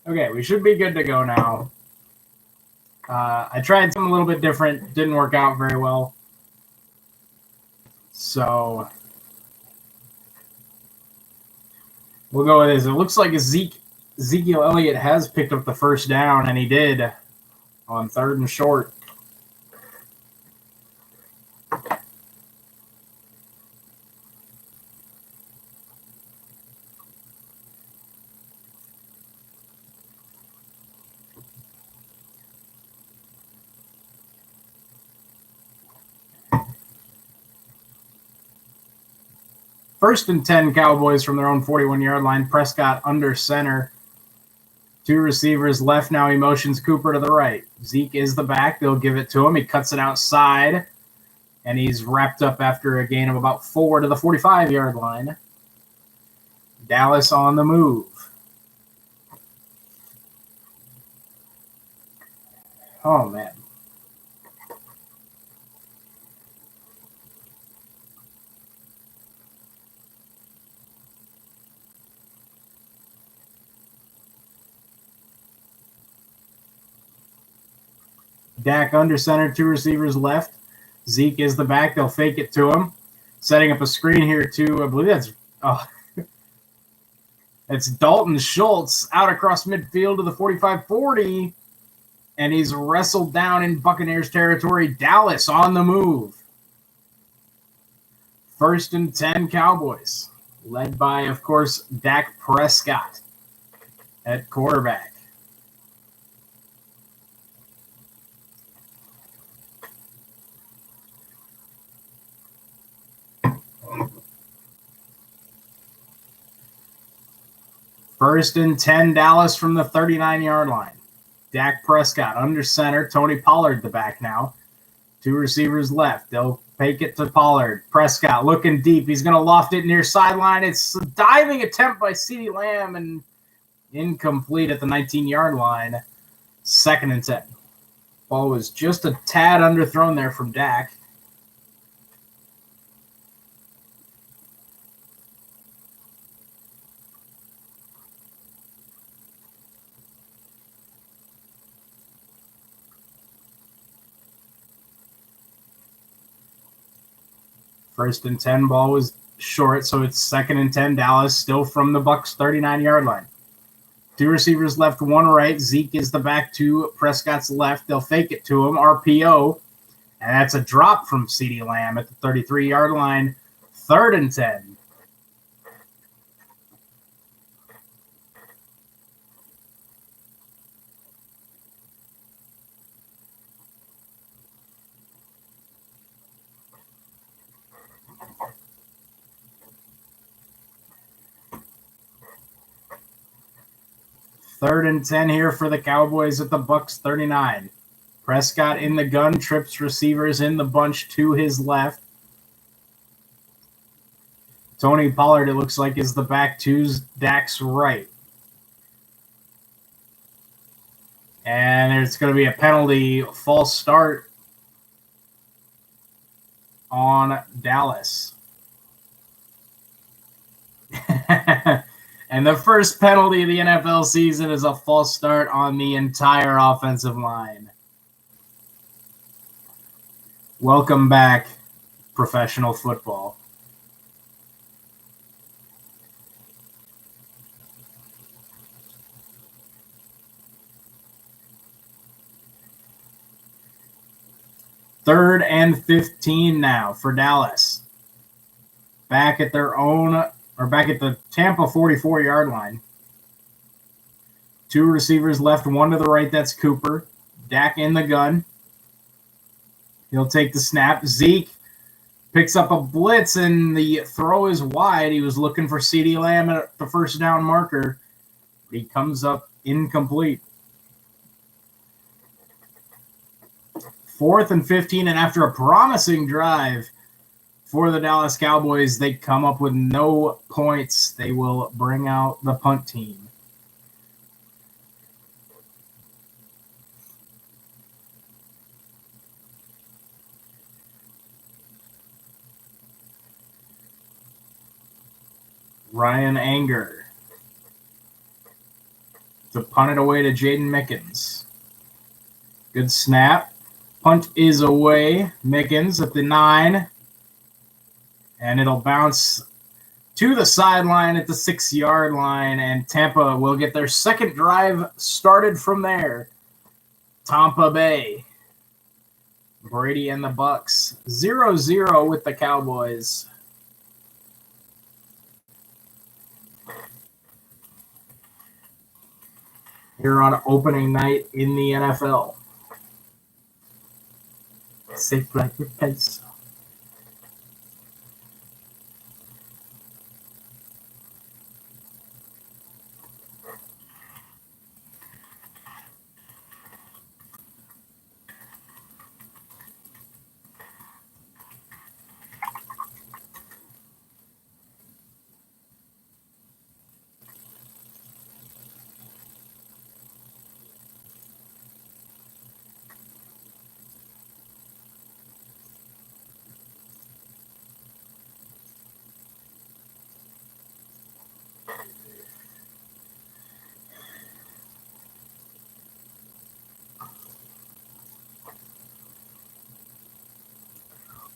Okay, we should be good to go now. I tried something a little bit different. Didn't work out very well. So we'll go with this. It looks like Ezekiel Elliott has picked up the first down, and he did on 3rd and short. First and 10, Cowboys from their own 41-yard line. Prescott under center. 2 receivers left now. He motions Cooper to the right. Zeke is the back. They'll give it to him. He cuts it outside, and he's wrapped up after a gain of about 4 to the 45-yard line. Dallas on the move. Oh, man. Dak under center, 2 receivers left. Zeke is the back. They'll fake it to him. Setting up a screen here, too. I believe that's it's Dalton Schultz out across midfield to the 45-40. And he's wrestled down in Buccaneers territory. Dallas on the move. 1st and 10, Cowboys. Led by, of course, Dak Prescott at quarterback. First and 10, Dallas from the 39-yard line. Dak Prescott under center. Tony Pollard the back now. 2 receivers left. They'll fake it to Pollard. Prescott looking deep. He's going to loft it near sideline. It's a diving attempt by CeeDee Lamb and incomplete at the 19-yard line. 2nd and 10. Ball was just a tad underthrown there from Dak. First and 10, ball was short, so it's 2nd and 10. Dallas still from the Bucs 39-yard line. 2 receivers left, 1 right. Zeke is the back, 2 Prescott's left. They'll fake it to him. RPO, and that's a drop from CeeDee Lamb at the 33-yard line. 3rd and 10. Third and 10 here for the Cowboys at the Bucs 39. Prescott in the gun, trips receivers in the bunch to his left. Tony Pollard, it looks like, is the back to Dak's right. And there's going to be a penalty, false start on Dallas. And the first penalty of the NFL season is a false start on the entire offensive line. Welcome back, professional football. Third and 15 now for Dallas. Back at their own, or back at the Tampa 44-yard line. 2 receivers left, 1 to the right. That's Cooper. Dak in the gun. He'll take the snap. Zeke picks up a blitz, and the throw is wide. He was looking for CeeDee Lamb at the first down marker. He comes up incomplete. 4th and 15, and after a promising drive for the Dallas Cowboys, they come up with no points. They will bring out the punt team. Ryan Anger to to punt it away to Jaden Mickens. Good snap. Punt is away. Mickens at the 9. And it'll bounce to the sideline at the 6-yard line. And Tampa will get their second drive started from there. Tampa Bay. Brady and the Bucs. 0-0 with the Cowboys. Here on opening night in the NFL. Safe like your pace.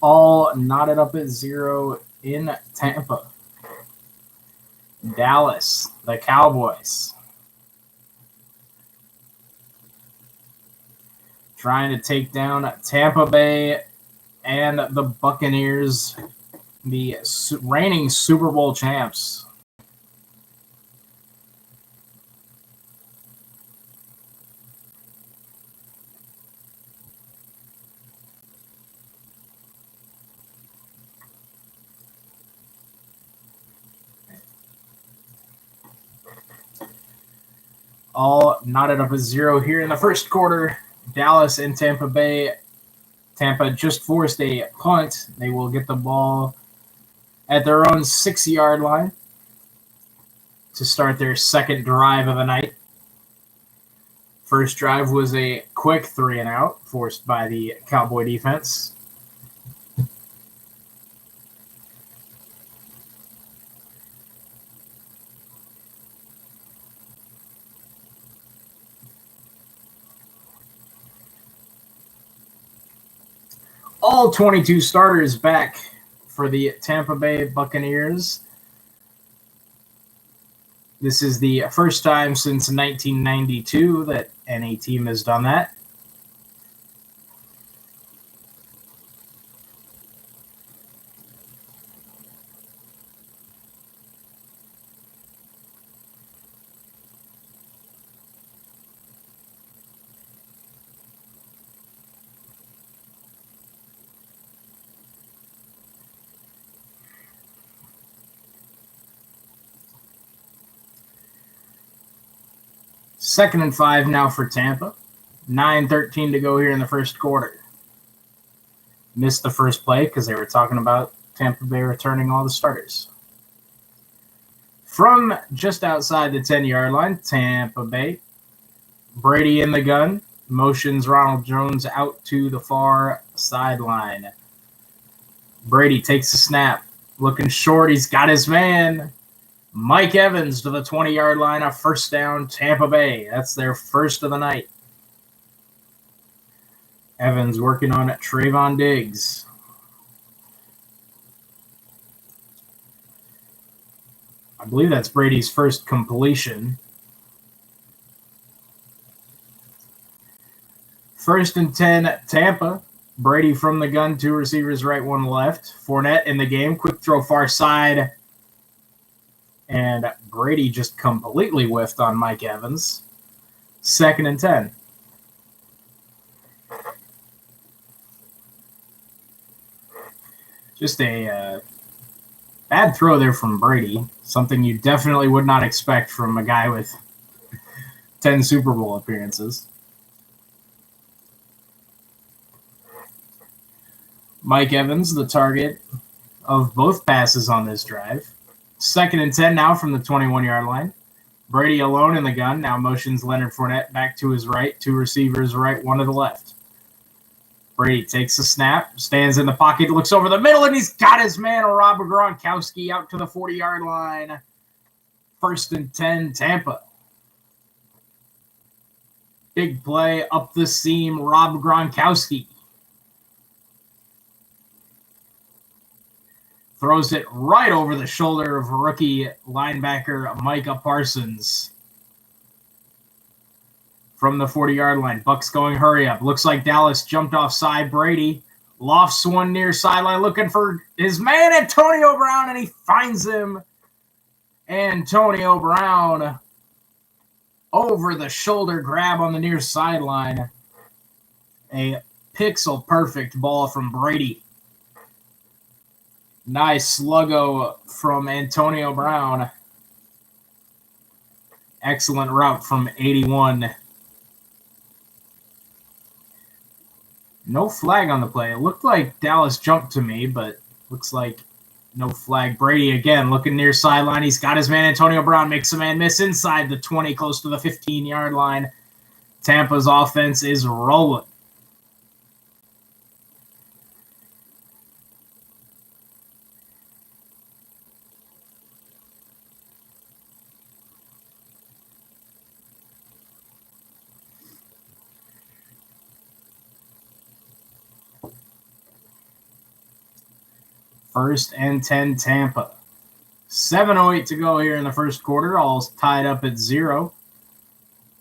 All knotted up at 0 in Tampa. Dallas, the Cowboys. Trying to take down Tampa Bay and the Buccaneers, the reigning Super Bowl champs. All knotted up at 0 here in the first quarter. Dallas and Tampa Bay. Tampa just forced a punt. They will get the ball at their own 6-yard line to start their second drive of the night. First drive was a quick 3-and-out forced by the Cowboy defense. All 22 starters back for the Tampa Bay Buccaneers. This is the first time since 1992 that any team has done that. Second and 5 now for Tampa. 9:13 to go here in the first quarter. Missed the first play because they were talking about Tampa Bay returning all the starters. From just outside the 10-yard line, Tampa Bay. Brady in the gun. Motions Ronald Jones out to the far sideline. Brady takes a snap. Looking short. He's got his man. Mike Evans to the 20-yard line, a first down, Tampa Bay. That's their first of the night. Evans working on Trayvon Diggs. I believe that's Brady's first completion. First and 10, Tampa. Brady from the gun, 2 receivers right, 1 left. Fournette in the game, quick throw far side. And Brady just completely whiffed on Mike Evans. Second and 10. Just a bad throw there from Brady. Something you definitely would not expect from a guy with 10 Super Bowl appearances. Mike Evans, the target of both passes on this drive. Second and 10 now from the 21-yard line. Brady alone in the gun. Now motions Leonard Fournette back to his right. 2 receivers right, 1 to the left. Brady takes a snap, stands in the pocket, looks over the middle, and he's got his man, Rob Gronkowski, out to the 40-yard line. First and 10, Tampa. Big play up the seam, Rob Gronkowski. Throws it right over the shoulder of rookie linebacker Micah Parsons. From the 40-yard line, Bucks going hurry up. Looks like Dallas jumped offside. Brady lofts one near sideline looking for his man Antonio Brown, and he finds him. Antonio Brown over the shoulder grab on the near sideline. A pixel perfect ball from Brady. Nice sluggo from Antonio Brown. Excellent route from 81. No flag on the play. It looked like Dallas jumped to me, but looks like no flag. Brady again looking near sideline. He's got his man Antonio Brown. Makes a man miss inside the 20, close to the 15-yard line. Tampa's offense is rolling. First and 10 Tampa. 7:08 to go here in the first quarter. All tied up at 0.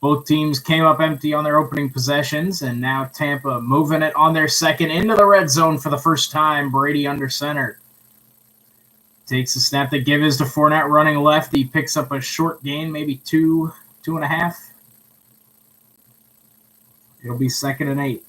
Both teams came up empty on their opening possessions, and now Tampa moving it on their second into the red zone for the first time. Brady under center. Takes a snap. The give is to Fournette running left. He picks up a short gain, maybe 2.5. It'll be 2nd and 8.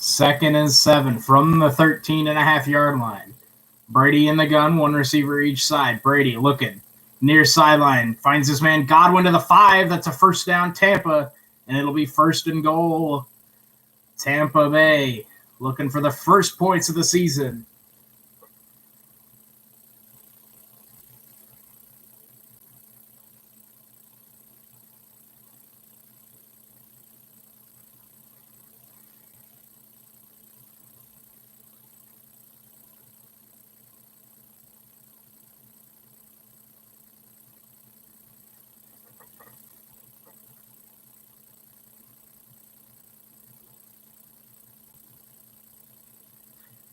Second and 7 from the 13.5-yard line. Brady in the gun, one receiver each side. Brady looking near sideline, finds his man Godwin to the 5. That's a first down Tampa, and it'll be 1st and goal. Tampa Bay looking for the first points of the season.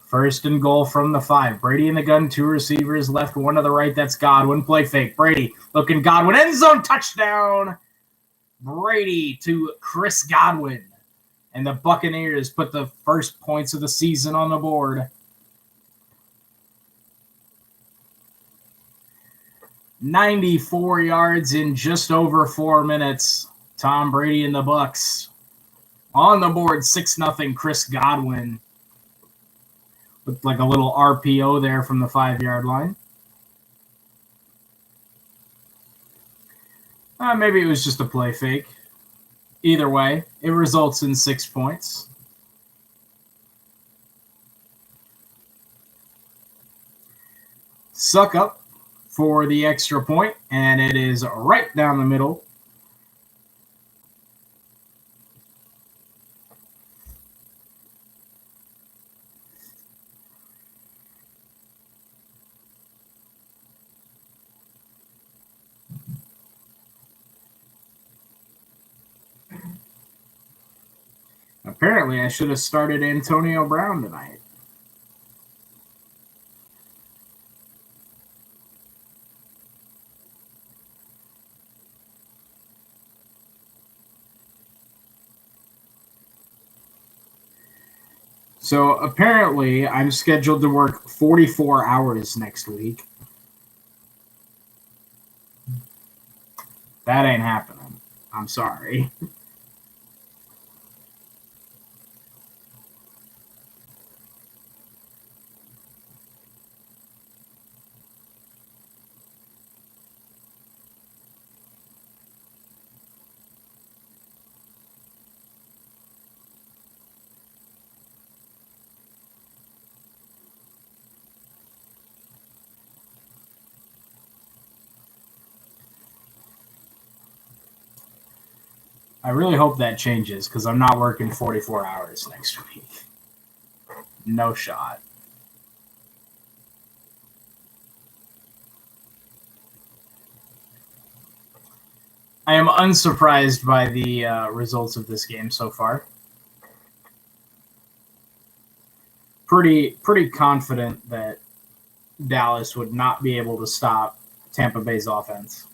First and goal from the 5. Brady in the gun, 2 receivers left, 1 to the right. That's Godwin. Play fake. Brady looking Godwin. End zone touchdown. Brady to Chris Godwin. And the Buccaneers put the first points of the season on the board. 94 yards in just over 4 minutes. Tom Brady and the Bucs on the board, 6-0. Chris Godwin. Looked like a little RPO there from the 5-yard line. Maybe it was just a play fake. Either way, it results in 6 points. Suck up for the extra point, and it is right down the middle. Apparently, I should have started Antonio Brown tonight. So apparently, I'm scheduled to work 44 hours next week. That ain't happening. I'm sorry. I really hope that changes because I'm not working 44 hours next week. No shot. I am unsurprised by the results of this game so far. Pretty confident that Dallas would not be able to stop Tampa Bay's offense.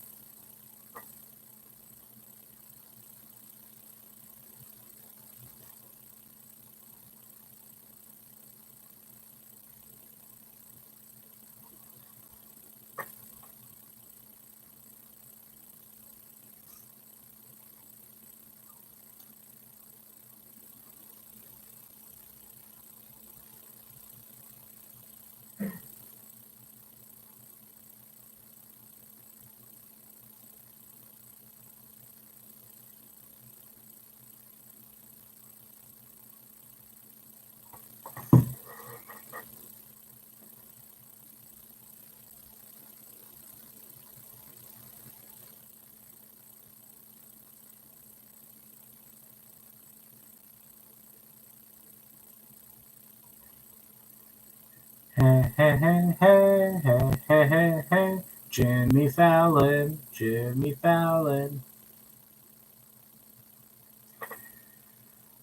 Hey, hey, hey, hey, hey, hey, hey, hey, Jimmy Fallon, Jimmy Fallon.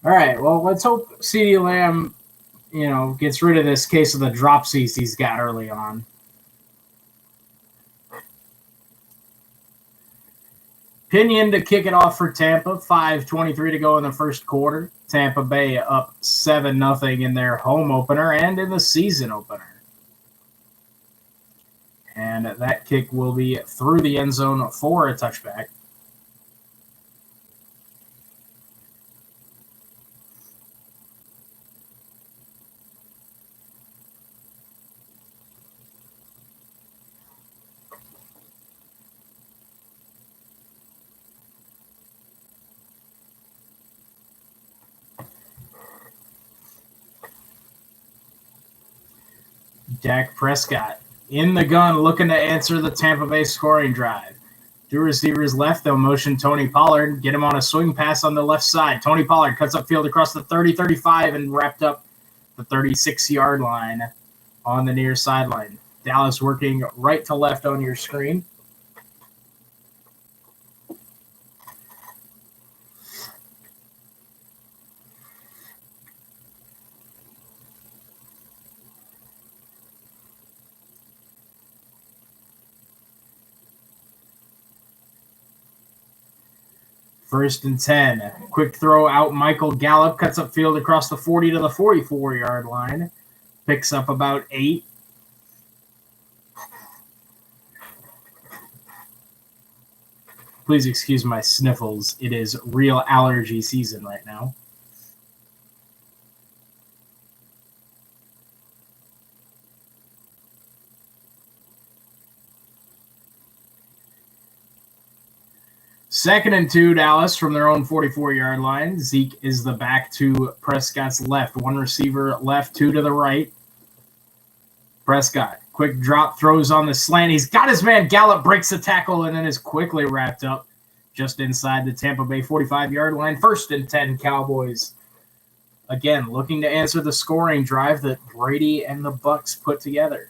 All right, well, let's hope CeeDee Lamb, gets rid of this case of the dropsies he's got early on. Pinion to kick it off for Tampa. 5:23 to go in the first quarter. Tampa Bay up 7-0 in their home opener and in the season opener. And that kick will be through the end zone for a touchback. Dak Prescott in the gun, looking to answer the Tampa Bay scoring drive. Two receivers left. They'll motion Tony Pollard, get him on a swing pass on the left side. Tony Pollard cuts upfield across the 30-35 and wrapped up the 36-yard line on the near sideline. Dallas working right to left on your screen. First and 10. Quick throw out. Michael Gallup cuts upfield across the 40 to the 44-yard line. Picks up about 8. Please excuse my sniffles. It is real allergy season right now. Second and 2, Dallas from their own 44-yard line. Zeke is the back to Prescott's left. One receiver left, 2 to the right. Prescott, quick drop, throws on the slant. He's got his man. Gallup breaks the tackle and then is quickly wrapped up just inside the Tampa Bay 45-yard line. First and 10, Cowboys. Again, looking to answer the scoring drive that Brady and the Bucs put together.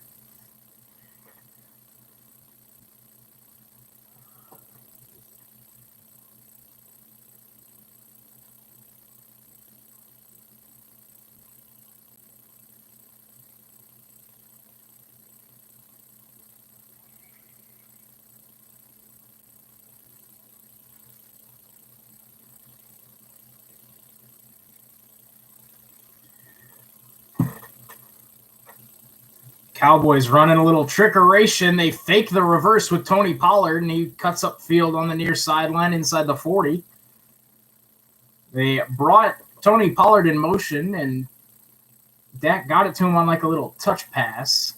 Cowboys running a little trickeration. They fake the reverse with Tony Pollard, and he cuts up field on the near sideline inside the 40. They brought Tony Pollard in motion, and Dak got it to him on like a little touch pass.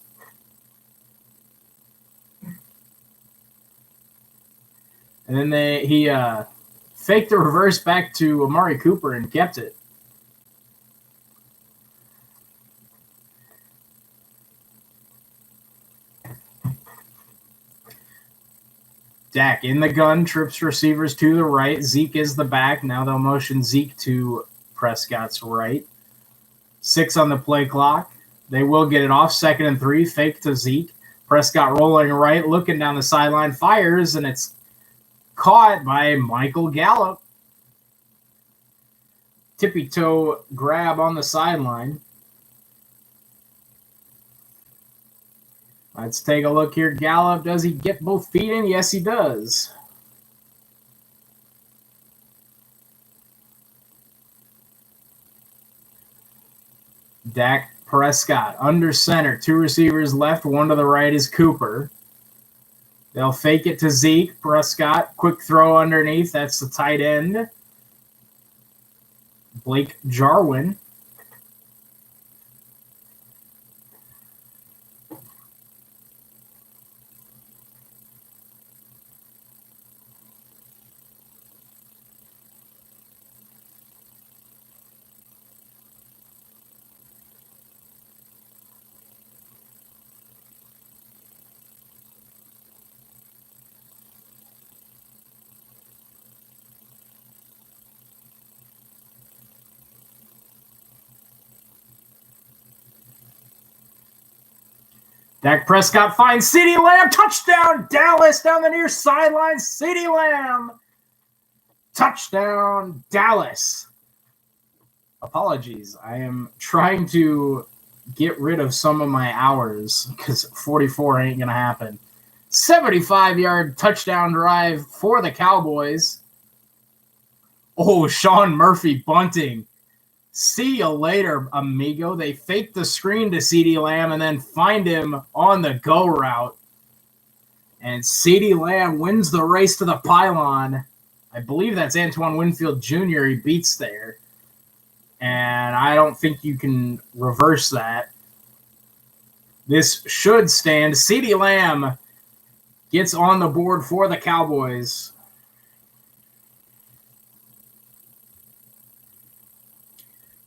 And then he faked the reverse back to Amari Cooper and kept it. Dak in the gun, trips receivers to the right. Zeke is the back. Now they'll motion Zeke to Prescott's right. 6 on the play clock. They will get it off. 2nd and 3. Fake to Zeke. Prescott rolling right, looking down the sideline, fires, and it's caught by Michael Gallup. Tippy toe grab on the sideline. Let's take a look here. Gallup, does he get both feet in? Yes, he does. Dak Prescott under center. 2 receivers left. 1 to the right is Cooper. They'll fake it to Zeke. Prescott, quick throw underneath. That's the tight end, Blake Jarwin. Dak Prescott finds CeeDee Lamb. Touchdown, Dallas, down the near sideline. CeeDee Lamb. Touchdown, Dallas. Apologies. I am trying to get rid of some of my hours because 44 ain't going to happen. 75-yard touchdown drive for the Cowboys. Oh, Sean Murphy bunting. See you later, amigo. They fake the screen to CeeDee Lamb and then find him on the go route. And CeeDee Lamb wins the race to the pylon. I believe that's Antoine Winfield Jr. he beats there. And I don't think you can reverse that. This should stand. CeeDee Lamb gets on the board for the Cowboys.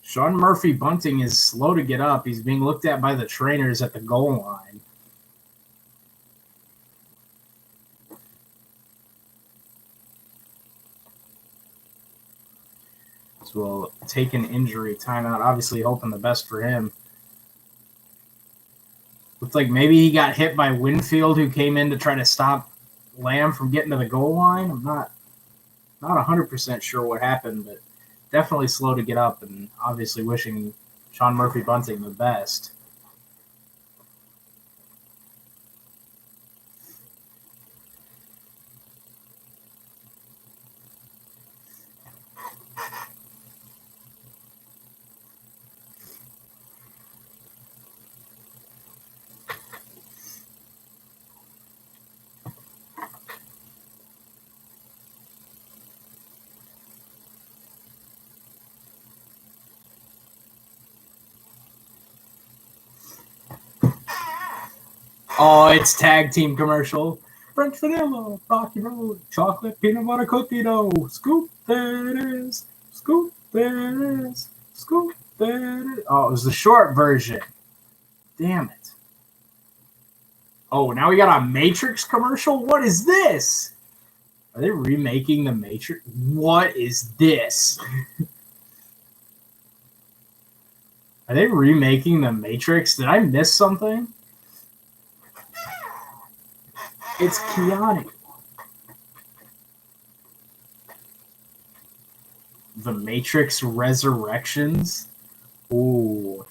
Sean Murphy bunting is slow to get up. He's being looked at by the trainers at the goal line. So we'll take an injury timeout, obviously hoping the best for him. Looks like maybe he got hit by Winfield, who came in to try to stop Lamb from getting to the goal line. I'm not 100% sure what happened, but definitely slow to get up, and obviously wishing Sean Murphy bunting the best. Oh, it's tag team commercial. French vanilla, rocky road, chocolate, peanut butter cookie dough. Scoop, there it is. Scoop, there it is. Scoop, there it is. Oh, it was the short version. Damn it. Oh, now we got a Matrix commercial? What is this? Are they remaking the Matrix? What is this? Are they remaking the Matrix? Did I miss something? It's Keanu. The Matrix Resurrections. Ooh.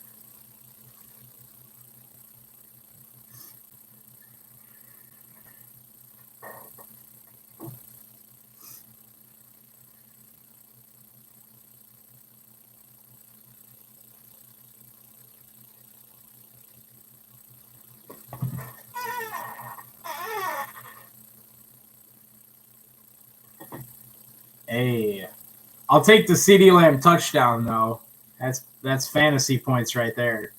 Hey, I'll take the CeeDee Lamb touchdown, though. That's fantasy points right there.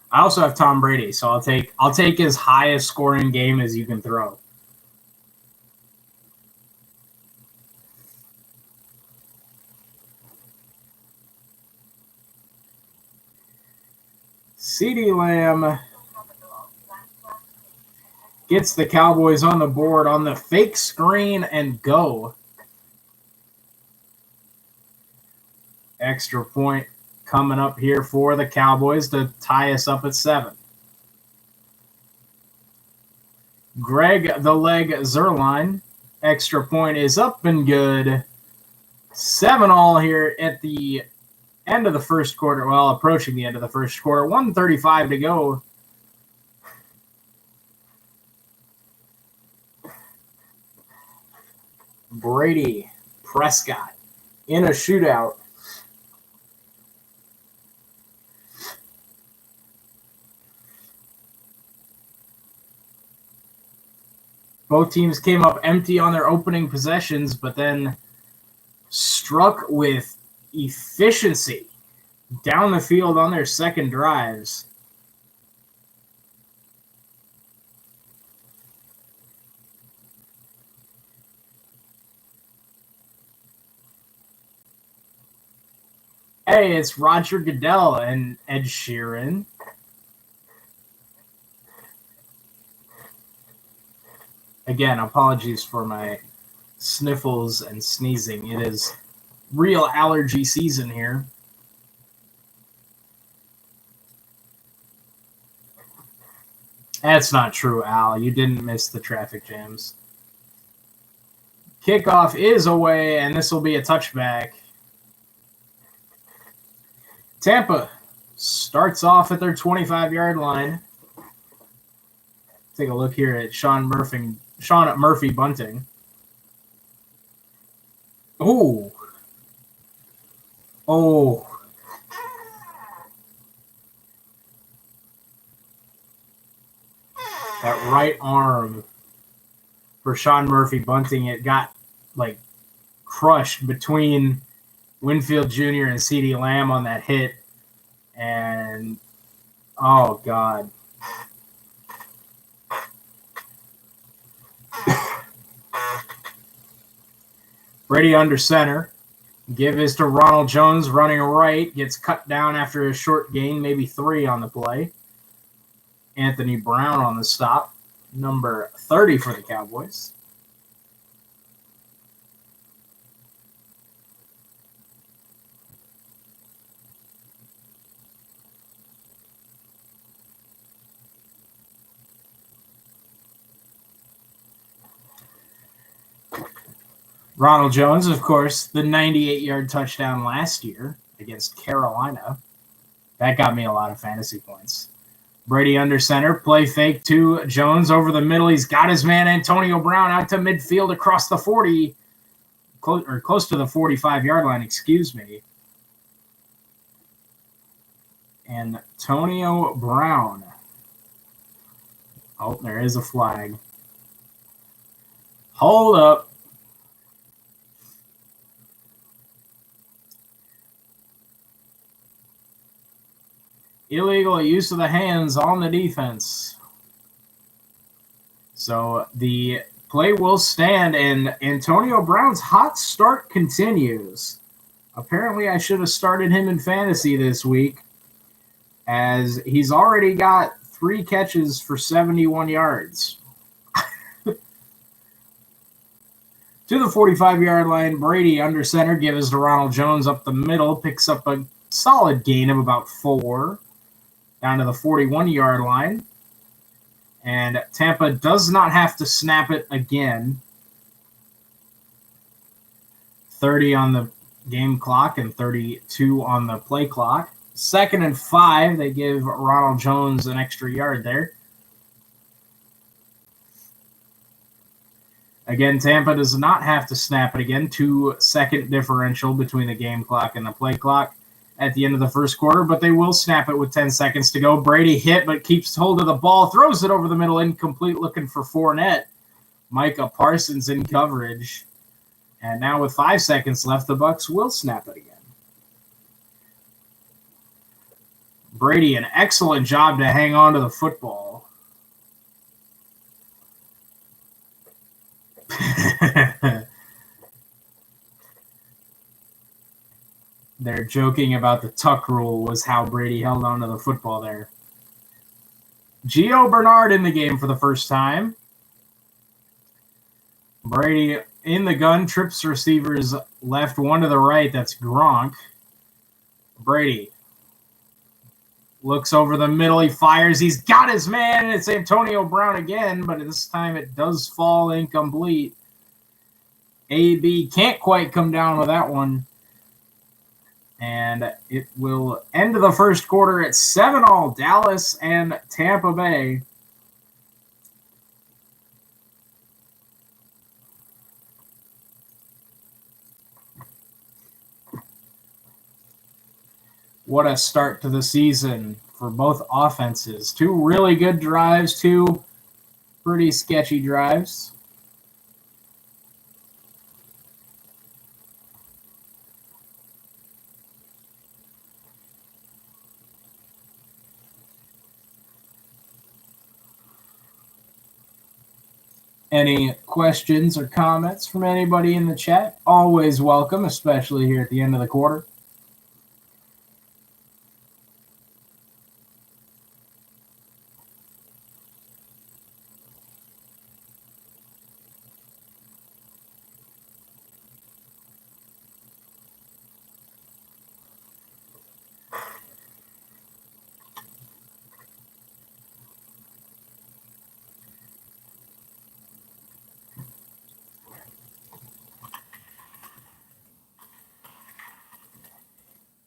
I also have Tom Brady, so I'll take as high a scoring game as you can throw. CeeDee Lamb gets the Cowboys on the board on the fake screen and go. Extra point coming up here for the Cowboys to tie us up at 7. Greg the Leg Zerline. Extra point is up and good. 7-all here at the end of the first quarter. Well, approaching the end of the first quarter. 1:35 to go. Brady Prescott in a shootout. Both teams came up empty on their opening possessions, but then struck with efficiency down the field on their second drives. Hey, it's Roger Goodell and Ed Sheeran. Again, apologies for my sniffles and sneezing. It is real allergy season here. That's not true, Al. You didn't miss the traffic jams. Kickoff is away, and this will be a touchback. Tampa starts off at their 25-yard line. Take a look here at Sean Murphy bunting. Oh. That right arm for Sean Murphy bunting, it got crushed between Winfield Jr. and CeeDee Lamb on that hit. And oh God. Brady under center. Give is to Ronald Jones running right. Gets cut down after a short gain, maybe 3 on the play. Anthony Brown on the stop. Number 30 for the Cowboys. Ronald Jones, of course, the 98-yard touchdown last year against Carolina. That got me a lot of fantasy points. Brady under center, play fake to Jones over the middle. He's got his man Antonio Brown out to midfield across the 40, close to the 45-yard line, excuse me. Antonio Brown. Oh, there is a flag. Hold up. Illegal use of the hands on the defense. So the play will stand, and Antonio Brown's hot start continues. Apparently, I should have started him in fantasy this week, as he's already got 3 catches for 71 yards. To the 45-yard line, Brady under center, gives to Ronald Jones up the middle, picks up a solid gain of about 4. Down to the 41-yard line. And Tampa does not have to snap it again. 30 on the game clock and 32 on the play clock. 2nd and 5, they give Ronald Jones an extra yard there. Again, Tampa does not have to snap it again. 2-second differential between the game clock and the play clock at the end of the first quarter, but they will snap it with 10 seconds to go. Brady hit, but keeps hold of the ball, throws it over the middle, incomplete, looking for Fournette. Micah Parsons in coverage. And now with 5 seconds left, the Bucs will snap it again. Brady, an excellent job to hang on to the football. they're joking about the tuck rule was how Brady held onto the football there. Gio Bernard in the game for the first time. Brady in the gun, trips receivers left, one to the right. That's Gronk. Brady looks over the middle. He fires. He's got his man, and it's Antonio Brown again, but this time it does fall incomplete. AB can't quite come down with that one. And it will end the first quarter at 7-all, Dallas and Tampa Bay. What a start to the season for both offenses. 2 really good drives, 2 pretty sketchy drives. Any questions or comments from anybody in the chat? Always welcome, especially here at the end of the quarter.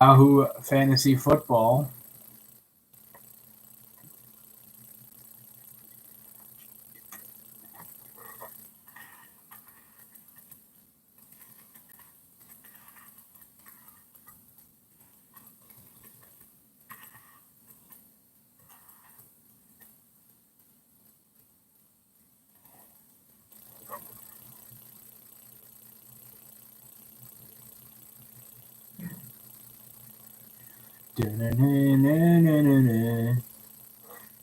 Yahoo Fantasy Football.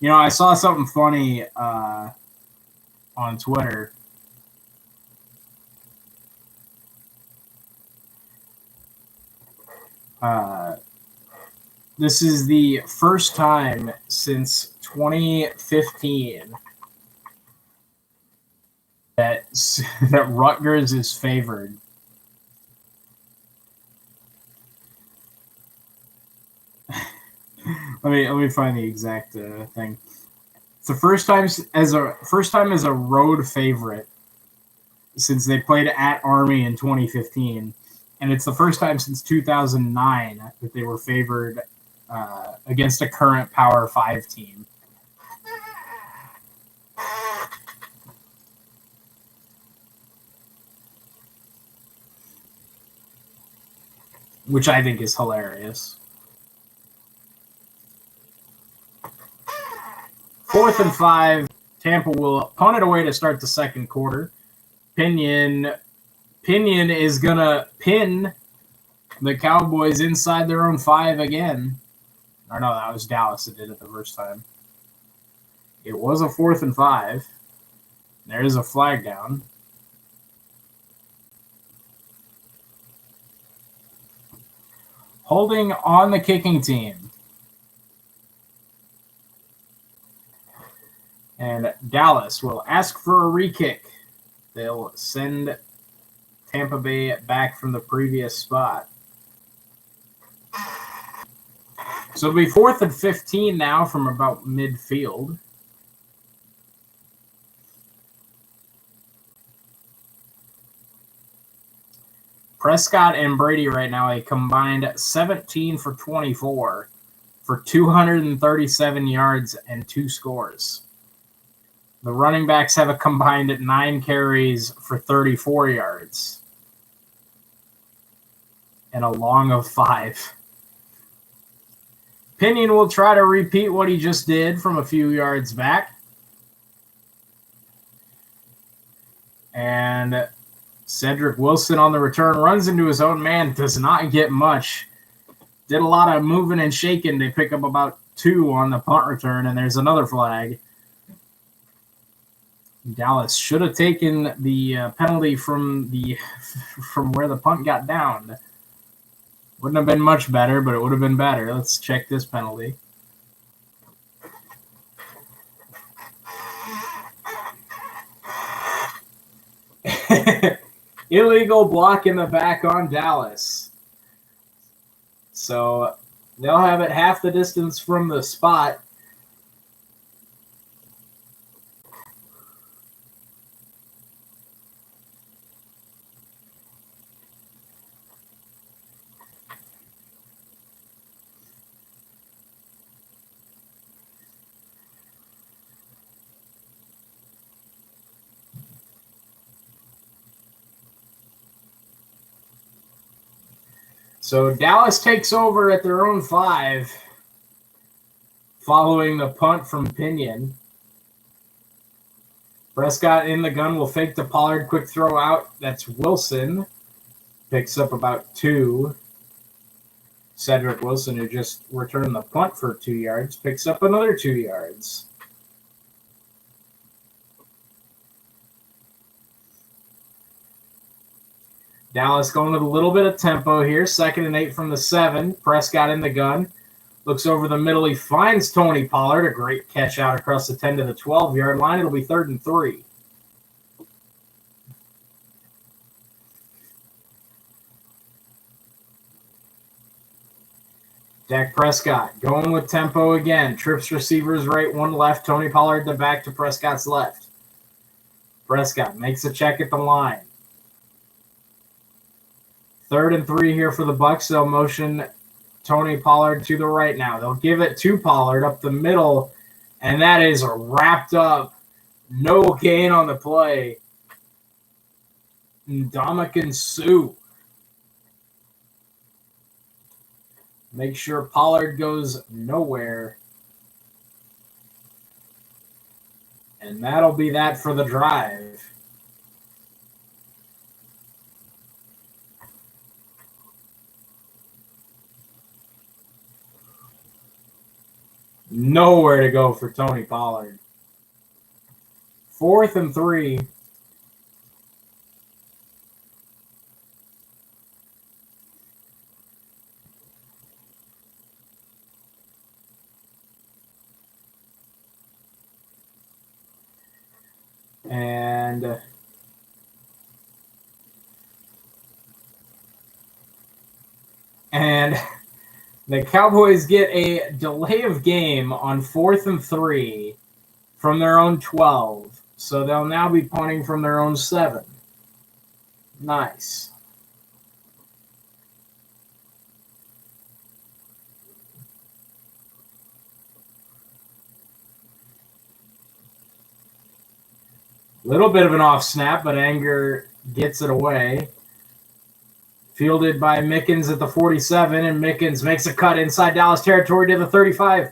You know, I saw something funny on Twitter. This is the first time since 2015 that Rutgers is favored. Let me find the exact thing. It's the first time as a road favorite since they played at Army in 2015, and it's the first time since 2009 that they were favored against a current Power 5 team. Which I think is hilarious. 4th and 5. Tampa will punt it away to start the second quarter. Pinion is going to pin the Cowboys inside their own 5 again. Or no, that was Dallas that did it the first time. It was a 4th and 5. There is a flag down. Holding on the kicking team. And Dallas will ask for a re-kick. They'll send Tampa Bay back from the previous spot. So it'll be 4th and 15 now from about midfield. Prescott and Brady right now, a combined 17 for 24 for 237 yards and 2 scores. The running backs have a combined 9 carries for 34 yards and a long of 5. Pinion will try to repeat what he just did from a few yards back. And Cedric Wilson on the return runs into his own man, does not get much. Did a lot of moving and shaking to pick up about 2 on the punt return, and there's another flag. Dallas should have taken the penalty from where the punt got downed. Wouldn't have been much better, but it would have been better. Let's check this penalty. Illegal block in the back on Dallas. So they'll have it half the distance from the spot. So Dallas takes over at their own 5 following the punt from Pinion. Prescott in the gun will fake to Pollard. Quick throw out. That's Wilson. Picks up about 2. Cedric Wilson, who just returned the punt for 2 yards, picks up another 2 yards. Dallas going with a little bit of tempo here. 2nd and 8 from the 7. Prescott in the gun. Looks over the middle. He finds Tony Pollard. A great catch out across the 10 to the 12-yard line. It'll be 3rd and 3. Dak Prescott going with tempo again. Trips receivers right, 1 left. Tony Pollard the back to Prescott's left. Prescott makes a check at the line. 3rd and 3 here for the Bucs. They'll motion Tony Pollard to the right now. They'll give it to Pollard up the middle, and that is wrapped up. No gain on the play. Ndamukong Suh. Make sure Pollard goes nowhere. And that'll be that for the drive. Nowhere to go for Tony Pollard. 4th and 3. And the Cowboys get a delay of game on 4th and 3 from their own 12. So they'll now be punting from their own 7. Nice. Little bit of an off snap, but Anger gets it away. Fielded by Mickens at the 47, and Mickens makes a cut inside Dallas territory to the 35.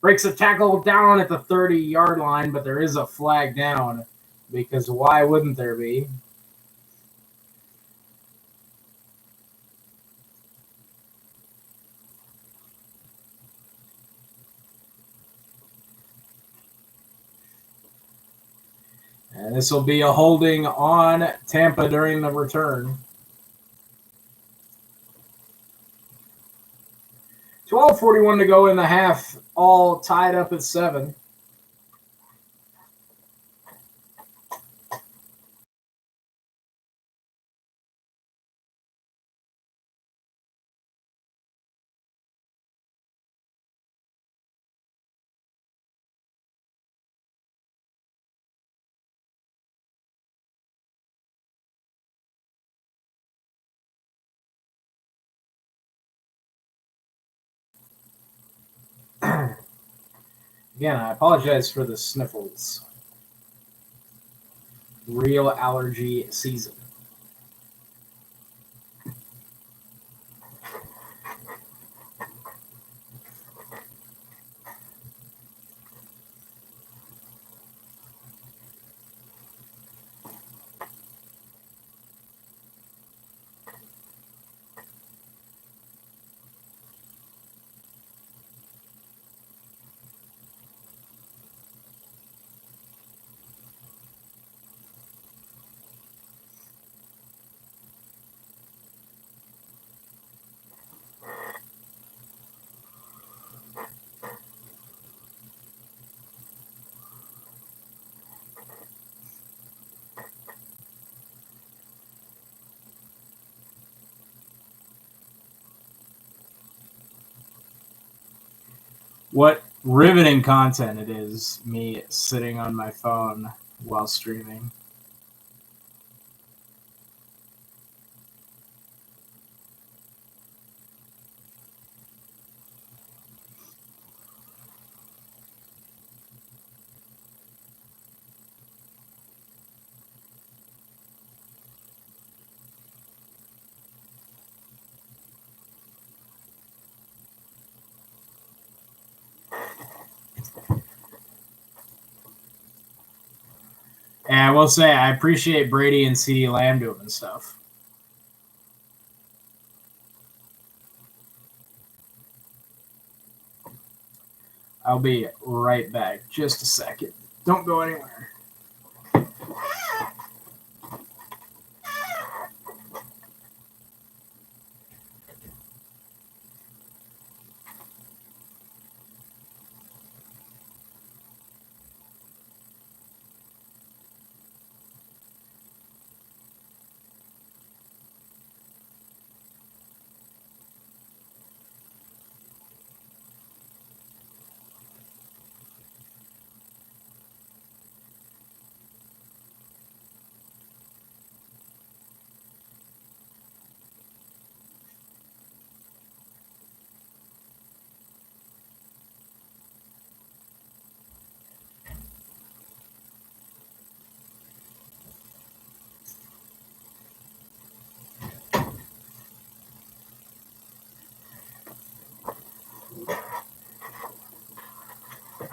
Breaks a tackle down at the 30-yard line, but there is a flag down, because why wouldn't there be? And this will be a holding on Tampa during the return. 12:41 to go in the half, all tied up at 7. Again, I apologize for the sniffles. Real allergy season. What riveting content it is, me sitting on my phone while streaming. And I will say, I appreciate Brady and CeeDee Lamb doing stuff. I'll be right back. Just a second. Don't go anywhere.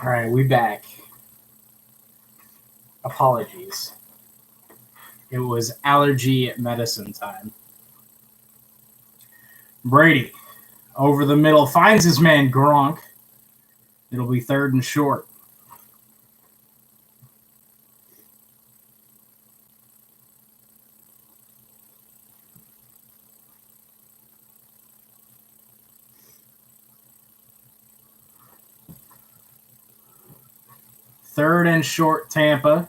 All right, we back. Apologies. It was allergy medicine time. Brady, over the middle, finds his man Gronk. It'll be 3rd and short. Third and short, Tampa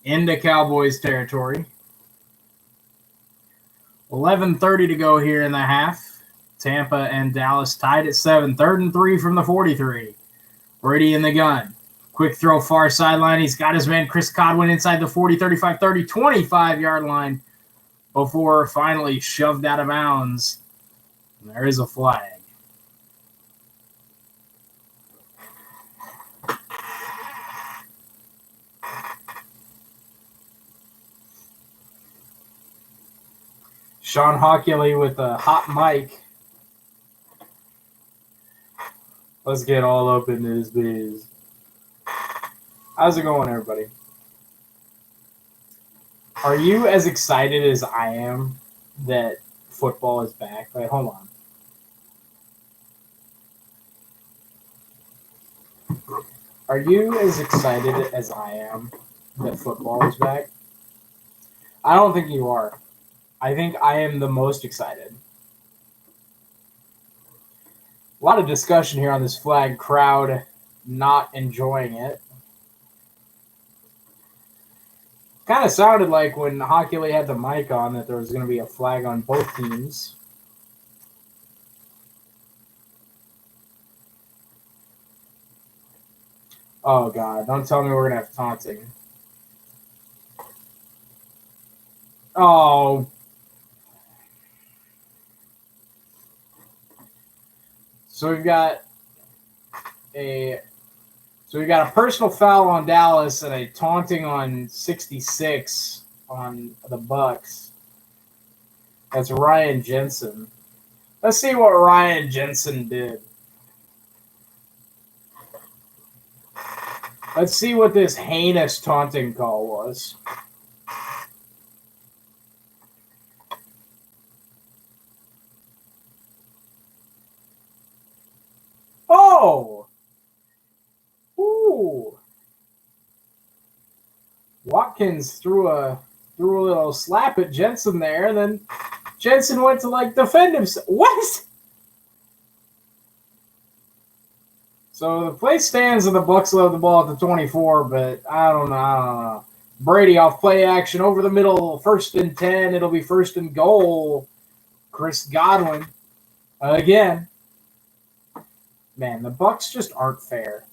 into Cowboys territory. 11:30 to go here in the half. Tampa and Dallas tied at 7. 3rd and 3 from the 43. Brady in the gun. Quick throw far sideline. He's got his man Chris Godwin inside the 40, 35, 30, 25-yard line before finally shoved out of bounds. And there is a flag. Sean Hockley with a hot mic. Let's get all up into this biz. How's it going, everybody? Are you as excited as I am that football is back? Wait, hold on. Are you as excited as I am that football is back? I don't think you are. I think I am the most excited. A lot of discussion here on this flag. Crowd not enjoying it. Kind of sounded like when Hockley had the mic on that there was going to be a flag on both teams. Oh, God. Don't tell me we're going to have taunting. Oh. So we've got a personal foul on Dallas and a taunting on 66 on the Bucs. That's Ryan Jensen. Let's see what Ryan Jensen did. Let's see what this heinous taunting call was. Oh! Ooh! Watkins threw a little slap at Jensen there, and then Jensen went to defend himself. What? So the play stands and the Bucs love the ball at the 24, but I don't know. Brady off play action over the middle, 1st and 10. It'll be 1st and goal. Chris Godwin again. Man, the Bucs just aren't fair.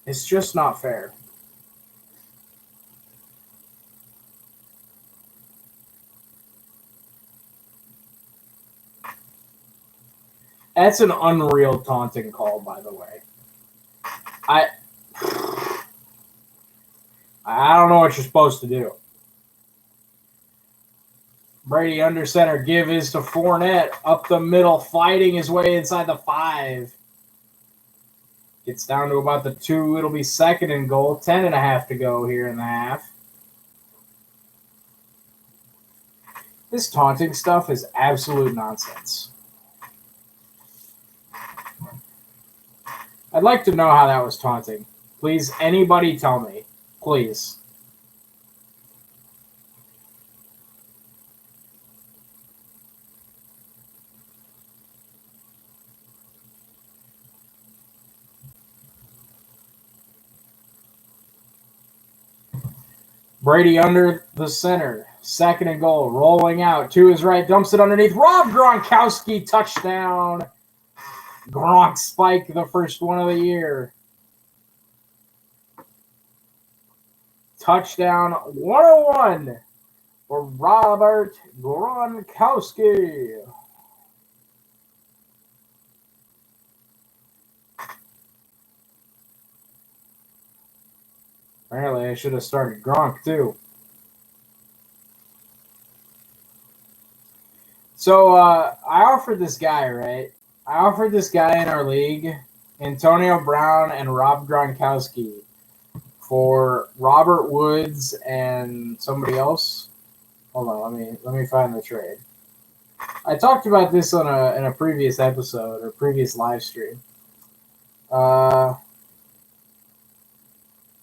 It's just not fair. That's an unreal taunting call, by the way. I don't know what you're supposed to do. Brady under center. Give is to Fournette. Up the middle, fighting his way inside the 5. Gets down to about the 2. It'll be 2nd and goal. 10.5 to go here in the half. This taunting stuff is absolute nonsense. I'd like to know how that was taunting. Please, anybody tell me. Please. Brady under the center. 2nd and goal. Rolling out. To his right. Dumps it underneath. Rob Gronkowski. Touchdown. Gronk spike. The first one of the year. Touchdown 101 for Robert Gronkowski. Apparently, I should have started Gronk, too. So, I offered this guy, right? I offered this guy in our league, Antonio Brown and Rob Gronkowski, for Robert Woods and somebody else. Hold on, let me find the trade. I talked about this on in a previous episode or previous live stream.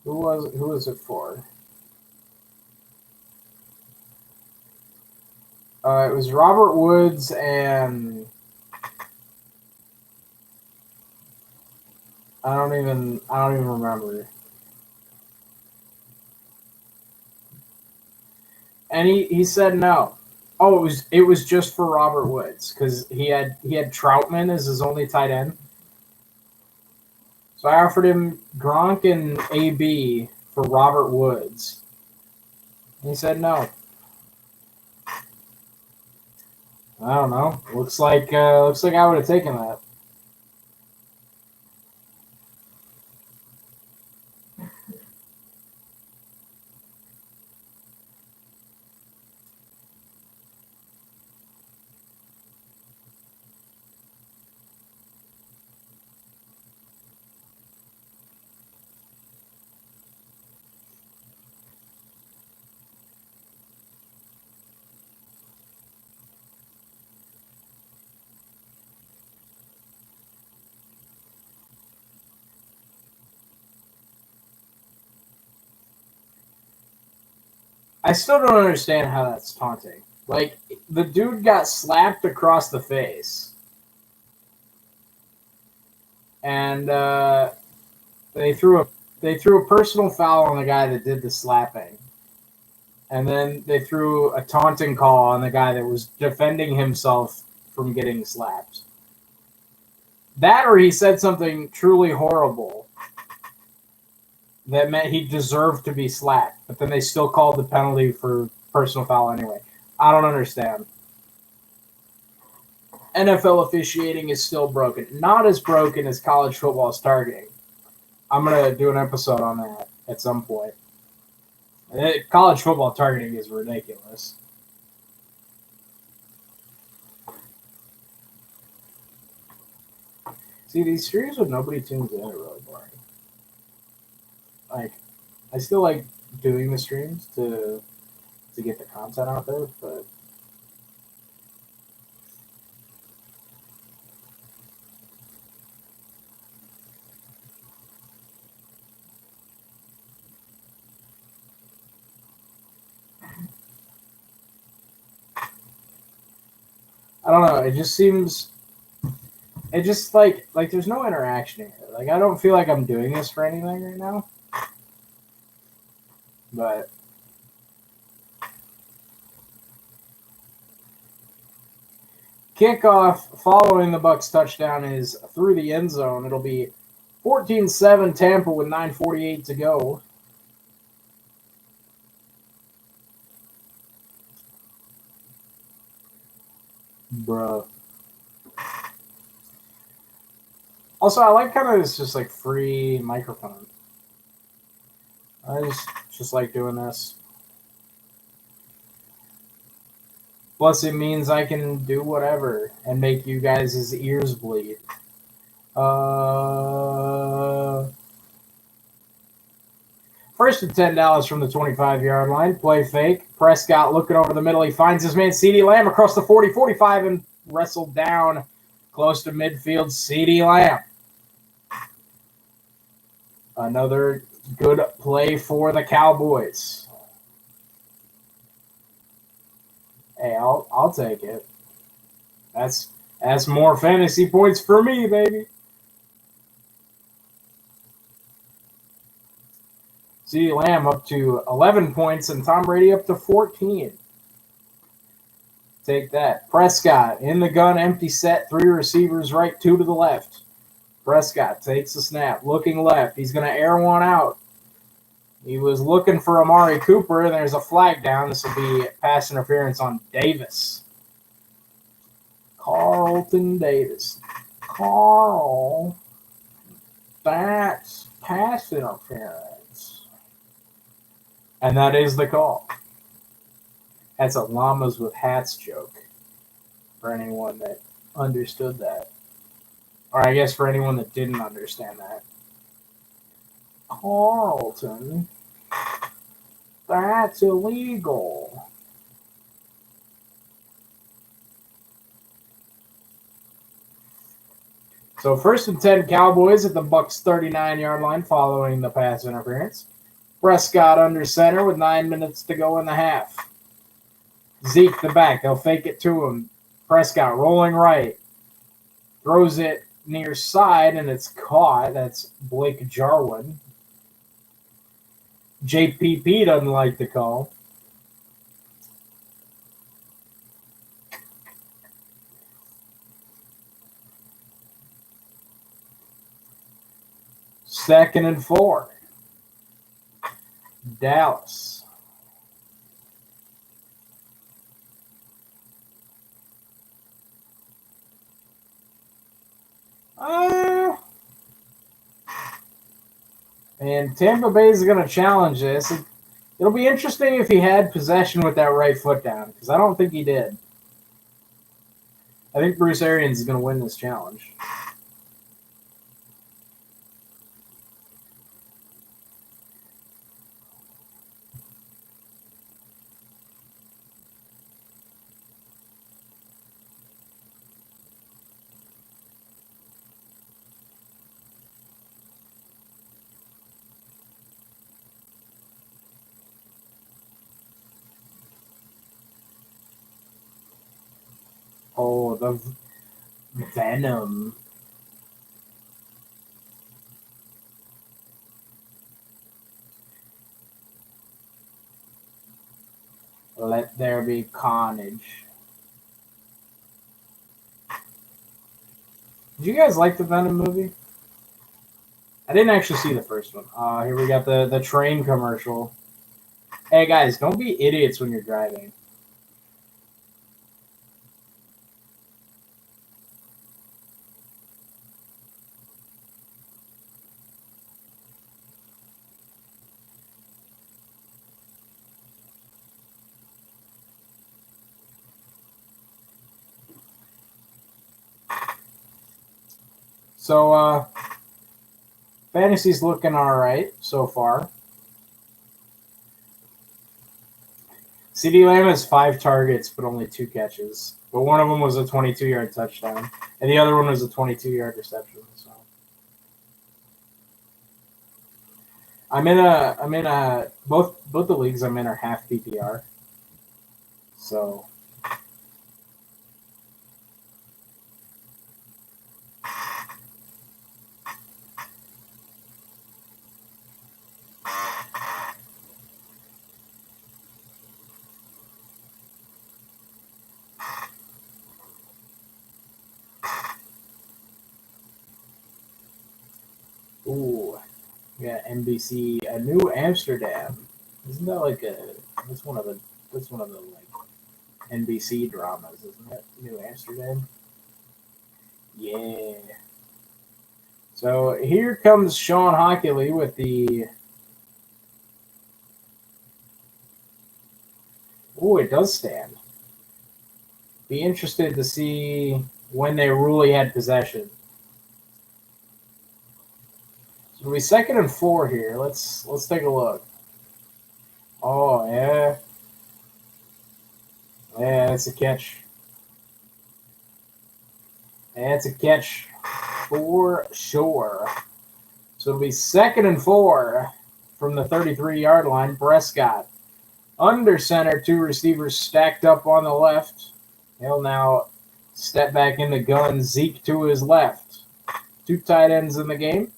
Who was it for? It was Robert Woods and I don't even remember. And he said no. Oh, it was just for Robert Woods because he had Troutman as his only tight end. So I offered him Gronk and AB for Robert Woods. And he said no. I don't know. Looks like I would have taken that. I still don't understand how that's taunting. Like, the dude got slapped across the face. And they threw a personal foul on the guy that did the slapping. And then they threw a taunting call on the guy that was defending himself from getting slapped. That or he said something truly horrible that meant he deserved to be slapped, but then they still called the penalty for personal foul anyway. I don't understand. NFL officiating is still broken. Not as broken as college football's targeting. I'm going to do an episode on that at some point. College football targeting is ridiculous. See, these streams with nobody tunes in are really boring. Like, I still like doing the streams to get the content out there, but I don't know. It just seems, like there's no interaction here. Like, I don't feel like I'm doing this for anything right now. But Kickoff following the Bucs touchdown is through the end zone. It'll be 14-7 Tampa with 9:48 to go. Bruh. Also, I like kind of this just like free microphone. I just like doing this. Plus, it means I can do whatever and make you guys' ears bleed. First and 10 Dallas from the 25-yard line. Play fake. Prescott looking over the middle. He finds his man CeeDee Lamb across the 40-45 and wrestled down close to midfield. CeeDee Lamb. Another good play for the Cowboys. Hey, I'll take it. That's more fantasy points for me, baby. CeeDee Lamb up to 11 points and Tom Brady up to 14. Take that. Prescott in the gun, empty set, 3 receivers right, 2 to the left. Prescott takes the snap, looking left. He's going to air one out. He was looking for Amari Cooper, and there's a flag down. This will be pass interference on Davis. Carlton Davis. Carl. That's pass interference. And that is the call. That's a llamas with hats joke for anyone that understood that. Or I guess for anyone that didn't understand that. Carlton. That's illegal. So first and 10 Cowboys at the Bucs 39-yard line following the pass interference. Prescott under center with 9 minutes to go in the half. Zeke the back. They'll fake it to him. Prescott rolling right. Throws it near side and it's caught. That's Blake Jarwin. JPP doesn't like the call. Second and 4. Dallas. And Tampa Bay is going to challenge this. It'll be interesting if he had possession with that right foot down, because I don't think he did. I think Bruce Arians is going to win this challenge. Oh, the Venom. Let there be carnage. Did you guys like the Venom movie? I didn't actually see the first one. Here we got the train commercial. Hey guys, don't be idiots when you're driving. So, fantasy's looking all right so far. CeeDee Lamb has 5 targets, but only 2 catches. But one of them was a 22-yard touchdown, and the other one was a 22-yard reception. So, I'm in a both the leagues I'm in are half PPR. So. Yeah, NBC, a New Amsterdam. Isn't that like that's one of the like NBC dramas, isn't it? New Amsterdam. Yeah. So here comes Sean Hockley with the. Oh, it does stand. Be interested to see when they really had possession. So it'll be 2nd and 4 here. Let's take a look. Oh yeah. Yeah, that's a catch. That's a catch for sure. So it'll be 2nd and 4 from the 33-yard line. Prescott under center, 2 receivers stacked up on the left. He'll now step back in the gun. Zeke to his left. 2 tight ends in the game.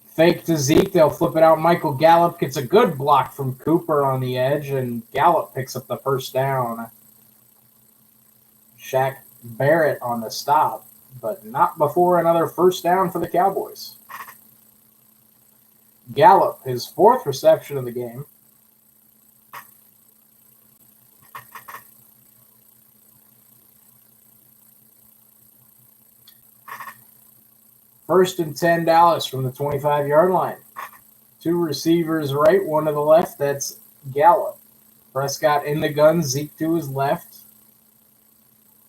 Fake to Zeke. They'll flip it out. Michael Gallup gets a good block from Cooper on the edge, and Gallup picks up the first down. Shaq Barrett on the stop, but not before another first down for the Cowboys. Gallup, his 4th reception of the game. First and 10, Dallas from the 25-yard line. 2 receivers right, 1 to the left. That's Gallup. Prescott in the gun. Zeke to his left.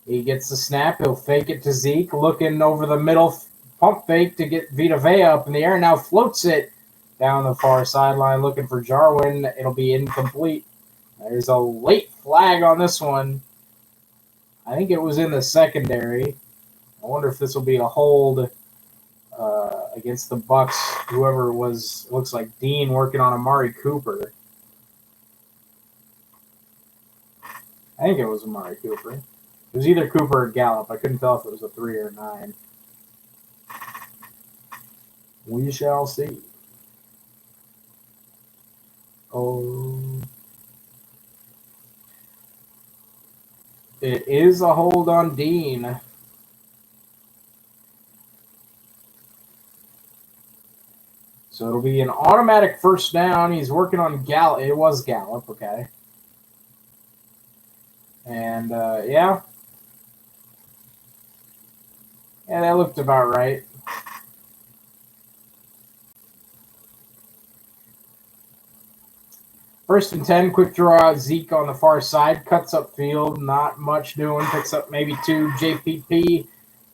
He gets the snap. He'll fake it to Zeke. Looking over the middle. Pump fake to get Vita Vea up in the air. Now floats it down the far sideline looking for Jarwin. It'll be incomplete. There's a late flag on this one. I think it was in the secondary. I wonder if this will be a hold against the Bucs. Whoever it was, looks like Dean working on Amari Cooper. I think it was Amari Cooper. It was either Cooper or Gallup. I couldn't tell if it was a 3 or 9. We shall see. Oh. It is a hold on Dean. So it'll be an automatic first down. He's working on Gallup. It was Gallup, okay. And, yeah. Yeah, that looked about right. First and 10, quick draw out. Zeke on the far side. Cuts up field. Not much doing. Picks up maybe 2. JPP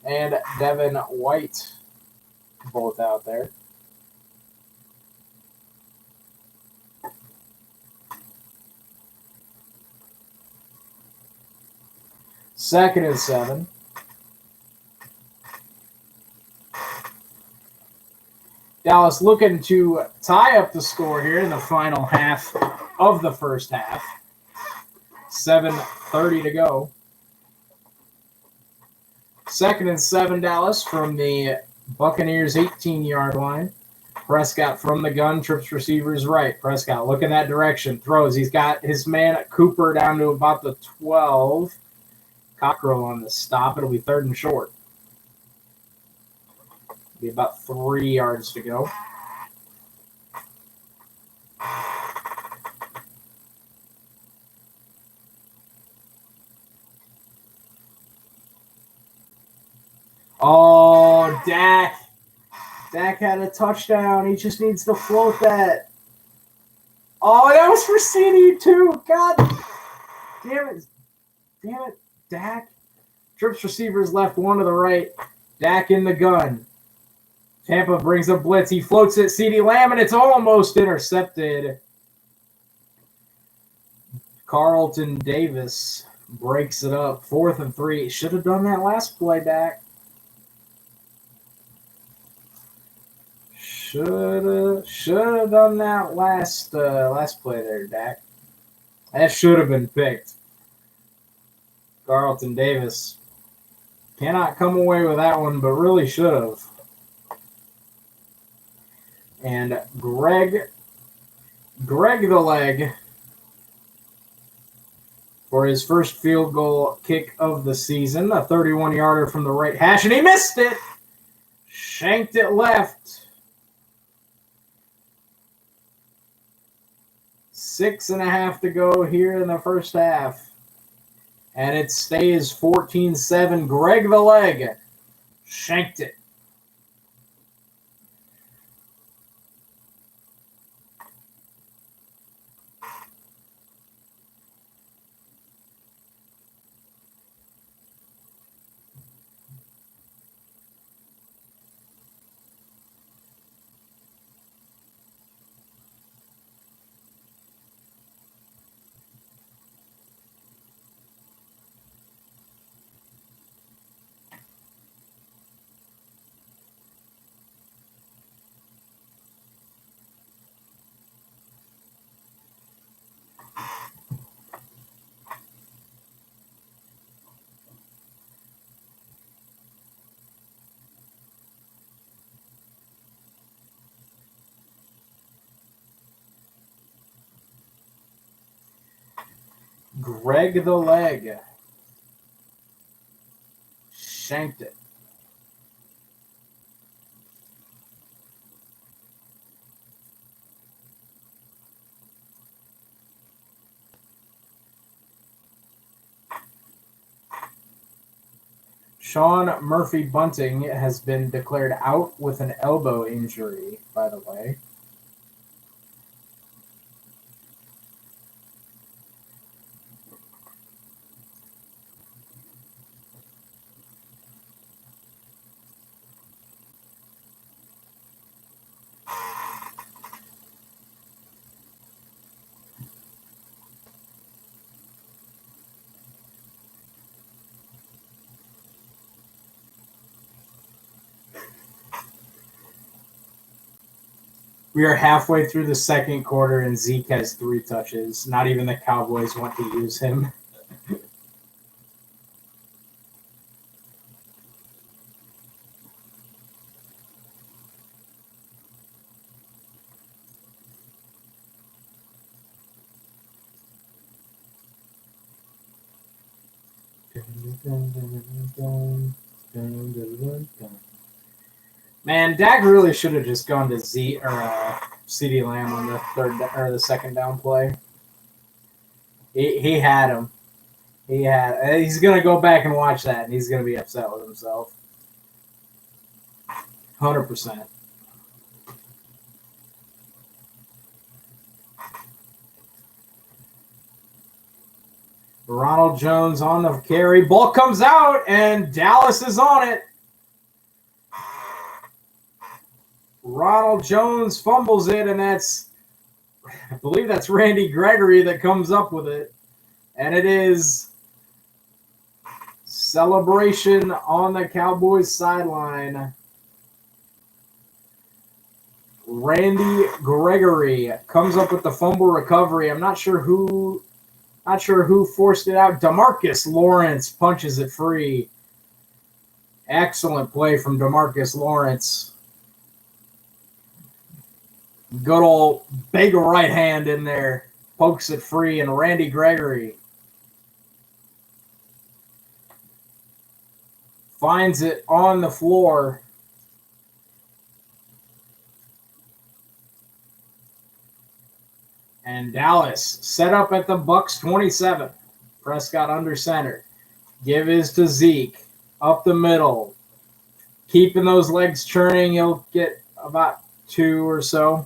and Devin White. Both out there. Second and 7. Dallas looking to tie up the score here in the final half of the first half. 7:30 to go. Second and 7, Dallas from the Buccaneers 18-yard line. Prescott from the gun, trips receivers right. Prescott looking that direction, throws. He's got his man Cooper down to about the 12. Cockrell on the stop. It'll be 3rd and short. Be about 3 yards to go. Oh, Dak. Dak had a touchdown. He just needs to float that. Oh, that was for CD too. God damn it. Damn it. Dak. Trips receivers left, 1 to the right. Dak in the gun. Tampa brings a blitz. He floats it. CeeDee Lamb, and it's almost intercepted. Carlton Davis breaks it up. 4th and 3. Should have done that last play, Dak. Should have done that last play there, Dak. That should have been picked. Carlton Davis cannot come away with that one, but really should have. And Greg the leg for his first field goal kick of the season. A 31-yarder from the right hash, and he missed it. Shanked it left. 6.5 to go here in the first half. And it stays 14-7. Greg the Leg shanked it. Greg the Leg shanked it. Sean Murphy Bunting has been declared out with an elbow injury, by the way. We are halfway through the second quarter, and Zeke has 3 touches. Not even the Cowboys want to use him. Man, Dak really should have just gone to CeeDee Lamb on the the second down play. He had him. He's gonna go back and watch that, and he's gonna be upset with himself. 100%. Ronald Jones on the carry. Ball comes out, and Dallas is on it. Ronald Jones fumbles it, and I believe that's Randy Gregory that comes up with it. And it is celebration on the Cowboys sideline. Randy Gregory comes up with the fumble recovery. I'm not sure who forced it out. DeMarcus Lawrence punches it free. Excellent play from DeMarcus Lawrence. Good old big right hand in there. Pokes it free, and Randy Gregory finds it on the floor. And Dallas set up at the Bucs 27. Prescott under center. Give is to Zeke. Up the middle. Keeping those legs churning. He'll get about 2 or so.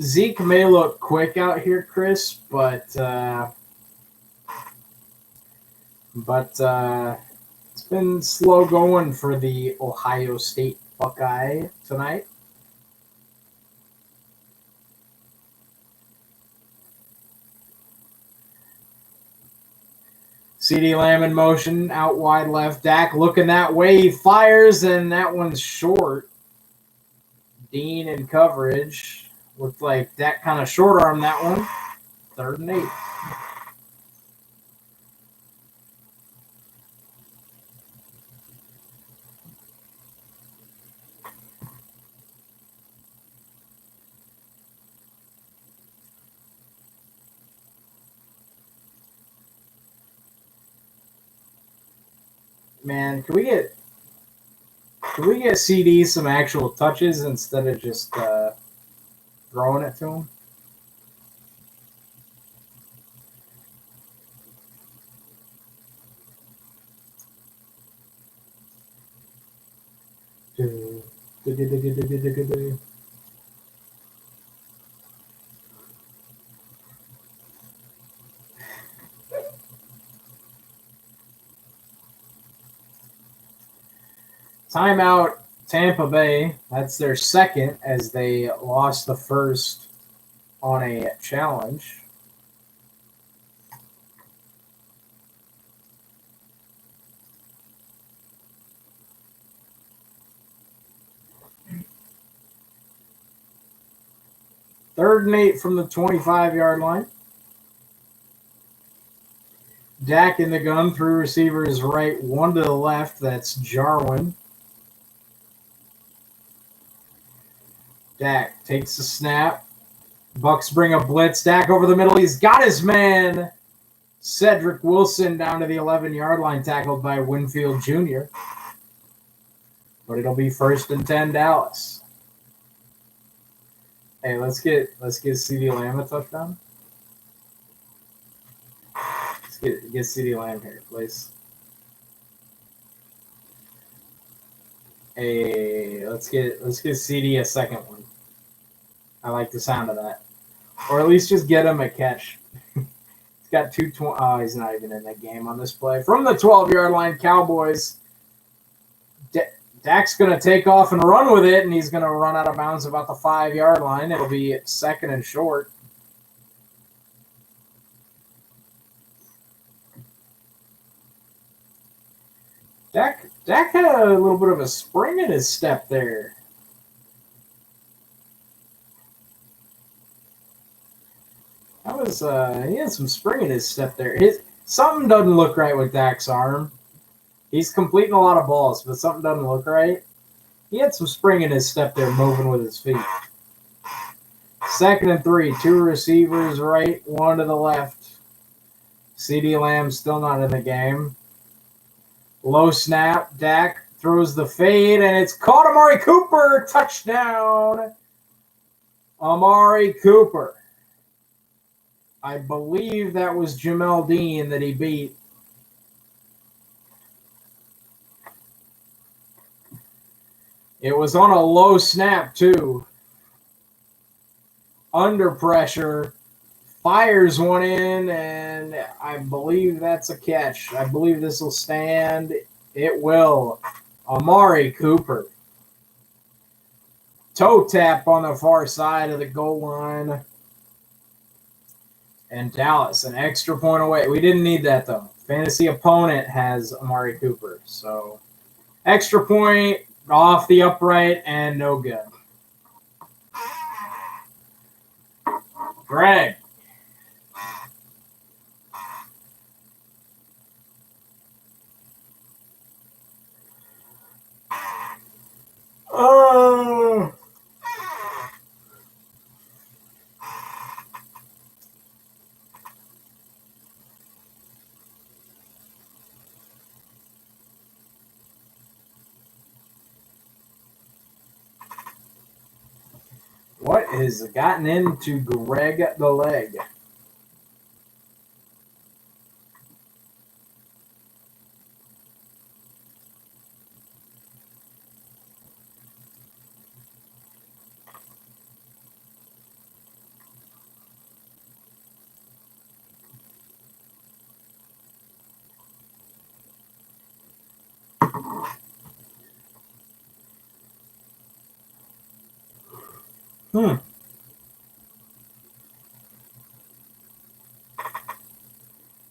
Zeke may look quick out here, Chris, but it's been slow going for the Ohio State Buckeye tonight. CeeDee Lamb in motion, out wide left. Dak looking that way. He fires, and that one's short. Dean in coverage. Looked like Dak kind of short arm that one. 3rd and 8. Man, can we get CD some actual touches instead of just throwing it to him? Timeout, Tampa Bay. That's their second as they lost the first on a challenge. Third and 8 from the 25-yard line. Dak in the gun, three receivers right, one to the left. That's Jarwin. Dak takes the snap. Bucks bring a blitz. Dak over the middle. He's got his man. Cedric Wilson down to the 11-yard line, tackled by Winfield Jr. But it'll be 1st and 10 Dallas. Hey, let's get CeeDee Lamb a touchdown. Let's get CeeDee Lamb here, please. Hey, let's get CD a second one. I like the sound of that. Or at least just get him a catch. He's got 220. Oh, he's not even in that game on this play. From the 12-yard line, Cowboys. Dak's going to take off and run with it, and he's going to run out of bounds about the 5-yard line. It'll be 2nd and short. Dak had a little bit of a spring in his step there. That was he had some spring in his step there. Something doesn't look right with Dak's arm. He's completing a lot of balls, but something doesn't look right. He had some spring in his step there, moving with his feet. 2nd and 3, two receivers right, one to the left. CeeDee Lamb still not in the game. Low snap, Dak throws the fade, and it's caught. Amari Cooper, touchdown. Amari Cooper. I believe that was Jamel Dean that he beat. It was on a low snap, too. Under pressure. Fires one in, and I believe that's a catch. I believe this will stand. It will. Amari Cooper. Toe tap on the far side of the goal line. And Dallas, an extra point away. We didn't need that, though. Fantasy opponent has Amari Cooper. So, extra point off the upright and no good. Greg. Oh. What has gotten into Greg the leg?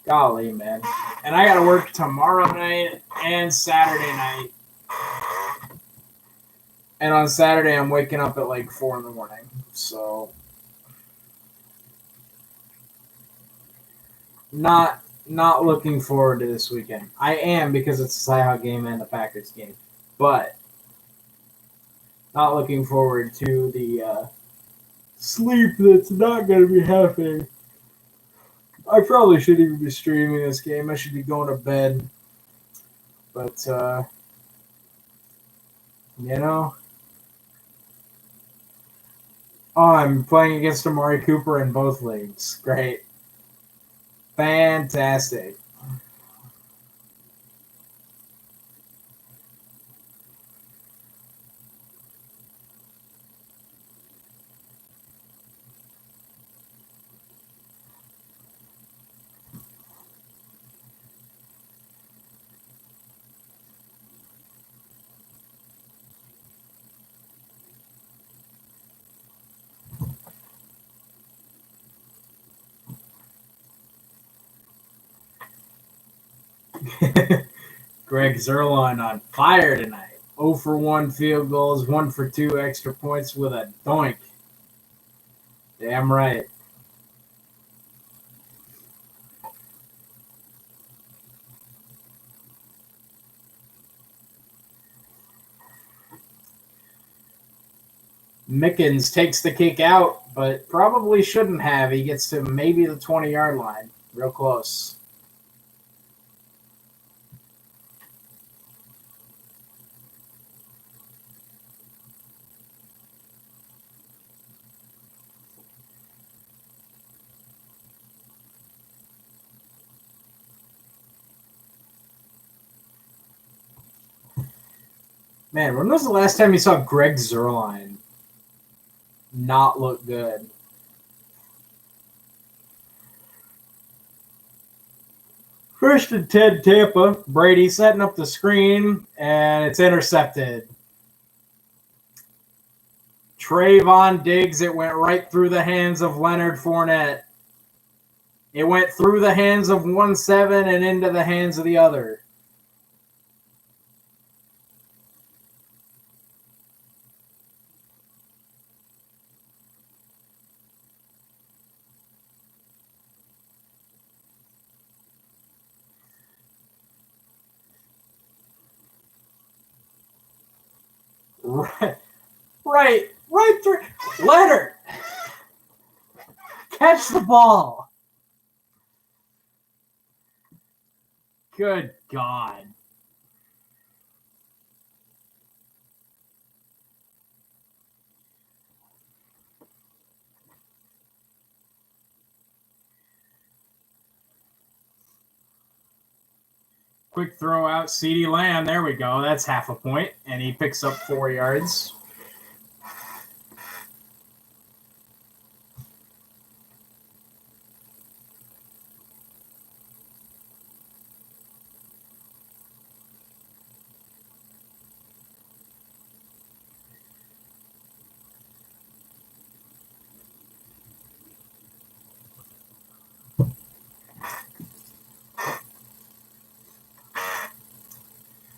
Golly, man. And I got to work tomorrow night and Saturday night. And on Saturday, I'm waking up at like 4 in the morning. So, not looking forward to this weekend. I am because it's the Seahawks game and the Packers game. But not looking forward to the sleep that's not going to be happening. I probably shouldn't even be streaming this game. I should be going to bed. But, you know. Oh, I'm playing against Amari Cooper in both leagues. Great. Fantastic. Greg Zerline on fire tonight. 0 for 1 field goals, 1 for 2 extra points with a doink. Damn right. Mickens takes the kick out, but probably shouldn't have. He gets to maybe the 20-yard line. Real close. Man, when was the last time you saw Greg Zerline not look good? First and 10 Tampa. Brady setting up the screen, and it's intercepted. Trayvon Diggs, it went right through the hands of Leonard Fournette. It went through the hands of 1-7 and into the hands of the other. Right through. Leonard, catch the ball. Good God. Quick throw out, CeeDee Lamb. There we go. That's half a point, and he picks up 4 yards.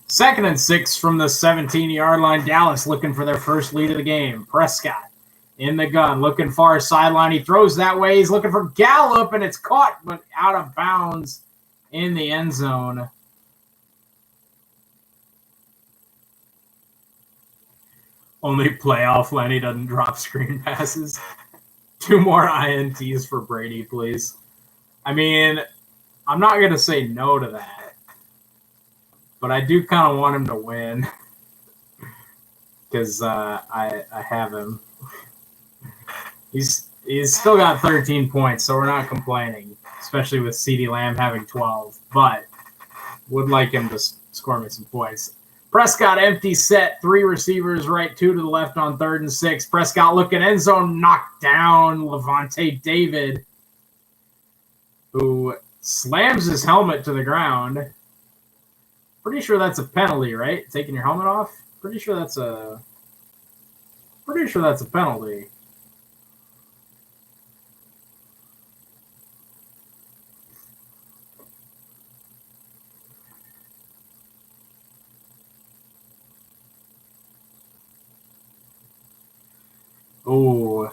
Second and 6 from the 17-yard line. Dallas looking for their first lead of the game. Prescott in the gun, looking far sideline. He throws that way. He's looking for Gallup, and it's caught, but out of bounds in the end zone. Only playoff Lenny doesn't drop screen passes. 2 more INTs for Brady, please. I mean, I'm not going to say no to that. But I do kind of want him to win because I have him. He's still got 13 points, so we're not complaining, especially with CeeDee Lamb having 12. But would like him to score me some points. Prescott empty set, 3 receivers right, 2 to the left on 3rd and 6. Prescott looking end zone, knocked down Levante David, who slams his helmet to the ground. Pretty sure that's a penalty, right? Taking your helmet off? Pretty sure that's a penalty. Oh.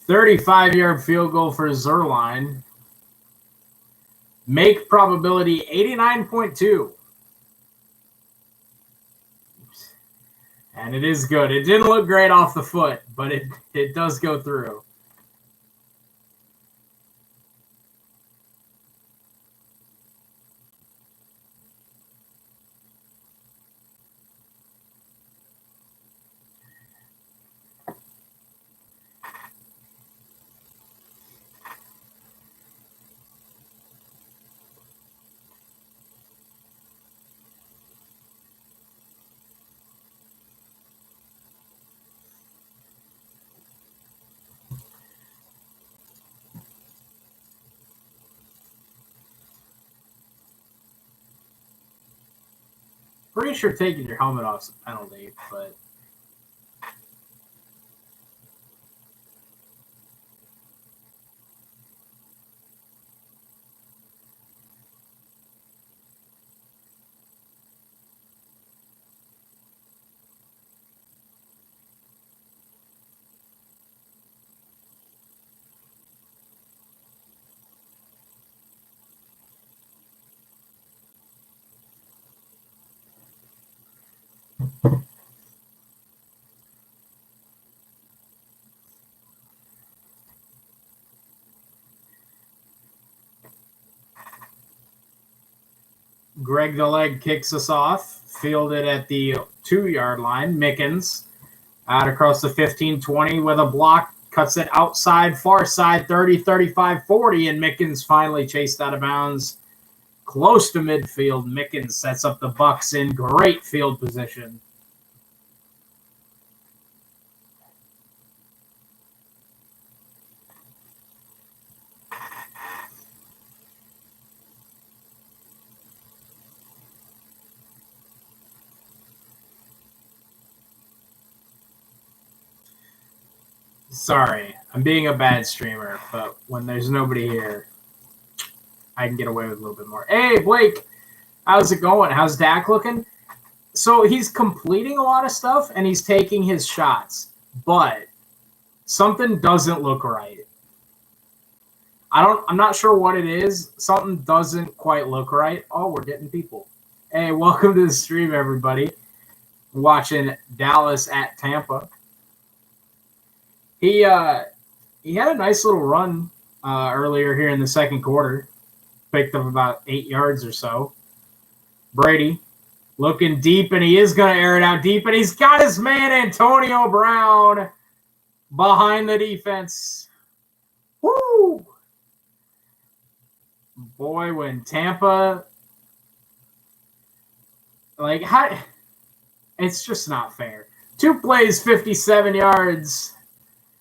35-yard field goal for Zerline. Make probability 89.2. And it is good. It didn't look great off the foot, but it does go through. Pretty sure taking your helmet off is a penalty, but Greg the Leg kicks us off. Fielded at the 2-yard line. Mickens out across the 15-20 with a block. Cuts it outside, far side, 30, 35, 40, and Mickens finally chased out of bounds. Close to midfield. Mickens sets up the Bucs in great field position. Sorry, I'm being a bad streamer, but when there's nobody here, I can get away with a little bit more. Hey, Blake, how's it going? How's Dak looking? So he's completing a lot of stuff, and he's taking his shots, but something doesn't look right. I'm not sure what it is. Something doesn't quite look right. Oh, we're getting people. Hey, welcome to the stream, everybody. Watching Dallas at Tampa. He had a nice little run earlier here in the second quarter. Picked up about 8 yards or so. Brady looking deep, and he is going to air it out deep, and he's got his man Antonio Brown behind the defense. Woo! Boy, when Tampa, it's just not fair. 2 plays, 57 yards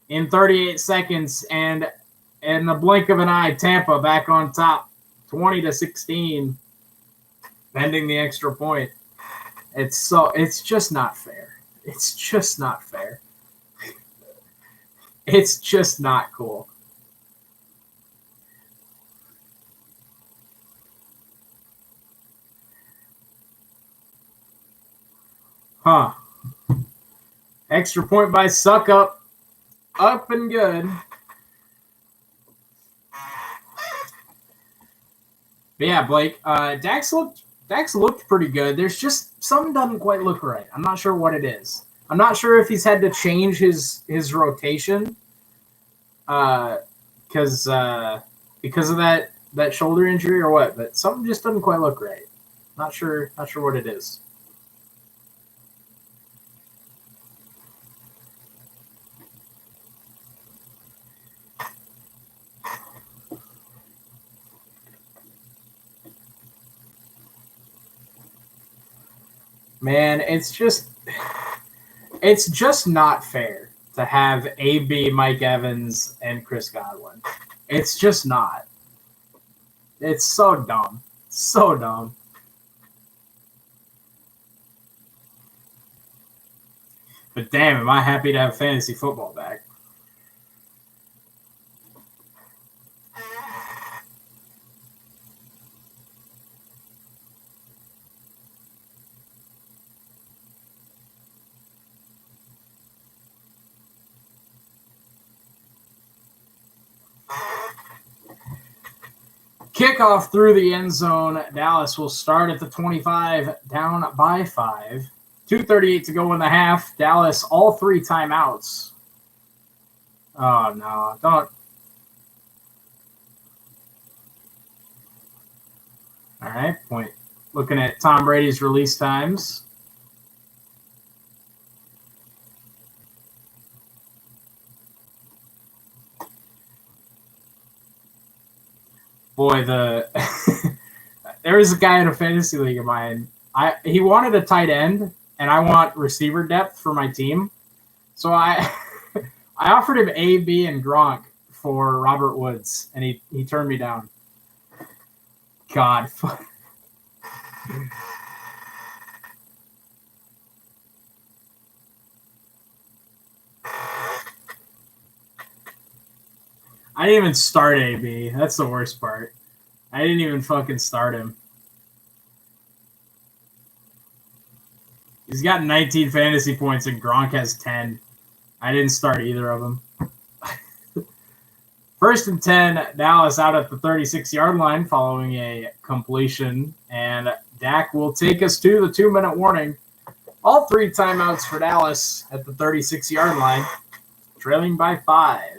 in 38 seconds, and in the blink of an eye, Tampa back on top, 20-16, pending the extra point. It's just not fair. It's just not fair. It's just not cool. Huh. Extra point by Suck Up. Up and good. But yeah, Blake, Dax looked pretty good. There's just something doesn't quite look right. I'm not sure what it is. I'm not sure if he's had to change his rotation because of that shoulder injury or what, but something just doesn't quite look right. Not sure what it is. Man, it's just not fair to have AB, Mike Evans, and Chris Godwin. It's just not. It's so dumb. So dumb. But damn, am I happy to have fantasy football back. Kickoff through the end zone. Dallas will start at the 25, down by 5. 2:38 to go in the half. Dallas, all 3 timeouts. Oh, no. Don't. All right, point. Looking at Tom Brady's release times. Boy, there was a guy in a fantasy league of mine. He wanted a tight end, and I want receiver depth for my team. So I offered him A, B, and Gronk for Robert Woods, and he turned me down. God. I didn't even start AB. That's the worst part. I didn't even fucking start him. He's got 19 fantasy points and Gronk has 10. I didn't start either of them. 1st and 10, Dallas out at the 36-yard line following a completion, and Dak will take us to the 2-minute warning. All 3 timeouts for Dallas at the 36-yard line, trailing by 5.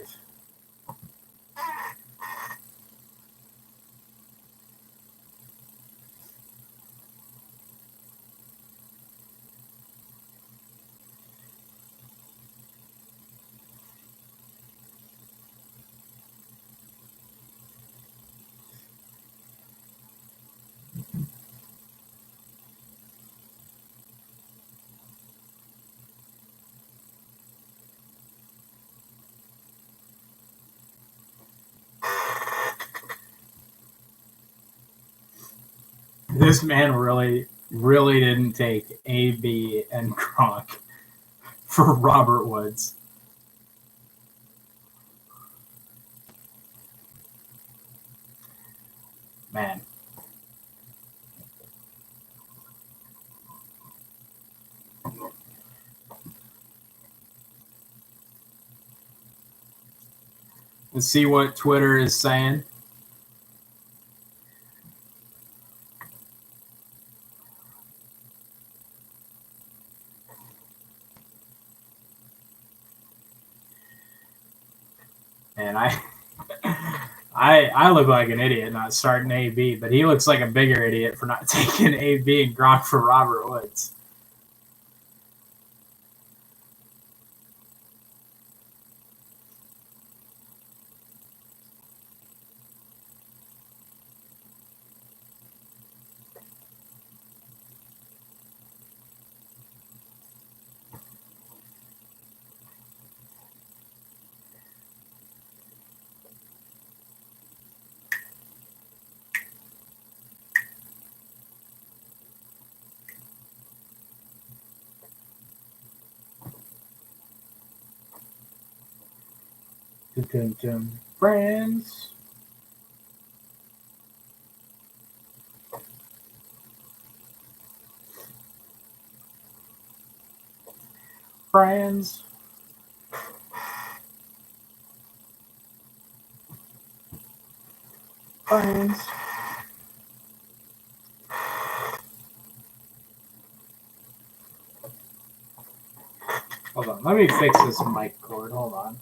This man really didn't take AB and Gronk for Robert Woods. Man. Let's see what Twitter is saying. And I look like an idiot not starting AB, but he looks like a bigger idiot for not taking AB and Gronk for Robert Woods. Friends. Friends. Friends. Hold on, let me fix this mic cord. Hold on.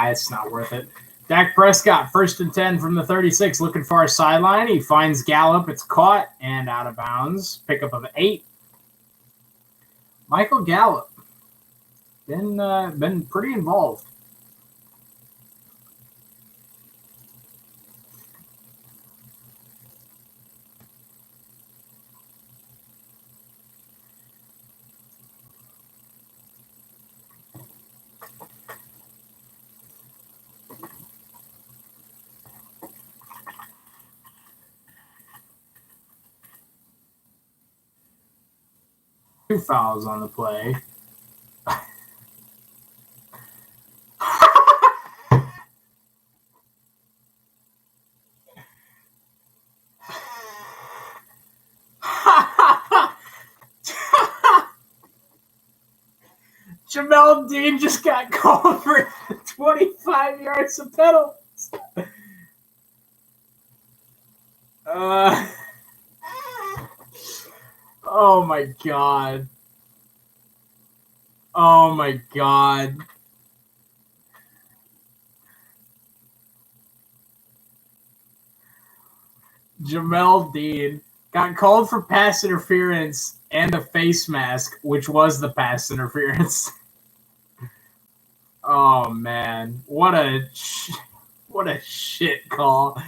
It's not worth it. Dak Prescott, 1st and 10 from the 36, looking for a sideline. He finds Gallup. It's caught and out of bounds. Pickup of 8. Michael Gallup. Been pretty involved. Two fouls on the play. Jamel Dean just got called for 25 yards of penalties. Oh my god. Oh my god. Jamel Dean got called for pass interference and a face mask, which was the pass interference. Oh man, what a shit call.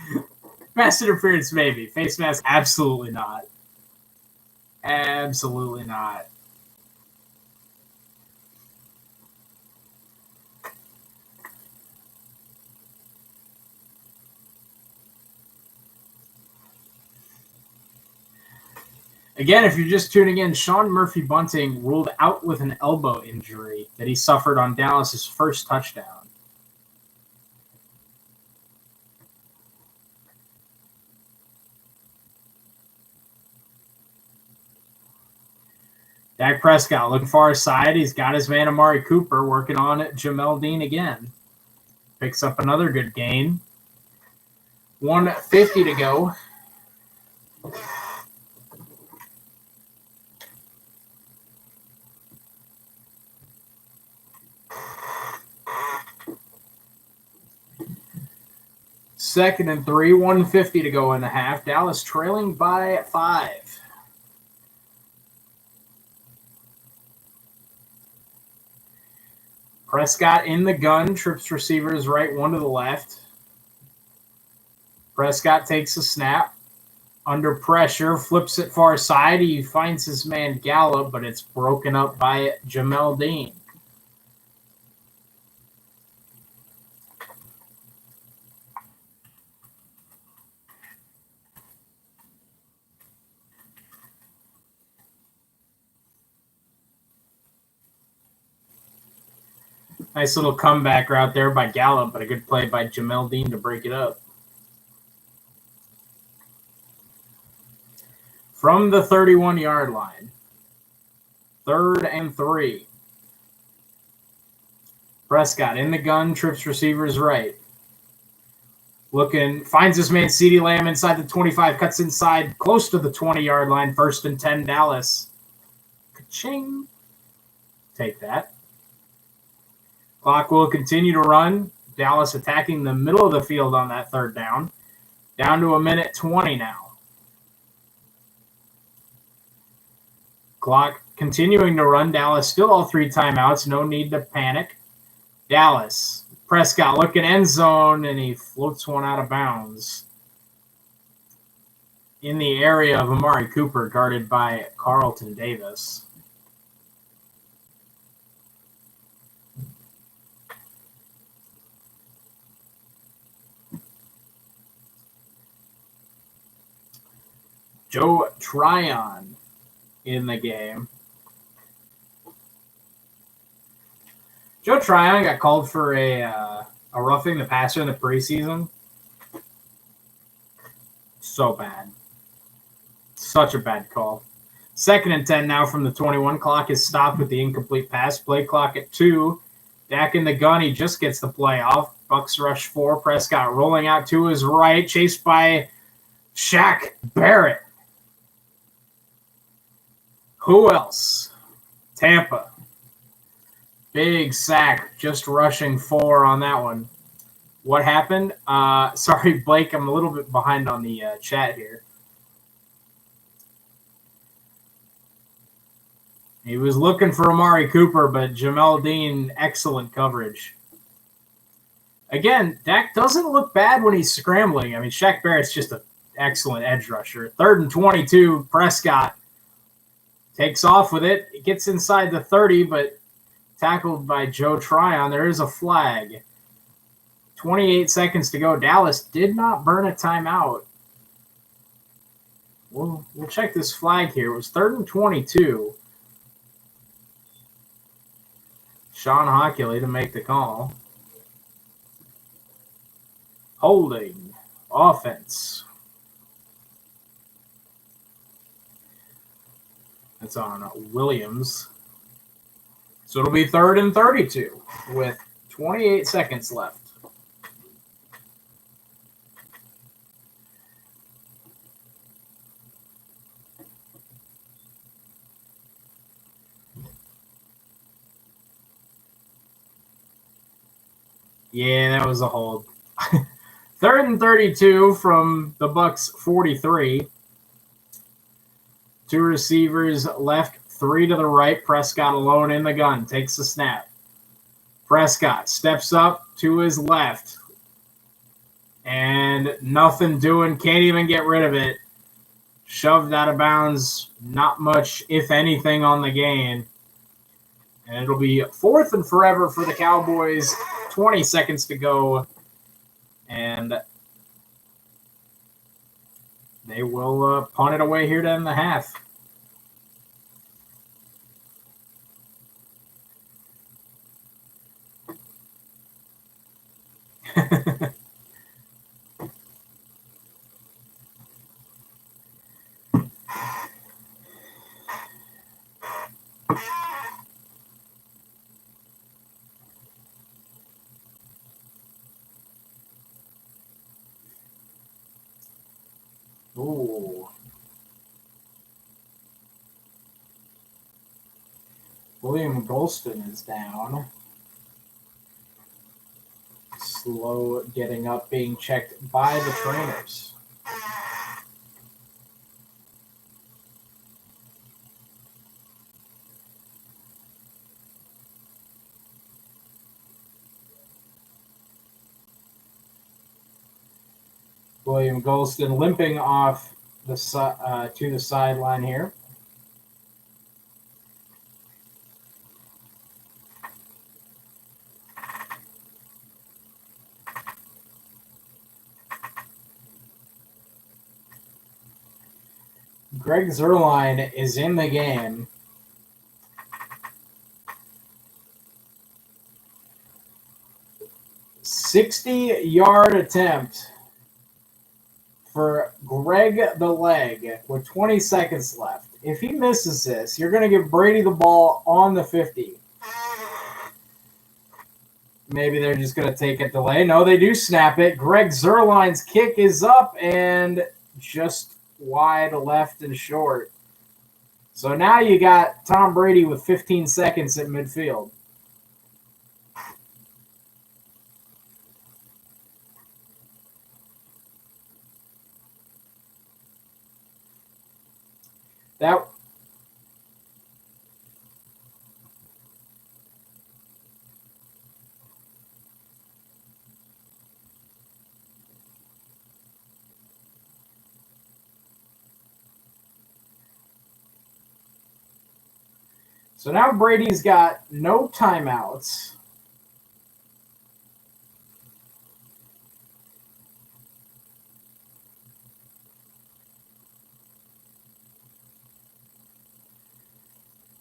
Pass interference maybe, face mask absolutely not. Absolutely not. Again, if you're just tuning in, Sean Murphy-Bunting ruled out with an elbow injury that he suffered on Dallas's first touchdown. Dak Prescott looking far side. He's got his man Amari Cooper working on Jamel Dean again. Picks up another good gain. 1:50 to go. Second and 3, 1:50 to go in the half. Dallas trailing by 5. Prescott in the gun, trips receivers right, one to the left. Prescott takes a snap. Under pressure, flips it far side. He finds his man Gallup, but it's broken up by Jamel Dean. Nice little comeback route there by Gallup, but a good play by Jamel Dean to break it up. From the 31-yard line, 3rd and 3. Prescott in the gun, trips receivers right. Looking, finds his man CeeDee Lamb inside the 25, cuts inside, close to the 20-yard line, 1st and 10, Dallas. Ka-ching. Take that. Clock will continue to run. Dallas attacking the middle of the field on that 3rd down. Down to 1:20 now. Clock continuing to run. Dallas still all 3 timeouts. No need to panic. Dallas. Prescott looking end zone, and he floats one out of bounds. In the area of Amari Cooper, guarded by Carlton Davis. Joe Tryon in the game. Joe Tryon got called for a roughing the passer in the preseason. So bad. Such a bad call. 2nd and 10 now from the 21. Clock is stopped with the incomplete pass. Play clock at 2. Dak in the gun. He just gets the play off. Bucks rush 4. Prescott rolling out to his right. Chased by Shaq Barrett. Who else? Tampa. Big sack, just rushing 4 on that one. What happened? Sorry, Blake, I'm a little bit behind on the chat here. He was looking for Amari Cooper, but Jamel Dean, excellent coverage. Again, Dak doesn't look bad when he's scrambling. I mean, Shaq Barrett's just an excellent edge rusher. 3rd and 22, Prescott takes off with it. It gets inside the 30, but tackled by Joe Tryon. There is a flag. 28 seconds to go. Dallas did not burn a timeout. We'll check this flag here. It was 3rd and 22. Sean Hockley to make the call. Holding. Offense. That's on Williams. So it'll be 3rd and 32 with 28 seconds left. Yeah, that was a hold. 3rd and 32 from the Bucks 43. 2 receivers left, 3 to the right. Prescott alone in the gun. Takes the snap. Prescott steps up to his left. And nothing doing. Can't even get rid of it. Shoved out of bounds. Not much, if anything, on the gain. And it'll be 4th and forever for the Cowboys. 20 seconds to go. And they will punt it away here to end the half. Ooh. William Golston is down. Slow getting up, being checked by the trainers. William Golston limping off the to the sideline here. Greg Zuerlein is in the game. "60-yard attempt for Greg the Leg with 20 seconds left. If he misses this, you're going to give Brady the ball on the 50. Maybe they're just going to take a delay. No, they do snap it. Greg Zuerlein's kick is up and just wide left and short. So now you got Tom Brady with 15 seconds at midfield. That So now Brady's got no timeouts.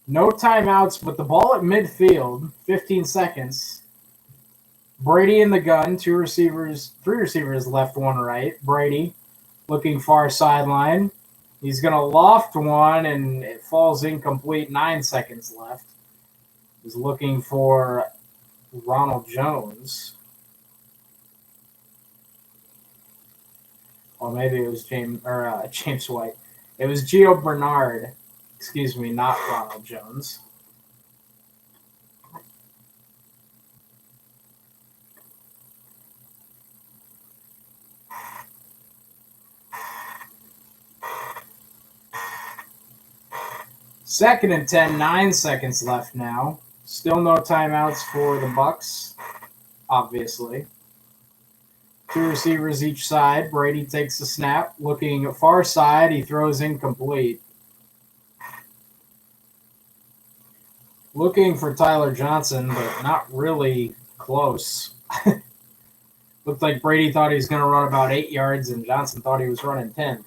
No timeouts, but the ball at midfield, 15 seconds. Brady in the gun, three receivers left, one right. Brady looking far sideline. He's going to loft one, and it falls incomplete. 9 seconds left. He's looking for Ronald Jones. Or maybe it was James White. It was Gio Bernard. Excuse me, not Ronald Jones. Second and 10, 9 seconds left now. Still no timeouts for the Bucs, obviously. Two receivers each side. Brady takes the snap. Looking far side, he throws incomplete. Looking for Tyler Johnson, but not really close. Looked like Brady thought he was going to run about 8 yards, and Johnson thought he was running 10.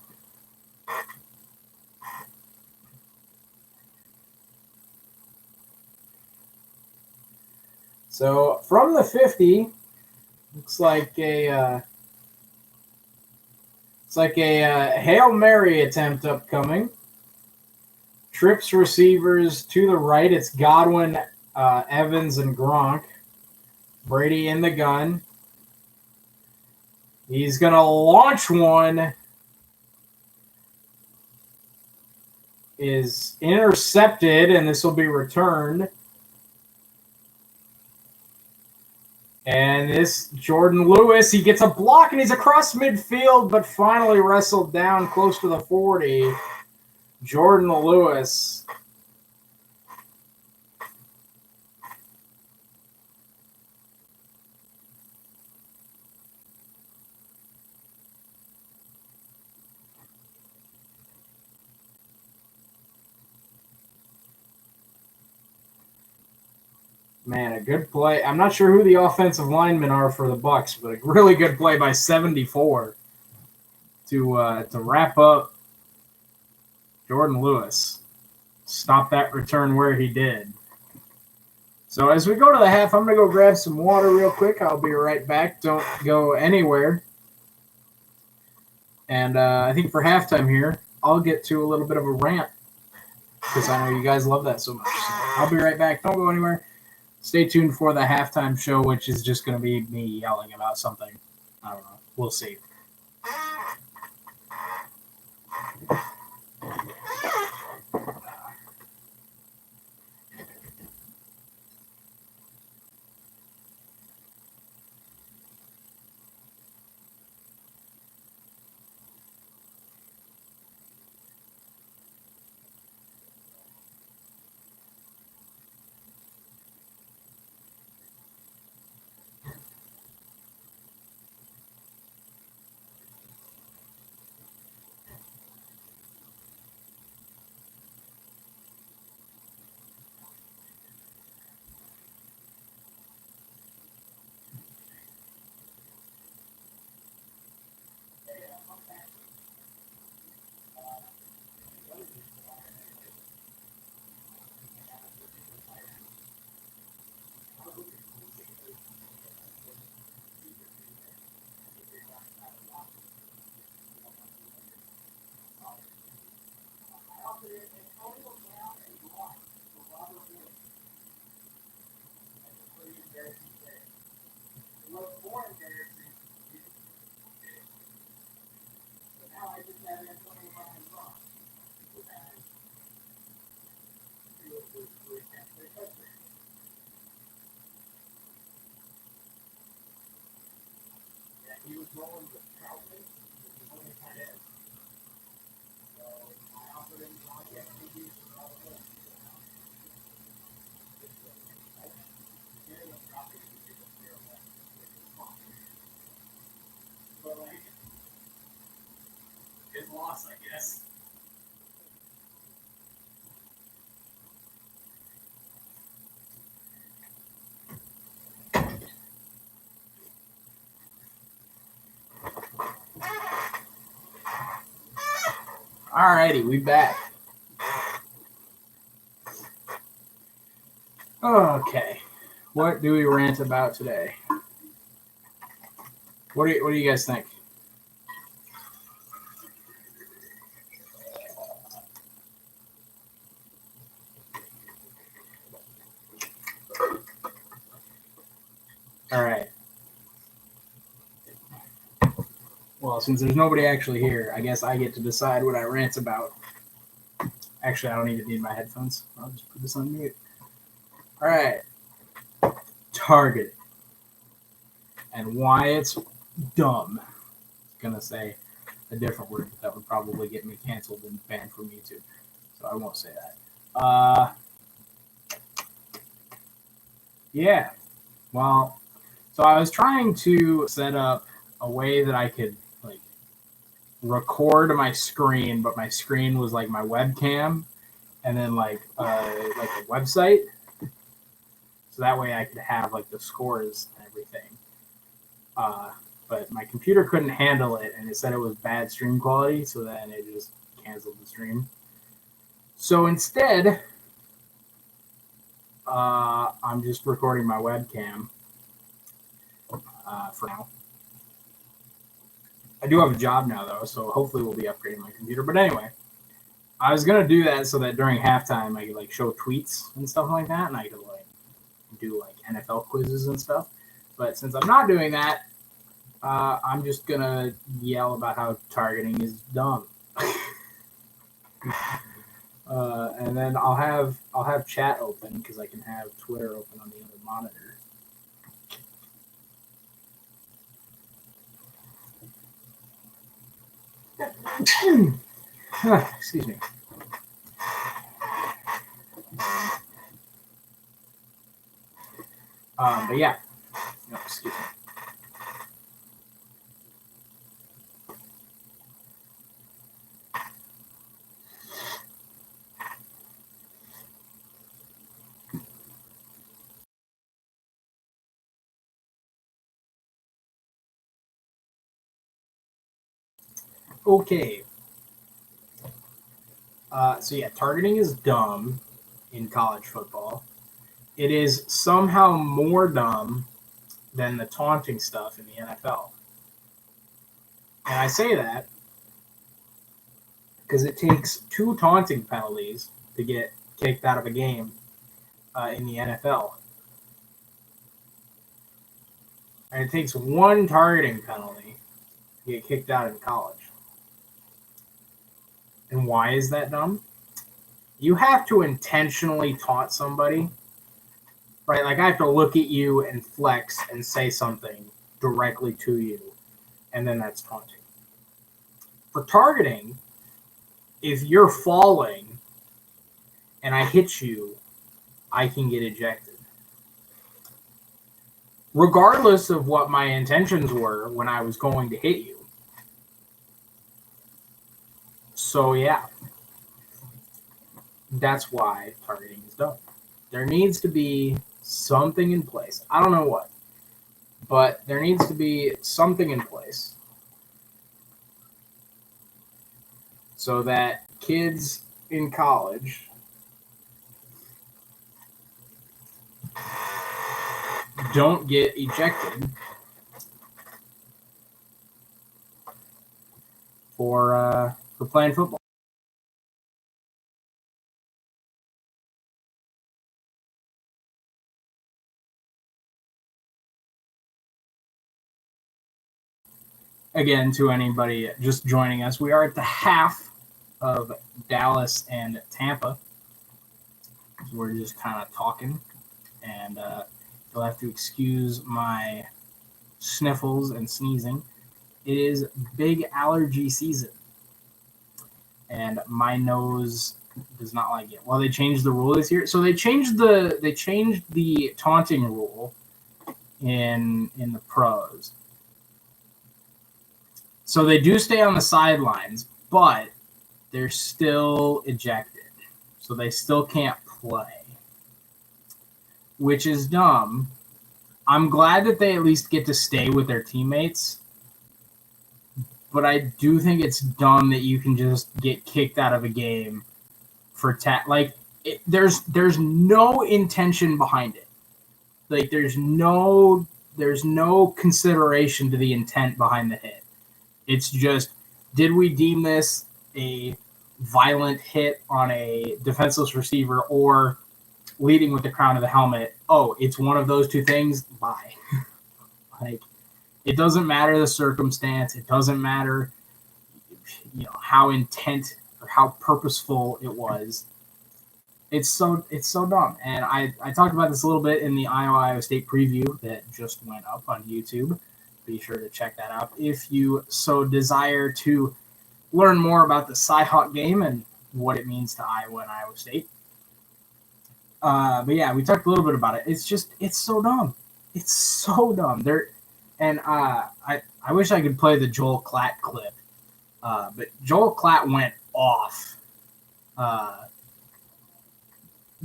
So from the 50, looks like a Hail Mary attempt upcoming. Trips receivers to the right. It's Godwin, Evans, and Gronk. Brady in the gun. He's going to launch one. Is intercepted, and this will be returned. And this Jordan Lewis, he gets a block, and he's across midfield, but finally wrestled down close to the 40. Jordan Lewis. Man, a good play. I'm not sure who the offensive linemen are for the Bucs, but a really good play by 74 to wrap up Jordan Lewis. Stop that return where he did. So as we go to the half, I'm going to go grab some water real quick. I'll be right back. Don't go anywhere. And I think for halftime here, I'll get to a little bit of a rant because I know you guys love that so much. So I'll be right back. Don't go anywhere. Stay tuned for the halftime show, which is just going to be me yelling about something. I don't know. We'll see. He was rolling with Cowboys. He was only tight end. So I offered him all the FTDs for all of them. But like, his loss, I guess. Alrighty, we back. Okay, what do we rant about today? What do you guys think? All right. Well, since there's nobody actually here, I guess I get to decide what I rant about. Actually, I don't even need my headphones. I'll just put this on mute. All right. Target. And why it's dumb. I was going to say a different word that would probably get me canceled and banned from YouTube. So I won't say that. Yeah. Well, so I was trying to set up a way that I could like record my screen, but my screen was like my webcam and then like a website. So that way I could have like the scores and everything. But my computer couldn't handle it and it said it was bad stream quality, so then it just canceled the stream. So instead, I'm just recording my webcam for now. I do have a job now, though, so hopefully we'll be upgrading my computer. But anyway, I was going to do that so that during halftime I could like show tweets and stuff like that, and I could like do like NFL quizzes and stuff. But since I'm not doing that, I'm just going to yell about how targeting is dumb. And then I'll have chat open because I can have Twitter open on the other monitor. Excuse me. But yeah, no, excuse me. Okay. So yeah, targeting is dumb in college football. it is somehow more dumb than the taunting stuff in the NFL. And I say that because it takes 2 taunting penalties to get kicked out of a game in the NFL. And it takes 1 targeting penalty to get kicked out in college. And why is that dumb? You have to intentionally taunt somebody, right? Like I have to look at you and flex and say something directly to you, and then that's taunting. For targeting, if you're falling and I hit you, I can get ejected. Regardless of what my intentions were when I was going to hit you. So, yeah. That's why targeting is dumb. There needs to be something in place. I don't know what. But there needs to be something in place so that kids in college don't get ejected for playing football. Again, to anybody just joining us, we are at the half of Dallas and Tampa. So we're just kind of talking, and you'll have to excuse my sniffles and sneezing. It is big allergy season, and my nose does not like it. Well, they changed the rule this year, so they changed the taunting rule in the pros. So they do stay on the sidelines, but they're still ejected. So they still can't play, which is dumb. I'm glad that they at least get to stay with their teammates, but I do think it's dumb that you can just get kicked out of a game for there's no intention behind it. Like there's no consideration to the intent behind the hit. It's just, did we deem this a violent hit on a defenseless receiver or leading with the crown of the helmet? Oh, it's one of those 2 things. Bye. Like, it doesn't matter the circumstance. It doesn't matter, how intent or how purposeful it was. It's so dumb. And I talked about this a little bit in the Iowa State preview that just went up on YouTube. Be sure to check that out if you so desire to learn more about the Cyhawk game and what it means to Iowa and Iowa State. But yeah, we talked a little bit about it. It's so dumb. It's so dumb. I wish I could play the Joel Klatt clip, but Joel Klatt went off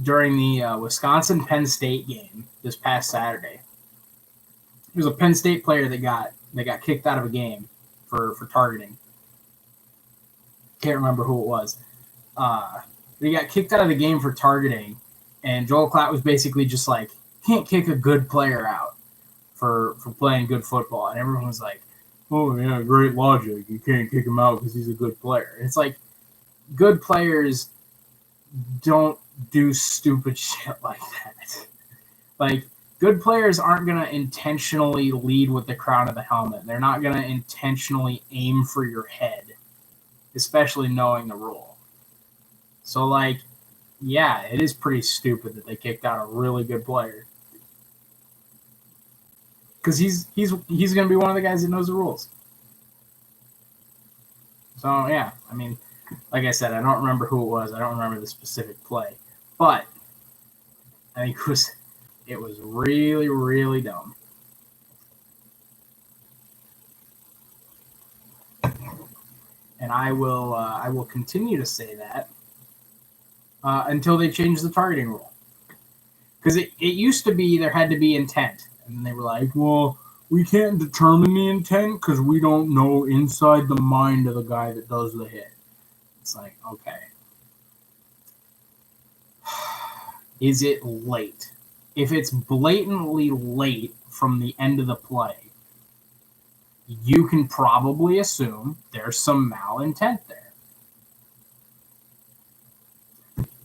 during the Wisconsin-Penn State game this past Saturday. There was a Penn State player that got kicked out of a game for targeting. Can't remember who it was. He got kicked out of the game for targeting, and Joel Klatt was basically just like, can't kick a good player out for playing good football. And everyone was like, oh, yeah, great logic. You can't kick him out because he's a good player. And it's like, good players don't do stupid shit like that. Like, good players aren't going to intentionally lead with the crown of the helmet. They're not going to intentionally aim for your head, especially knowing the rule. So, like, yeah, it is pretty stupid that they kicked out a really good player. Because he's going to be one of the guys that knows the rules. So, yeah, I mean, like I said, I don't remember who it was. I don't remember the specific play. But I think it was really, really dumb. And I will continue to say that until they change the targeting rule. Because it used to be there had to be intent. And they were like, well, we can't determine the intent because we don't know inside the mind of the guy that does the hit. It's like, okay. Is it late? if it's blatantly late from the end of the play, you can probably assume there's some malintent there.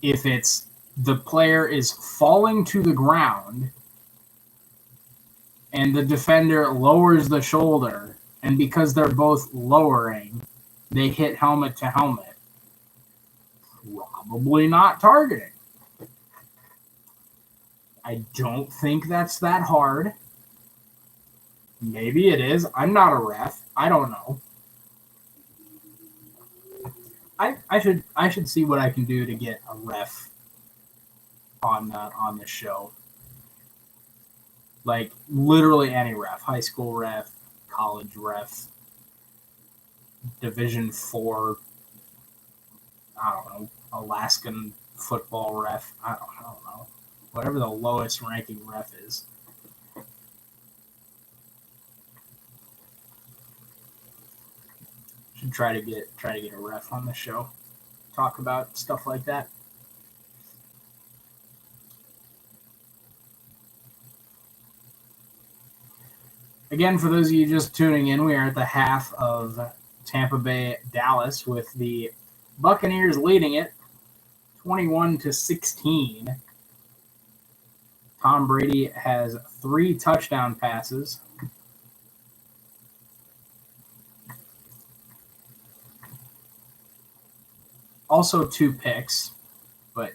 If it's the player is falling to the ground and the defender lowers the shoulder, and because they're both lowering, they hit helmet to helmet, probably not targeting. I don't think that's that hard. Maybe it is. I'm not a ref. I don't know. I should see what I can do to get a ref on the show. Like literally any ref, high school ref, college ref, Division IV, I don't know, Alaskan football ref. I don't know. Whatever the lowest ranking ref is. Should try to get a ref on the show. Talk about stuff like that. Again, for those of you just tuning in, we are at the half of Tampa Bay Dallas with the Buccaneers leading it 21-16. Tom Brady has 3 touchdown passes. Also 2 picks, but,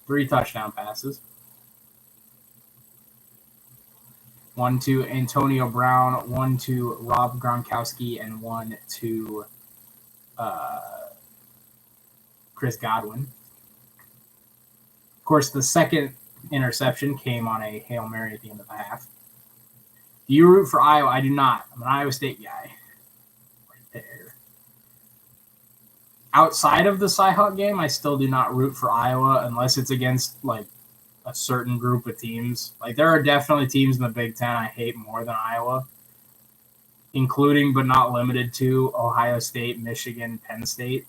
3 touchdown passes. 1 to Antonio Brown, 1 to Rob Gronkowski, and 1 to Chris Godwin. Of course, the second interception came on a Hail Mary at the end of the half. Do you root for Iowa? I do not. I'm an Iowa State guy. Right there. Outside of the Cy-Hawk game, I still do not root for Iowa unless it's against, a certain group of teams. There are definitely teams in the Big Ten I hate more than Iowa, including but not limited to Ohio State, Michigan, Penn State.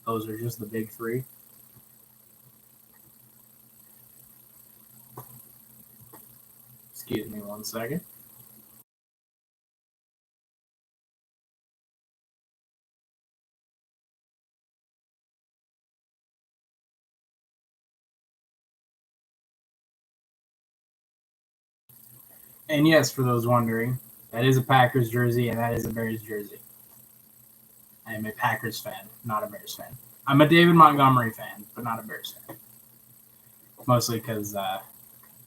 Those are just the big 3. Excuse me 1 second. And yes, for those wondering, that is a Packers jersey and that is a Bears jersey. I am a Packers fan, not a Bears fan. I'm a David Montgomery fan, but not a Bears fan. Mostly because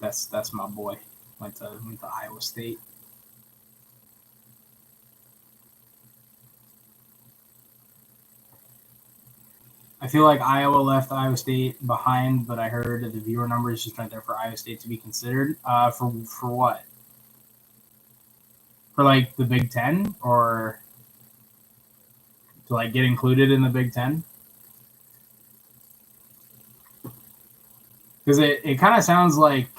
that's my boy. Went to Iowa State. I feel like Iowa left Iowa State behind, but I heard the viewer numbers just right there for Iowa State to be considered. For what? For the Big Ten, or to get included in the Big Ten? Because it kind of sounds like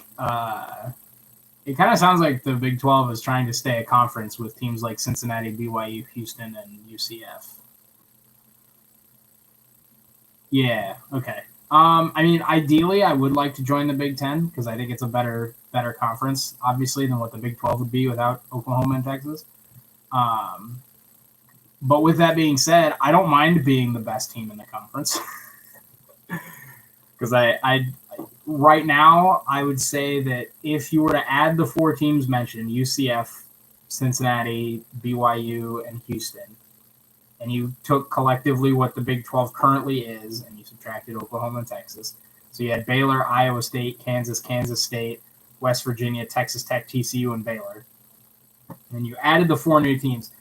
the Big 12 is trying to stay a conference with teams like Cincinnati, BYU, Houston, and UCF. Yeah. Okay. Ideally, I would like to join the Big Ten because I think it's a better conference, obviously, than what the Big 12 would be without Oklahoma and Texas. But with that being said, I don't mind being the best team in the conference because I right now I would say that if you were to add the 4 teams mentioned, UCF, Cincinnati, BYU, and Houston, and you took collectively what the Big 12 currently is, and you subtracted Oklahoma and Texas. So you had Baylor, Iowa State, Kansas State, West Virginia, Texas Tech, TCU, and Baylor. And you added the 4 new teams.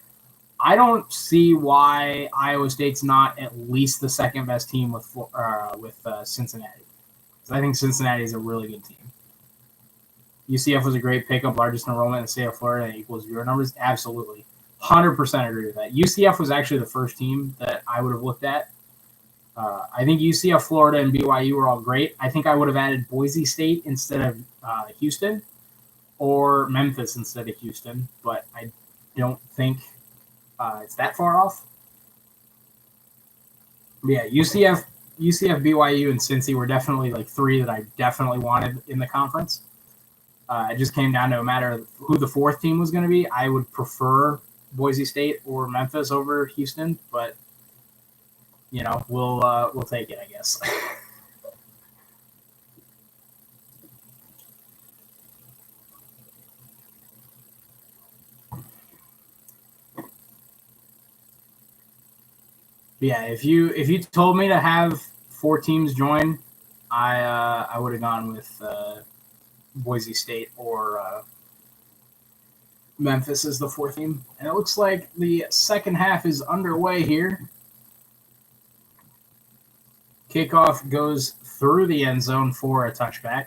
I don't see why Iowa State's not at least the second best team with Cincinnati. Because I think Cincinnati is a really good team. UCF was a great pickup, largest enrollment in the state of Florida, and equals viewer numbers. Absolutely. 100% agree with that. UCF was actually the first team that I would have looked at. I think UCF, Florida, and BYU were all great. I think I would have added Boise State instead of Houston, or Memphis instead of Houston, but I don't think it's that far off. Yeah, UCF UCF, BYU, and Cincy were definitely like three that I definitely wanted in the conference. It just came down to a matter of who the fourth team was going to be. I would prefer Boise State or Memphis over Houston, but we'll take it, I guess. Yeah, if you told me to have four teams join, I would have gone with Boise State or Memphis as the fourth team. And it looks like the second half is underway here. Kickoff goes through the end zone for a touchback.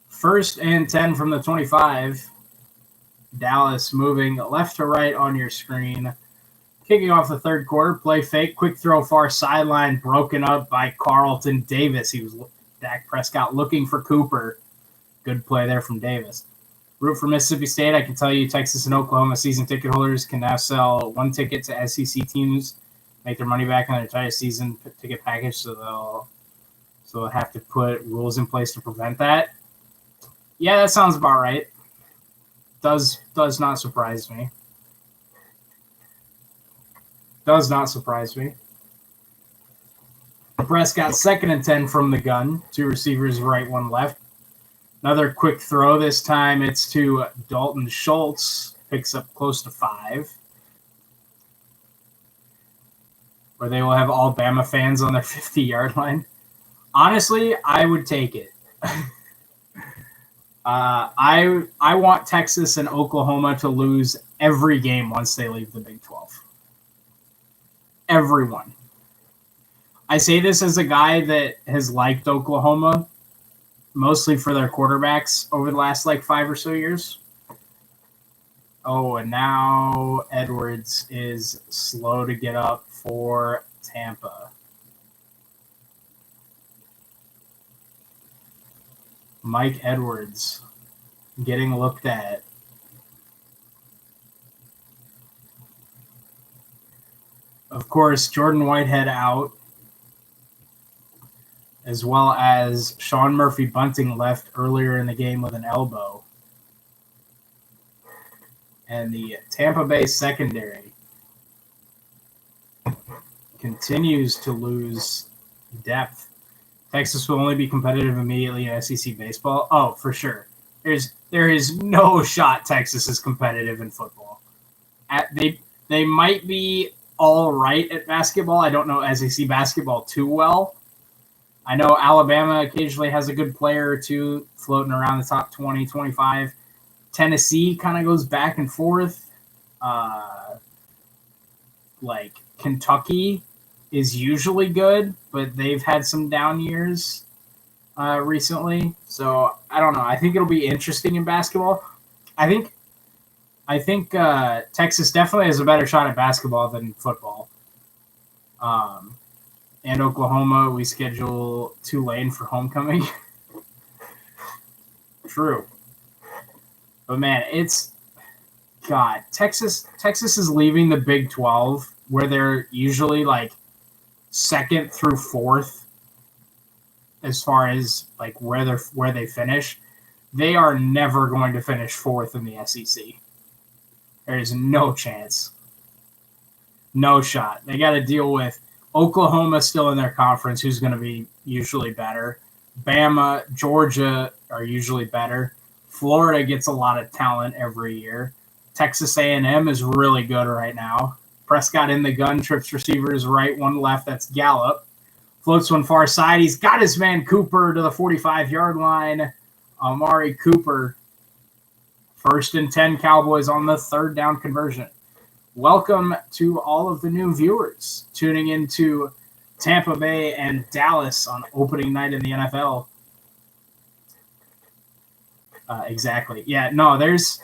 First and 10 from the 25. Dallas moving left to right on your screen. Kicking off the third quarter, play fake, quick throw far sideline, broken up by Carlton Davis. He was Dak Prescott looking for Cooper. Good play there from Davis. Root for Mississippi State. I can tell you Texas and Oklahoma season ticket holders can now sell one ticket to SEC teams, make their money back on their entire season ticket package, so they'll have to put rules in place to prevent that. Yeah, that sounds about right. Does not surprise me. Does not surprise me. Prescott second and 10 from the gun. Two receivers right, one left. Another quick throw. This time it's to Dalton Schultz. Picks up close to 5. Where they will have all Bama fans on their 50-yard line. Honestly, I would take it. I want Texas and Oklahoma to lose every game once they leave the Big 12. Everyone. I say this as a guy that has liked Oklahoma mostly for their quarterbacks over the last 5 or so years. Oh, and now Edwards is slow to get up for Tampa. Mike Edwards getting looked at. Of course, Jordan Whitehead out, as well as Sean Murphy Bunting left earlier in the game with an elbow. And the Tampa Bay secondary continues to lose depth. Texas will only be competitive immediately in SEC baseball. Oh, for sure. There is no shot Texas is competitive in football. They might be all right at basketball. I don't know SEC basketball too well. I know Alabama occasionally has a good player or two floating around the top 20, 25. Tennessee kind of goes back and forth. Kentucky is usually good, but they've had some down years recently. So I don't know. I think it'll be interesting in basketball. I think Texas definitely has a better shot at basketball than football. And Oklahoma, we schedule Tulane for homecoming. True. But man, Texas is leaving the Big 12 where they're usually second through fourth as far as where they finish. They are never going to finish fourth in the SEC. There is no chance. No shot. They got to deal with Oklahoma still in their conference, who's going to be usually better. Bama, Georgia are usually better. Florida gets a lot of talent every year. Texas A&M is really good right now. Prescott in the gun, trips receivers right, one left. That's Gallup. Floats one far side. He's got his man Cooper to the 45-yard line. Amari Cooper. First and 10 Cowboys on the third down conversion. Welcome to all of the new viewers tuning into Tampa Bay and Dallas on opening night in the NFL. Exactly. Yeah, no, there's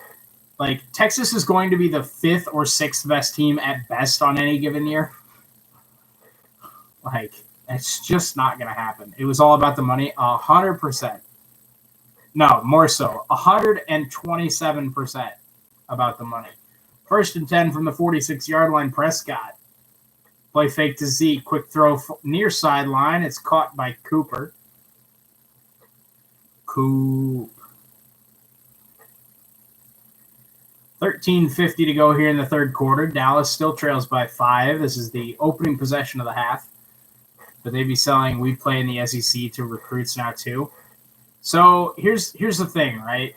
Texas is going to be the 5th or 6th best team at best on any given year. It's just not going to happen. It was all about the money, 100%. No, more so, 127% about the money. 1st and 10 from the 46-yard line, Prescott. Play fake to Zeke. Quick throw near sideline. It's caught by Cooper. 13:50 to go here in the third quarter. Dallas still trails by 5. This is the opening possession of the half. But they'd be selling we play in the SEC to recruits now too. So here's the thing, right?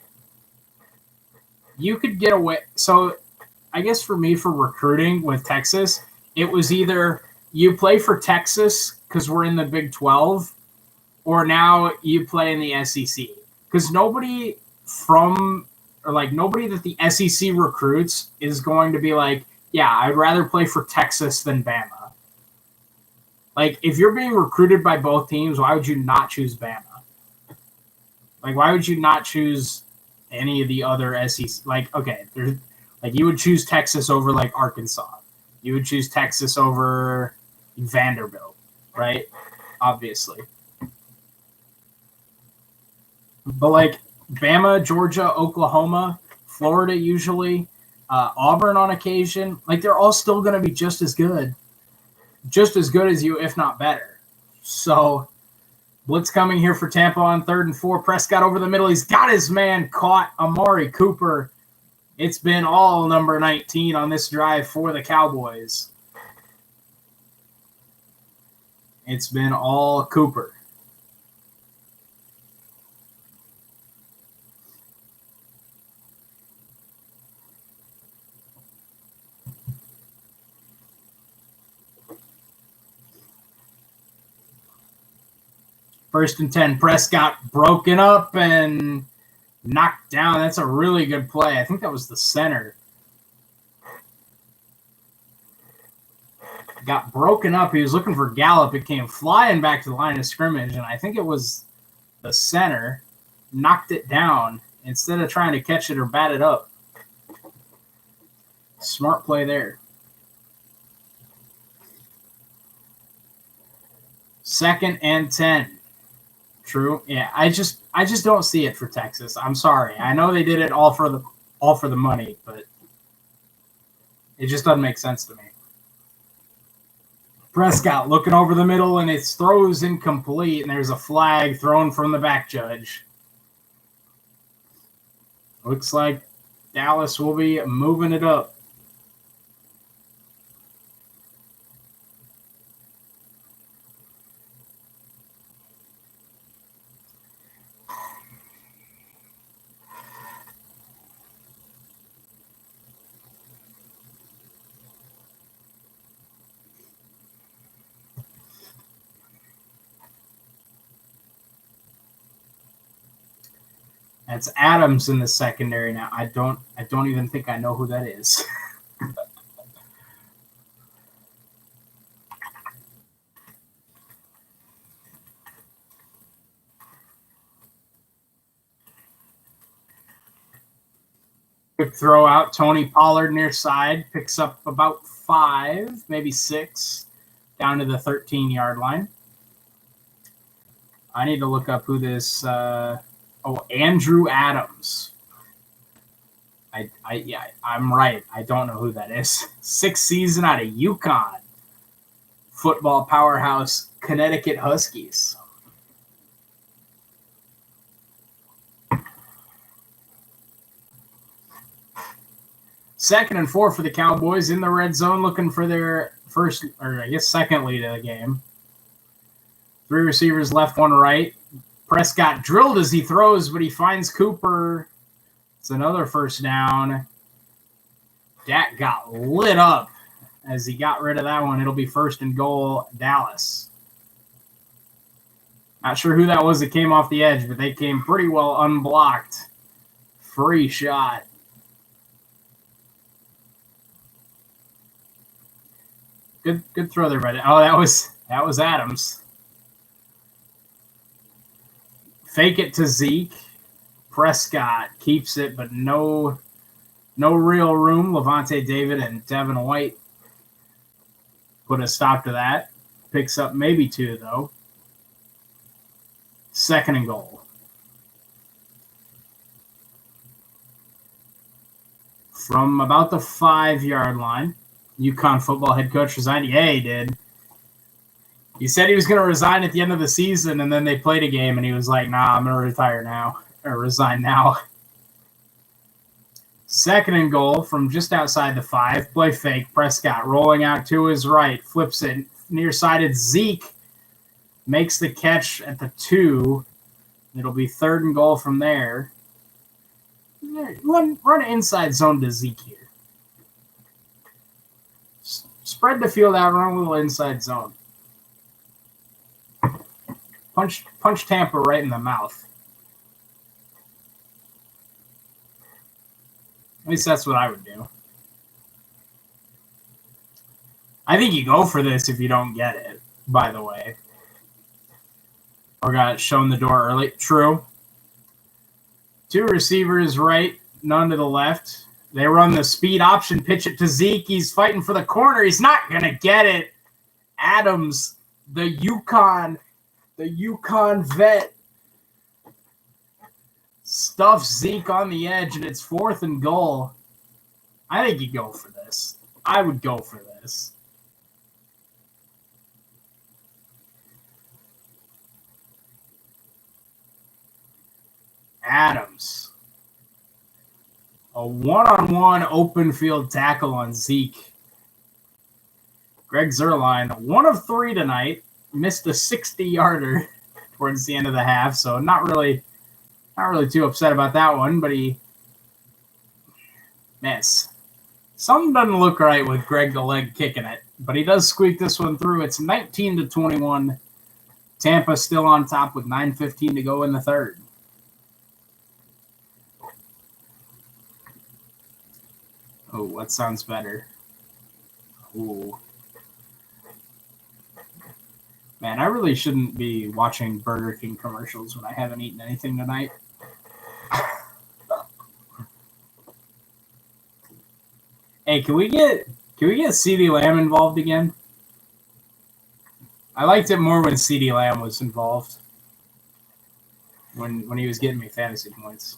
You could get away. So I guess for me, for recruiting with Texas, it was either you play for Texas because we're in the Big 12, or now you play in the SEC. Because nobody that the SEC recruits is going to be like, yeah, I'd rather play for Texas than Bama. Like, if you're being recruited by both teams, why would you not choose Bama? Like, why would you not choose any of the other SEC? Like, okay, you would choose Texas over, like, Arkansas. You would choose Texas over Vanderbilt, right? Obviously. But, like, Bama, Georgia, Oklahoma, Florida usually, Auburn on occasion, like, they're all still going to be just as good as you, if not better. So, blitz coming here for Tampa on 3rd and 4. Prescott over the middle. He's got his man caught. Amari Cooper. It's been all number 19 on this drive for the Cowboys. It's been all Cooper. First and 10, Prescott broken up and knocked down. That's a really good play. I think that was the center. Got broken up. He was looking for Gallup. It came flying back to the line of scrimmage, and I think it was the center. Knocked it down instead of trying to catch it or bat it up. Smart play there. 2nd and 10. True. Yeah, I just don't see it for Texas. I'm sorry. I know they did it all for the money, but it just doesn't make sense to me. Prescott looking over the middle, and it throws incomplete, and there's a flag thrown from the back judge. Looks like Dallas will be moving it up. That's Adams in the secondary now. I don't even think I know who that is. Quick throw out. Tony Pollard near side picks up about 5, maybe 6, down to the 13-yard line. I need to look up who this. Andrew Adams. I'm right. I don't know who that is. 6th season out of UConn. Football powerhouse, Connecticut Huskies. Second and 4 for the Cowboys in the red zone, looking for their first, or I guess second lead of the game. 3 receivers left, 1 right. Prescott drilled as he throws, but he finds Cooper. It's another first down. Dak got lit up as he got rid of that one. It'll be 1st and goal, Dallas. Not sure who that was that came off the edge, but they came pretty well unblocked. Free shot. Good throw there, buddy. Oh, that was Adams. Fake it to Zeke. Prescott keeps it, but no real room. Levante David and Devin White put a stop to that. Picks up maybe 2, though. 2nd and goal. From about the 5-yard line. UConn football head coach resigned. Yeah, he did. He said he was going to resign at the end of the season, and then they played a game, and he was like, nah, I'm going to retire now, or resign now. 2nd and goal from just outside the 5. Play fake. Prescott rolling out to his right. Flips it. Nearsided Zeke makes the catch at the 2. It'll be 3rd and goal from there. Run inside zone to Zeke here. Spread the field out, run a little inside zone. Punch Tampa right in the mouth. At least that's what I would do. I think you go for this if you don't get it, by the way. Or got shown the door early. True. 2 receivers right, none to the left. They run the speed option, pitch it to Zeke. He's fighting for the corner. He's not going to get it. Adams, the UConn vet, stuffs Zeke on the edge, and it's 4th and goal. I think you go for this. I would go for this. Adams. A one-on-one open field tackle on Zeke. Greg Zuerlein, 1 of 3 tonight. Missed a 60-yarder towards the end of the half, so not really too upset about that one, but something doesn't look right with Greg the Leg kicking it, but he does squeak this one through. It's 19-21. Tampa still on top with 9:15 to go in the 3rd. Oh, what sounds better? Ooh. Man, I really shouldn't be watching Burger King commercials when I haven't eaten anything tonight. Hey, can we get CeeDee Lamb involved again? I liked it more when CeeDee Lamb was involved. When he was getting me fantasy points.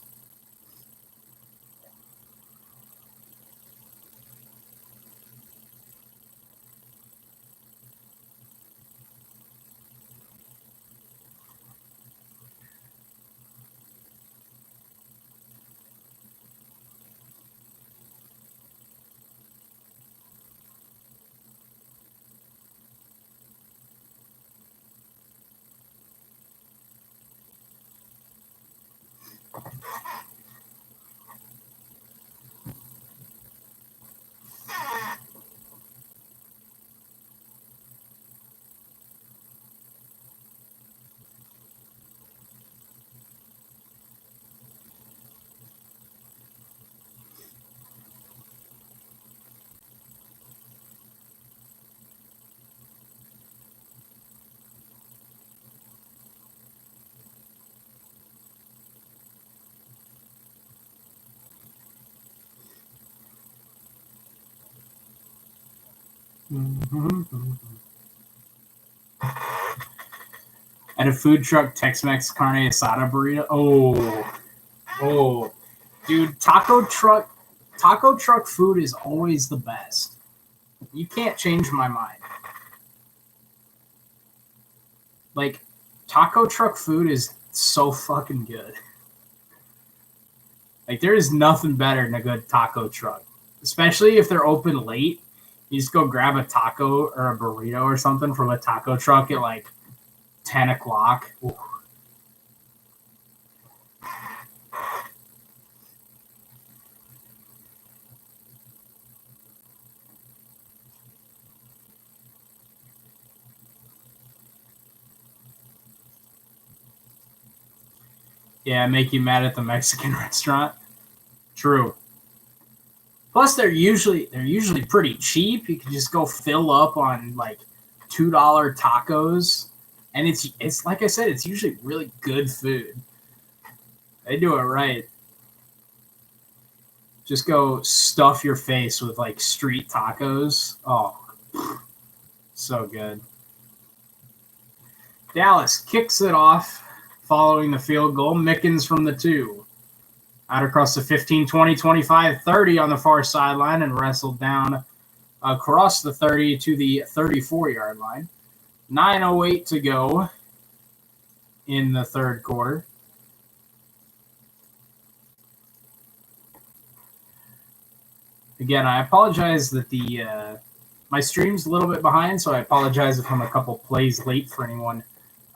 At a food truck, Tex-Mex carne asada burrito. Oh, dude, taco truck food is always the best. You can't change my mind. Like, taco truck food is so fucking good. Like, there is nothing better than a good taco truck, especially if they're open late. You just go grab a taco or a burrito or something from a taco truck at like 10 o'clock. Ooh. Yeah, make you mad at the Mexican restaurant. True. Plus, they're usually pretty cheap. You can just go fill up on like $2 tacos, and it's like I said, it's usually really good food. They do it right. Just go stuff your face with like street tacos. Oh, so good. Dallas kicks it off following the field goal. Mickens from the 2. Out across the 15, 20, 25, 30 on the far sideline and wrestled down across the 30 to the 34-yard line. 9:08 to go in the third quarter. Again, I apologize that my stream's a little bit behind, so I apologize if I'm a couple plays late for anyone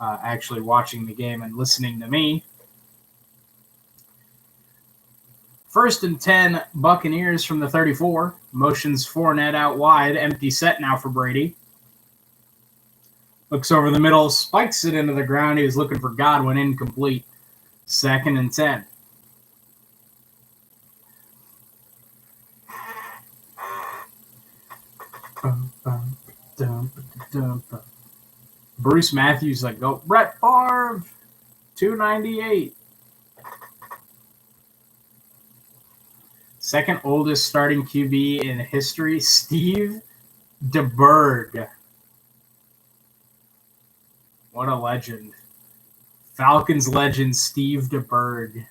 actually watching the game and listening to me. 1st and 10, Buccaneers from the 34. Motions Fournette out wide. Empty set now for Brady. Looks over the middle, spikes it into the ground. He was looking for Godwin, incomplete. 2nd and 10. Bruce Matthews like, go. Brett Favre, 298. Second oldest starting QB in history, Steve DeBerg. What a legend. Falcons legend, Steve DeBerg.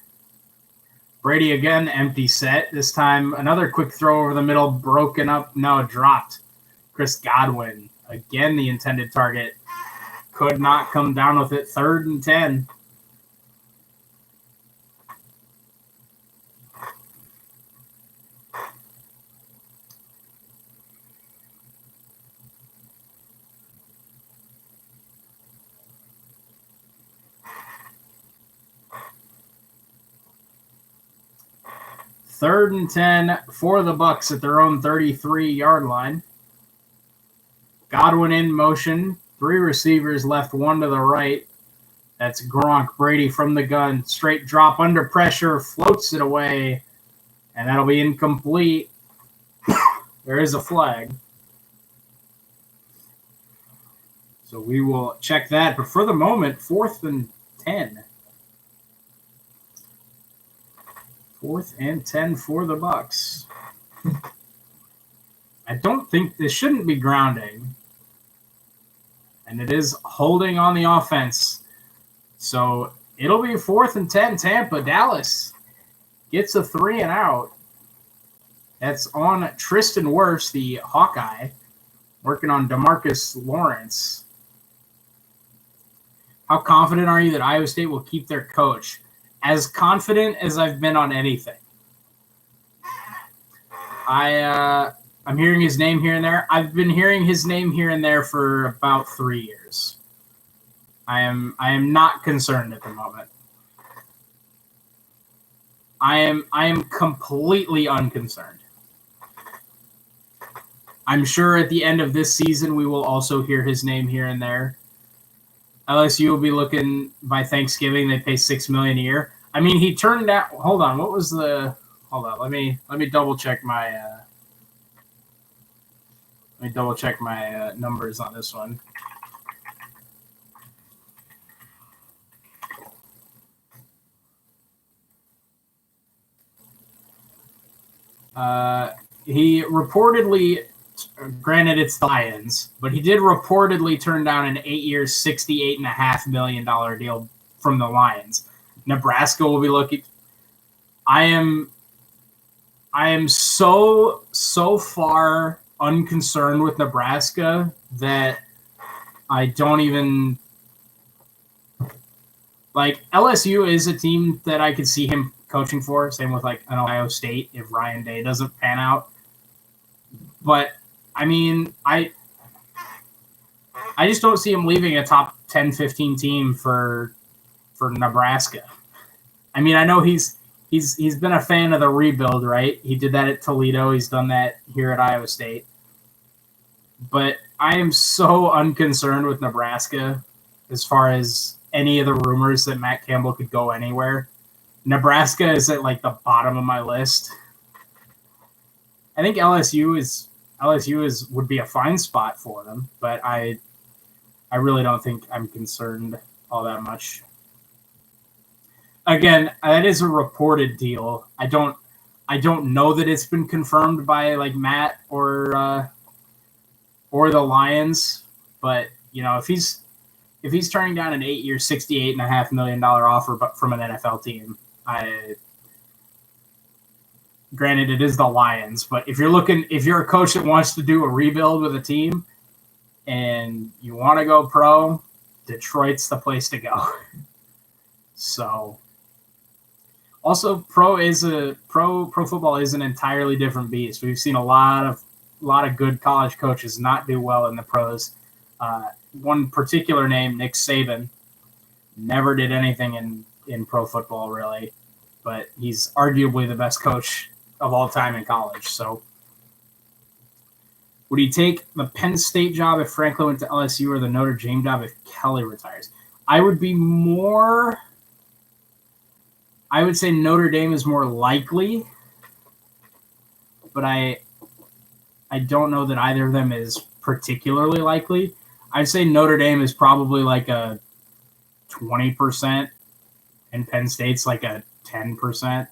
Brady again, empty set. This time, another quick throw over the middle, broken up. No, dropped. Chris Godwin. Again, the intended target. Could not come down with it. 3rd and 10. Third and 10 for the Bucs at their own 33-yard line. Godwin in motion. 3 receivers left, 1 to the right. That's Gronk. Brady from the gun. Straight drop under pressure. Floats it away. And that'll be incomplete. There is a flag. So we will check that. But for the moment, 4th and 10. 4th and 10 for the Bucs. I don't think this shouldn't be grounding. And it is holding on the offense. So it'll be 4th and 10 Tampa. Dallas gets a 3 and out. That's on Tristan Wirfs, the Hawkeye, working on DeMarcus Lawrence. How confident are you that Iowa State will keep their coach? As confident as I've been on anything. I'm hearing his name here and there. I've been hearing his name here and there for about 3 years. I am not concerned at the moment. I am completely unconcerned. I'm sure at the end of this season we will also hear his name here and there. LSU will be looking by Thanksgiving. They pay $6 million a year. I mean, he turned out. Hold on. What was the? Hold on. Let me double check my. Numbers on this one. He reportedly. Granted, it's the Lions, but he did reportedly turn down an 8-year, $68.5 million deal from the Lions. Nebraska will be looking. I am so far unconcerned with Nebraska that I don't even like. LSU is a team that I could see him coaching for. Same with like an Ohio State if Ryan Day doesn't pan out. But I mean, I just don't see him leaving a top 10, 15 team for Nebraska. I mean, I know he's been a fan of the rebuild, right? He did that at Toledo. He's done that here at Iowa State. But I am so unconcerned with Nebraska as far as any of the rumors that Matt Campbell could go anywhere. Nebraska is at like the bottom of my list. I think LSU would be a fine spot for them, but I really don't think I'm concerned all that much. Again, that is a reported deal. I don't know that it's been confirmed by like Matt or the Lions, but you know, if he's if he's turning down an 8-year, $68.5 million offer but from an NFL team, granted it is the Lions, but if you're a coach that wants to do a rebuild with a team and you want to go pro, Detroit's the place to go. So also pro football is an entirely different beast. We've seen a lot of good college coaches not do well in the pros. One particular name, Nick Saban, never did anything in pro football really, but he's arguably the best coach of all time in college. So would he take the Penn State job if Franklin went to LSU or the Notre Dame job if Kelly retires? I would say Notre Dame is more likely, but I don't know that either of them is particularly likely. I'd say Notre Dame is probably like a 20%, and Penn State's like a 10%.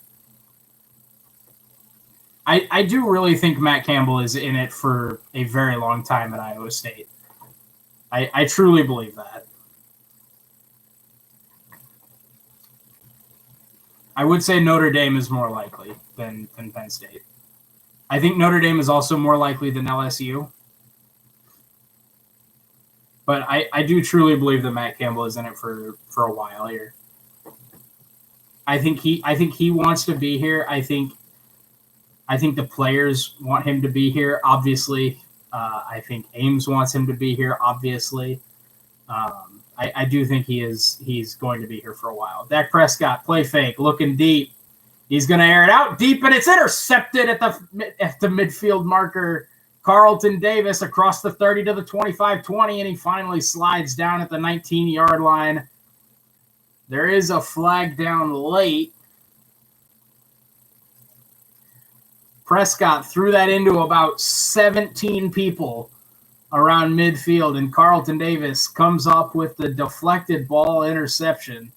I do really think Matt Campbell is in it for a very long time at Iowa State. I truly believe that. I would say Notre Dame is more likely than Penn State. I think Notre Dame is also more likely than LSU. But I do truly believe that Matt Campbell is in it for a while here. I think he wants to be here. I think the players want him to be here, obviously. I think Ames wants him to be here, obviously. I do think he's going to be here for a while. Dak Prescott, play fake, looking deep. He's going to air it out deep, and it's intercepted at the midfield marker. Carlton Davis across the 30 to the 25-20, and he finally slides down at the 19-yard line. There is a flag down late. Prescott threw that into about 17 people around midfield, and Carlton Davis comes up with the deflected ball interception.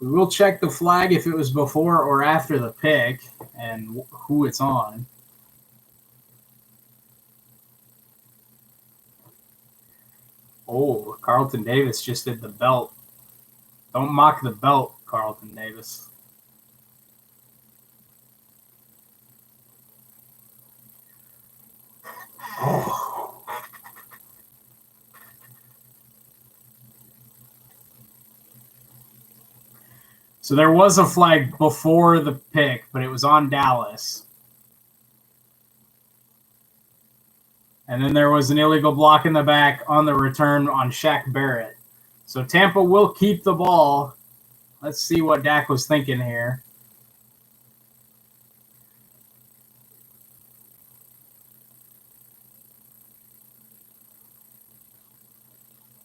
We will check the flag if it was before or after the pick and who it's on. Oh, Carlton Davis just did the belt. Don't mock the belt, Carlton Davis. Oh. So there was a flag before the pick, but it was on Dallas. And then there was an illegal block in the back on the return on Shaq Barrett. So Tampa will keep the ball. Let's see what Dak was thinking here.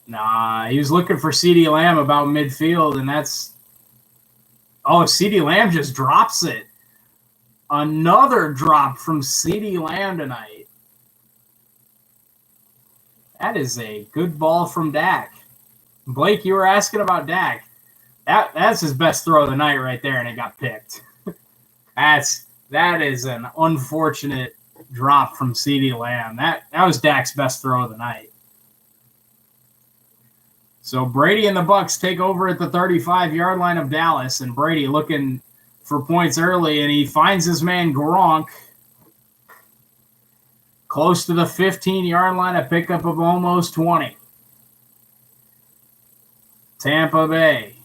Nah, he was looking for CeeDee Lamb about midfield, and that's... Oh, CeeDee Lamb just drops it. Another drop from CeeDee Lamb tonight. That is a good ball from Dak. Blake, you were asking about Dak. That's his best throw of the night right there, and it got picked. That is an unfortunate drop from CeeDee Lamb. That was Dak's best throw of the night. So Brady and the Bucs take over at the 35-yard line of Dallas, and Brady looking for points early, and he finds his man Gronk close to the 15-yard line, a pickup of almost 20. Tampa Bay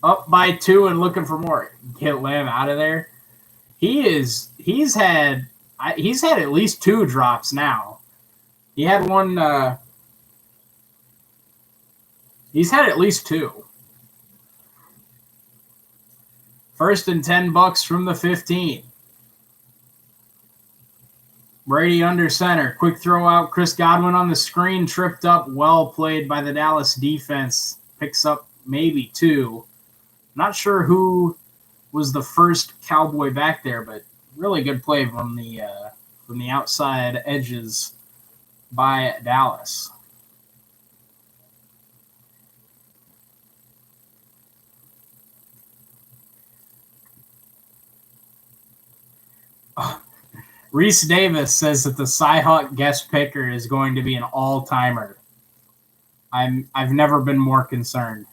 up by 2 and looking for more. Get Lamb out of there. He's had at least 2 drops now. He had one. He's had at least 2. First and 10 Bucs from the 15. Brady under center. Quick throw out. Chris Godwin on the screen. Tripped up. Well played by the Dallas defense. Picks up maybe 2. Not sure who was the first Cowboy back there, but really good play from the outside edges by Dallas. Reese Davis says that the Cyhawk guest picker is going to be an all-timer. I've never been more concerned.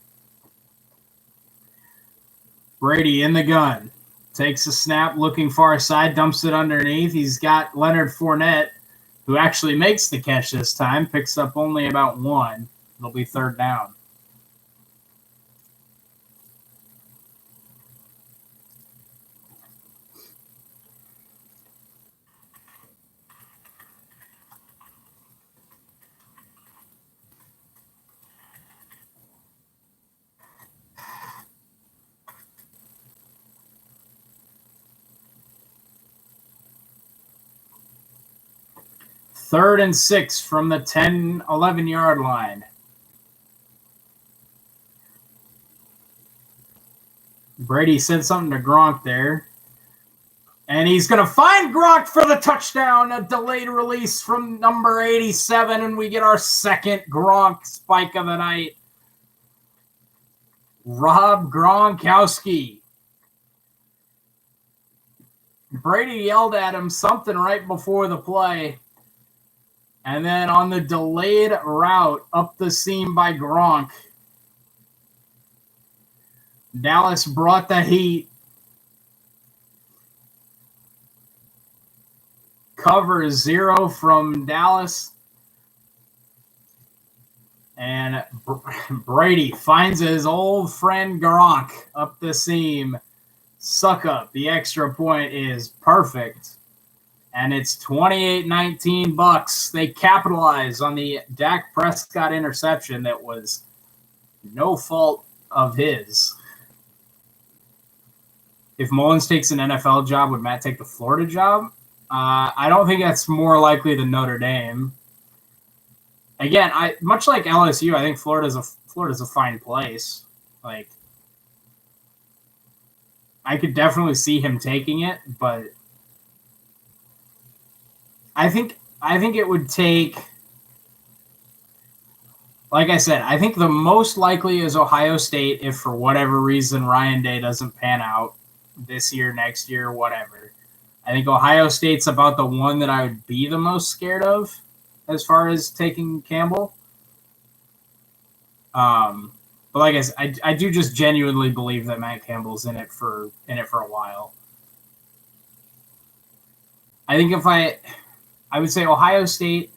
Brady in the gun. Takes a snap, looking far side, dumps it underneath. He's got Leonard Fournette, who actually makes the catch this time, picks up only about one. It'll be third down. Third and 6 from the 10, 11-yard line. Brady said something to Gronk there. And he's going to find Gronk for the touchdown. A delayed release from number 87, and we get our second Gronk spike of the night. Rob Gronkowski. Brady yelled at him something right before the play. And then on the delayed route up the seam by Gronk, Dallas brought the heat. Cover 0 from Dallas. And Brady finds his old friend Gronk up the seam. Suck up. The extra point is perfect. And it's 28-19 Bucs. They capitalize on the Dak Prescott interception that was no fault of his. If Mullins takes an NFL job, would Matt take the Florida job? I don't think that's more likely than Notre Dame. Again, much like LSU, I think Florida's a fine place. Like, I could definitely see him taking it, but I think it would take, like I said, I think the most likely is Ohio State if for whatever reason Ryan Day doesn't pan out this year, next year, whatever. I think Ohio State's about the one that I would be the most scared of as far as taking Campbell. But like I said, I do just genuinely believe that Matt Campbell's in it for a while. I think if I would say Ohio State,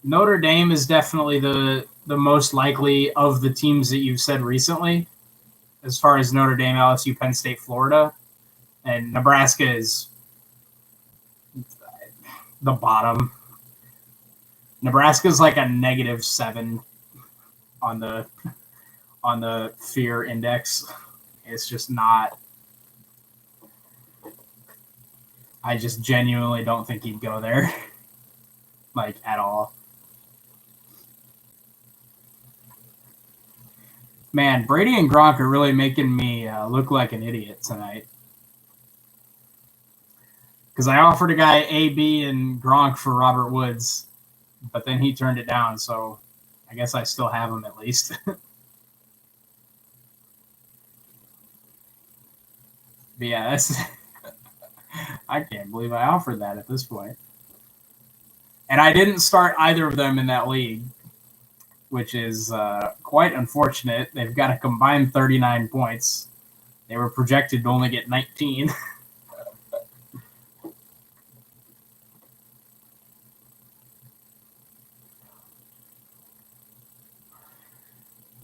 Notre Dame is definitely the most likely of the teams that you've said recently, as far as Notre Dame, LSU, Penn State, Florida. And Nebraska is the bottom. Nebraska's like a -7 on the fear index. It's just not. I just genuinely don't think he'd go there, like, at all. Man, Brady and Gronk are really making me look like an idiot tonight. Because I offered a guy AB and Gronk for Robert Woods, but then he turned it down, so I guess I still have him at least. But yeah, that's I can't believe I offered that at this point. And I didn't start either of them in that league, which is quite unfortunate. They've got a combined 39 points. They were projected to only get 19.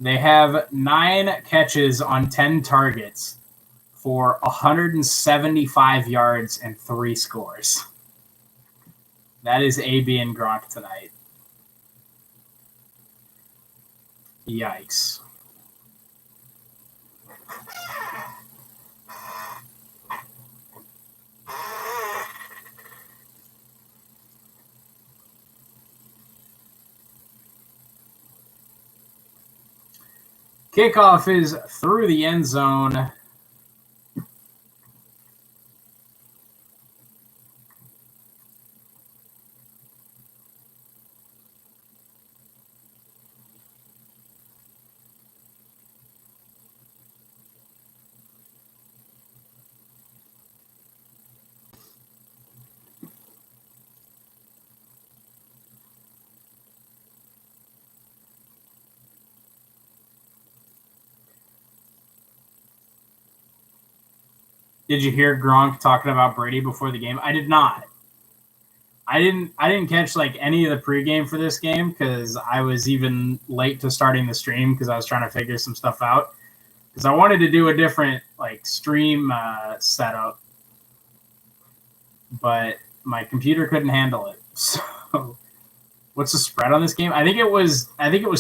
They have 9 catches on 10 targets for 175 yards and 3 scores. That is AB and Gronk tonight. Yikes. Kickoff is through the end zone. Did you hear Gronk talking about Brady before the game? I did not. I didn't catch like any of the pregame for this game because I was even late to starting the stream because I was trying to figure some stuff out. Because I wanted to do a different like stream setup, but my computer couldn't handle it. So, what's the spread on this game? I think it was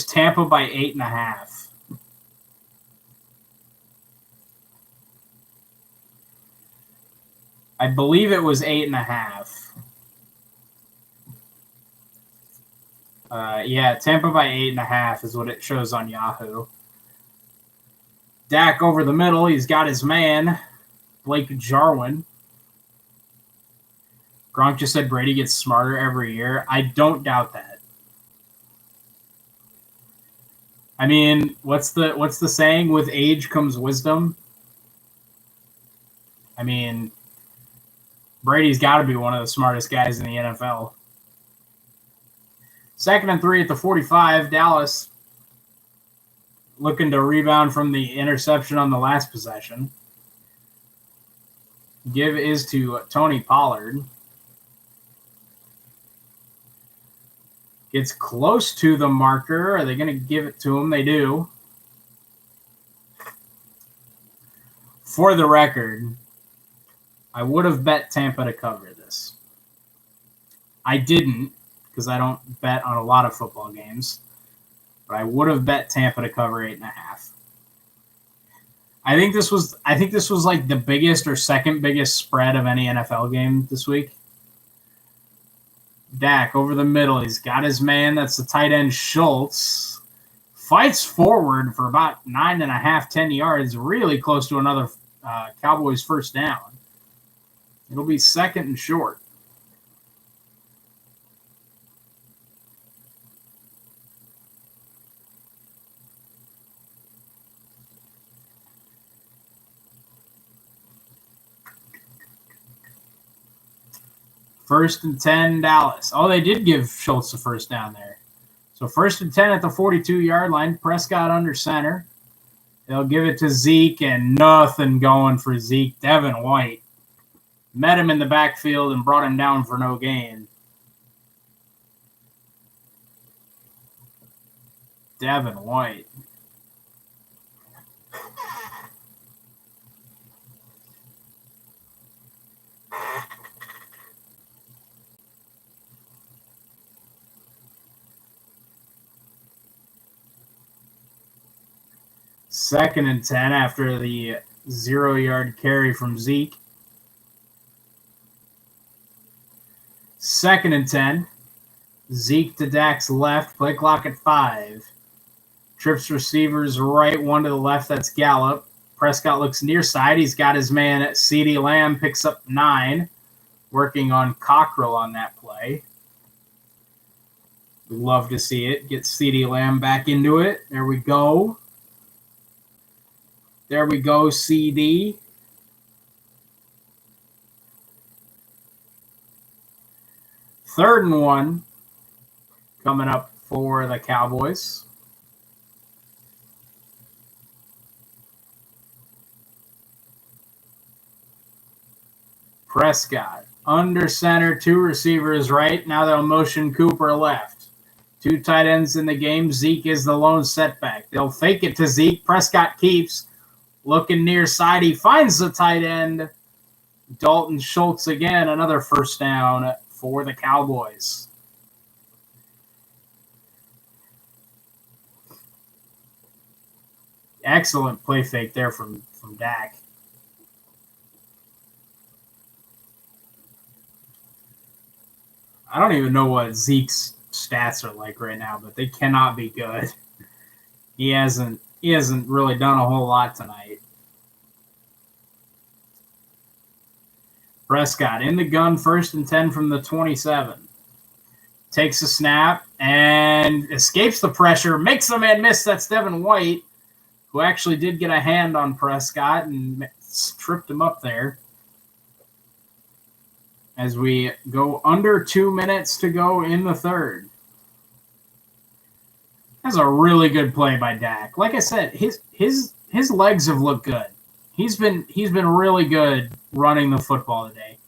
Tampa by 8.5. I believe it was 8.5. Yeah, Tampa by 8.5 is what it shows on Yahoo. Dak over the middle. He's got his man, Blake Jarwin. Gronk just said Brady gets smarter every year. I don't doubt that. I mean, what's the saying? With age comes wisdom. I mean, Brady's got to be one of the smartest guys in the NFL. 2nd and 3 at the 45. Dallas looking to rebound from the interception on the last possession. Give is to Tony Pollard. Gets close to the marker. Are they going to give it to him? They do. For the record, I would have bet Tampa to cover this. I didn't because I don't bet on a lot of football games. But I would have bet Tampa to cover 8.5. I think this was like the biggest or second biggest spread of any NFL game this week. Dak over the middle. He's got his man. That's the tight end Schultz. Fights forward for about 9.5, 10 yards. Really close to another Cowboys first down. It'll be 2nd and short. First and 10, Dallas. Oh, they did give Schultz the first down there. So 1st and 10 at the 42-yard line. Prescott under center. They'll give it to Zeke, and nothing going for Zeke. Devin White met him in the backfield and brought him down for no gain. Devin White. Second and 10 after the 0-yard carry from Zeke. 2nd and 10. Zeke to Dak's left. Play clock at 5. Trips receivers right, one to the left. That's Gallup. Prescott looks near side. He's got his man CeeDee Lamb, picks up 9. Working on Cockrell on that play. We'd love to see it. Get CeeDee Lamb back into it. There we go. There we go, CD. Third and 1 coming up for the Cowboys. Prescott under center, 2 receivers right. Now they'll motion Cooper left. 2 tight ends in the game. Zeke is the lone setback. They'll fake it to Zeke. Prescott keeps. Looking near side, he finds the tight end. Dalton Schultz again, another first down for the Cowboys. Excellent play fake there from Dak. I don't even know what Zeke's stats are like right now, but they cannot be good. He hasn't really done a whole lot tonight. Prescott in the gun, 1st and 10 from the 27. Takes a snap and escapes the pressure. Makes the man miss. That's Devin White, who actually did get a hand on Prescott and tripped him up there. As we go under 2 minutes to go in the third. That's a really good play by Dak. Like I said, his legs have looked good. He's been really good running the football today.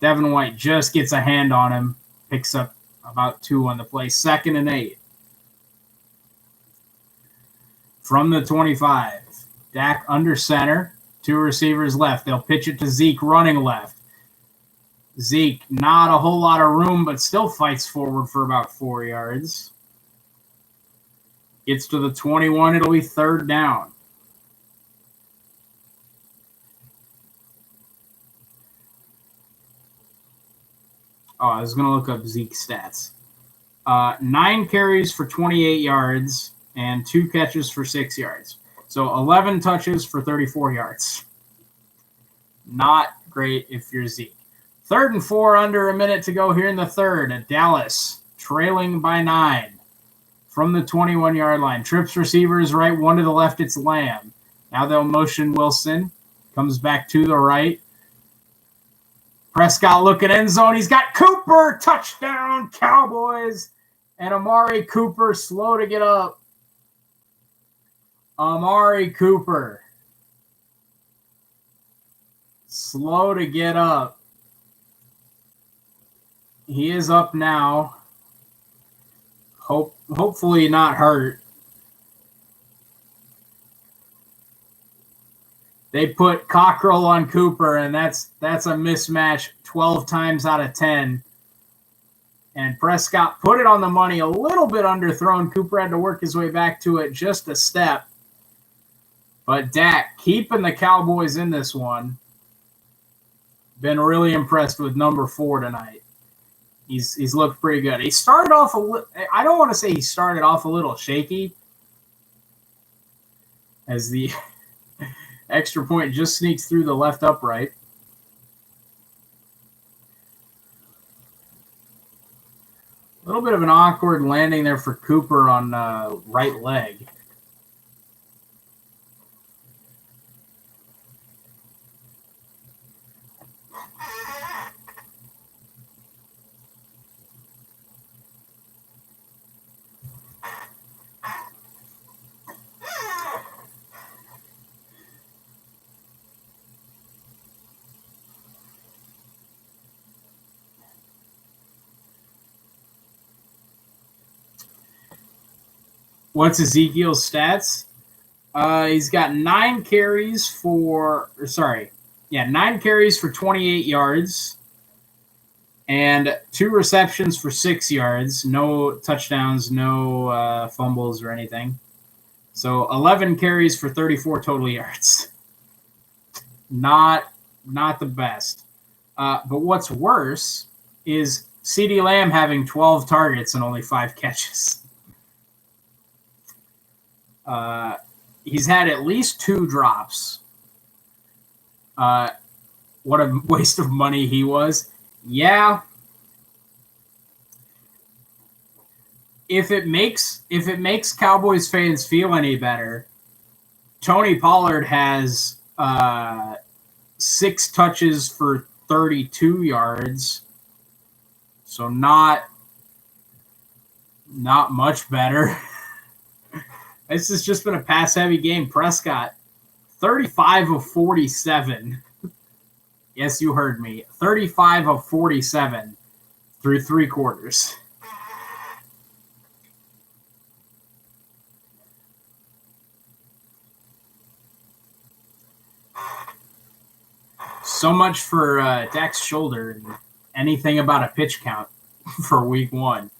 Devin White just gets a hand on him, picks up about 2 on the play. 2nd and 8. From the 25. Dak under center. 2 receivers left. They'll pitch it to Zeke running left. Zeke, not a whole lot of room, but still fights forward for about 4 yards. Gets to the 21. It'll be 3rd down. Oh, I was going to look up Zeke's stats. 9 carries for 28 yards and 2 catches for 6 yards. So 11 touches for 34 yards. Not great if you're Zeke. 3rd and 4, under a minute to go here in the 3rd. Dallas trailing by 9 from the 21-yard line. Trips receivers right, 1 to the left. It's Lamb. Now they'll motion Wilson. Comes back to the right. Prescott looking end zone. He's got Cooper. Touchdown, Cowboys. And Amari Cooper slow to get up. Amari Cooper slow to get up. He is up now. Hopefully not hurt. They put Cockrell on Cooper, and that's a mismatch 12 times out of 10. And Prescott put it on the money, a little bit underthrown. Cooper had to work his way back to it just a step. But Dak keeping the Cowboys in this one. Been really impressed with number 4 tonight. He's looked pretty good. He started off I don't want to say he started off a little shaky, as the extra point just sneaks through the left upright. A little bit of an awkward landing there for Cooper on right leg. What's Ezekiel's stats? He's got 9 carries for 28 yards and 2 receptions for 6 yards. No touchdowns, no fumbles or anything. So 11 carries for 34 total yards. Not the best. But what's worse is CeeDee Lamb having 12 targets and only 5 catches. He's had at least 2 drops. What a waste of money he was. Yeah. If it makes Cowboys fans feel any better, Tony Pollard has 6 touches for 32 yards. So not much better. This has just been a pass-heavy game. Prescott, 35 of 47. Yes, you heard me. 35 of 47 through 3 quarters. So much for Dak's shoulder and anything about a pitch count for week 1.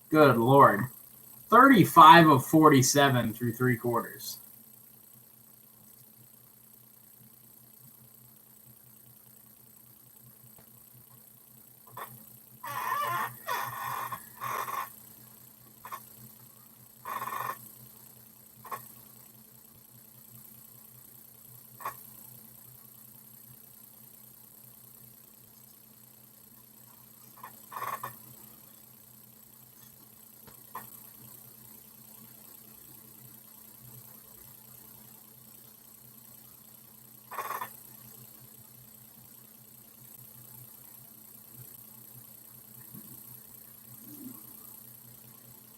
Good Lord. 35 of 47 through 3 quarters.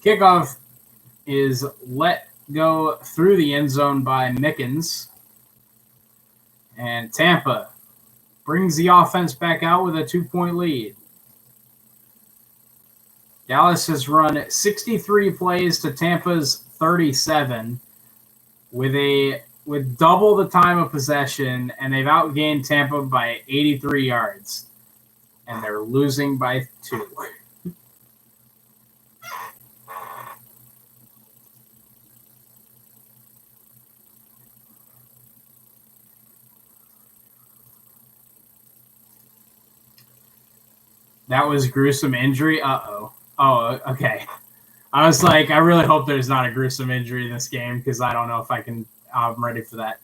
Kickoff is let go through the end zone by Mickens. And Tampa brings the offense back out with a 2-point lead. Dallas has run 63 plays to Tampa's 37 with double the time of possession, and they've outgained Tampa by 83 yards. And they're losing by 2. That was gruesome injury. Uh-oh. Oh, okay. I was like, I really hope there's not a gruesome injury in this game because I don't know if I'm ready for that.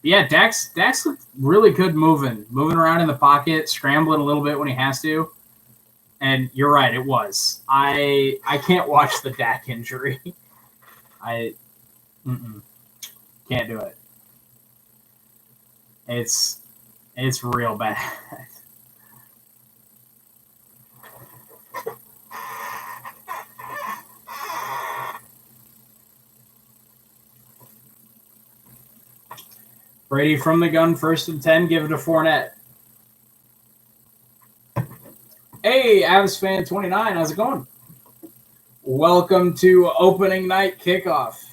Yeah, Dax looked really good moving around in the pocket, scrambling a little bit when he has to. And you're right, it was. I can't watch the Dak injury. I can't do it. It's real bad. Brady from the gun, 1st and 10, give it to Fournette. Hey, Avs fan 29, how's it going? Welcome to opening night kickoff.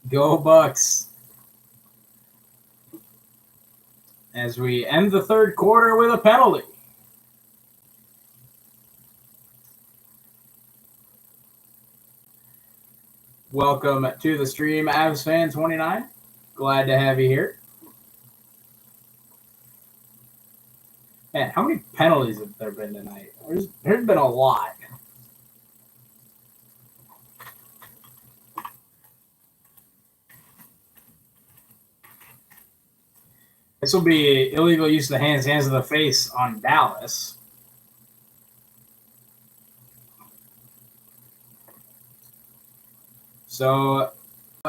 Go Bucks. As we end the third quarter with a penalty. Welcome to the stream, Avs fan 29. Glad to have you here. Man, how many penalties have there been tonight? There's been a lot. This will be illegal use of the hands of the face on Dallas. So,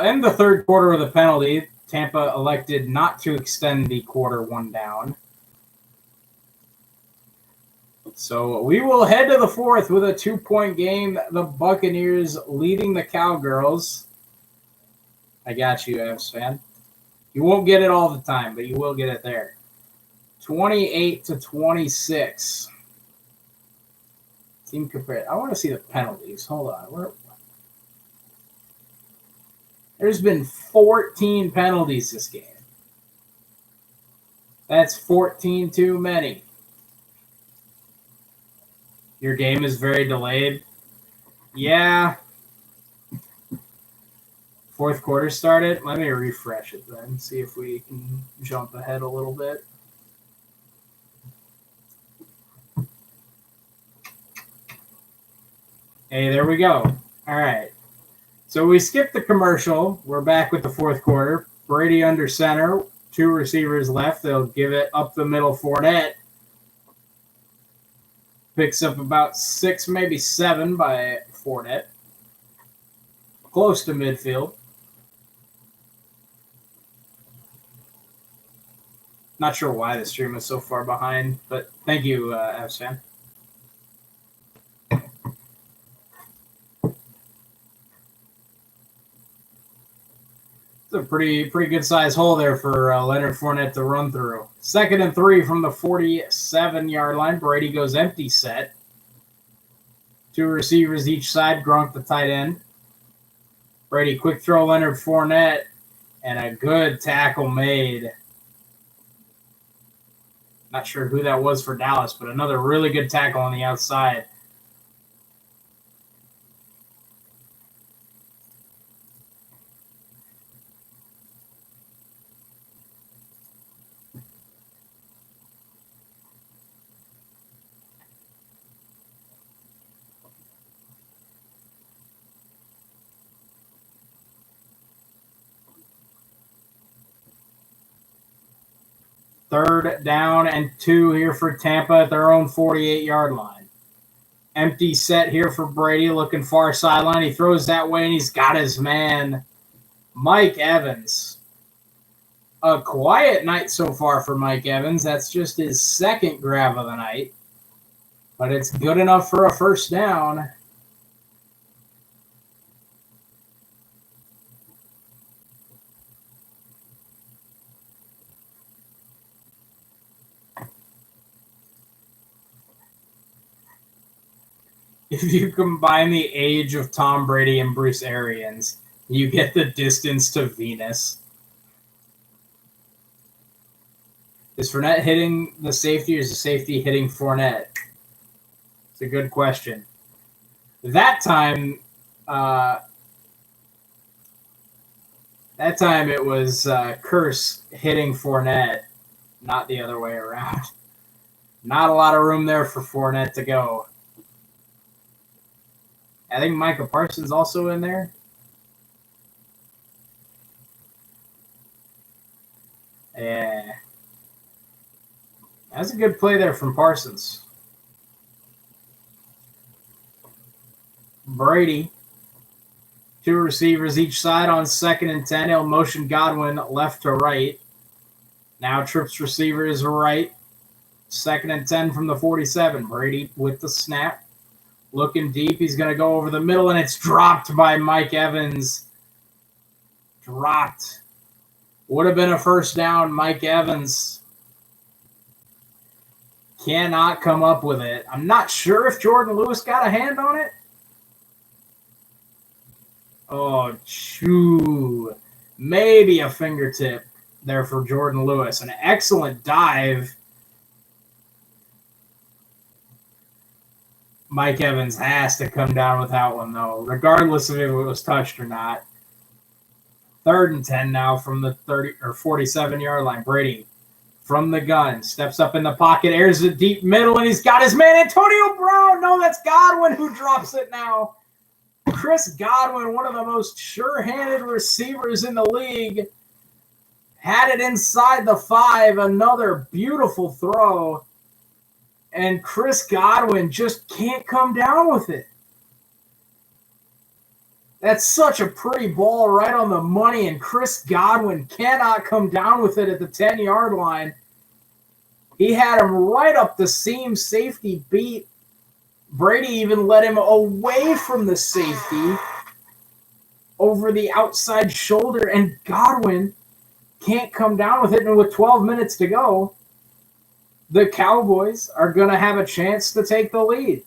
in the third quarter of the penalty, Tampa elected not to extend the quarter one down. So we will head to the fourth with a 2-point game. The Buccaneers leading the Cowgirls. I got you, Avs fan. You won't get it all the time, but you will get it there. 28-26. Team compared. I want to see the penalties. Hold on. There's been 14 penalties this game. That's 14 too many. Your game is very delayed. Yeah. Fourth quarter started. Let me refresh it then. See if we can jump ahead a little bit. Hey, there we go. All right. So we skipped the commercial. We're back with the fourth quarter. Brady under center. 2 receivers left. They'll give it up the middle. Fournette picks up about 6, maybe 7 by Fournette. Close to midfield. Not sure why the stream is so far behind, but thank you, Avs fan. It's a pretty good size hole there for Leonard Fournette to run through. 2nd and 3 from the 47-yard line. Brady goes empty set. 2 receivers each side. Gronk the tight end. Brady quick throw Leonard Fournette, and a good tackle made. Not sure who that was for Dallas, but another really good tackle on the outside. Third down and 2 here for Tampa at their own 48-yard line. Empty set here for Brady, looking far sideline. He throws that way, and he's got his man, Mike Evans. A quiet night so far for Mike Evans. That's just his 2nd grab of the night. But it's good enough for a first down. If you combine the age of Tom Brady and Bruce Arians, you get the distance to Venus. Is Fournette hitting the safety, or is the safety hitting Fournette? It's a good question. That time it was Curse hitting Fournette, not the other way around. Not a lot of room there for Fournette to go. I think Micah Parsons also in there. Yeah. That's a good play there from Parsons. Brady. 2 receivers each side on 2nd and 10. He'll motion Godwin left to right. Now trips receivers right. 2nd and 10 from the 47. Brady with the snap. Looking deep. He's going to go over the middle, and it's dropped by Mike Evans. Dropped. Would have been a first down. Mike Evans cannot come up with it. I'm not sure if Jordan Lewis got a hand on it. Oh, chew. Maybe a fingertip there for Jordan Lewis. An excellent dive. Mike Evans has to come down with that one, though, regardless of if it was touched or not. 3rd and 10 now from the 30 or 47-yard line. Brady from the gun, steps up in the pocket, airs it deep middle, and he's got his man, Antonio Brown. No, that's Godwin who drops it now. Chris Godwin, one of the most sure-handed receivers in the league, had it inside the 5. Another beautiful throw. And Chris Godwin just can't come down with it. That's such a pretty ball right on the money, and Chris Godwin cannot come down with it at the 10-yard line. He had him right up the seam, safety beat. Brady even let him away from the safety over the outside shoulder, and Godwin can't come down with it. And with 12 minutes to go, the Cowboys are going to have a chance to take the lead.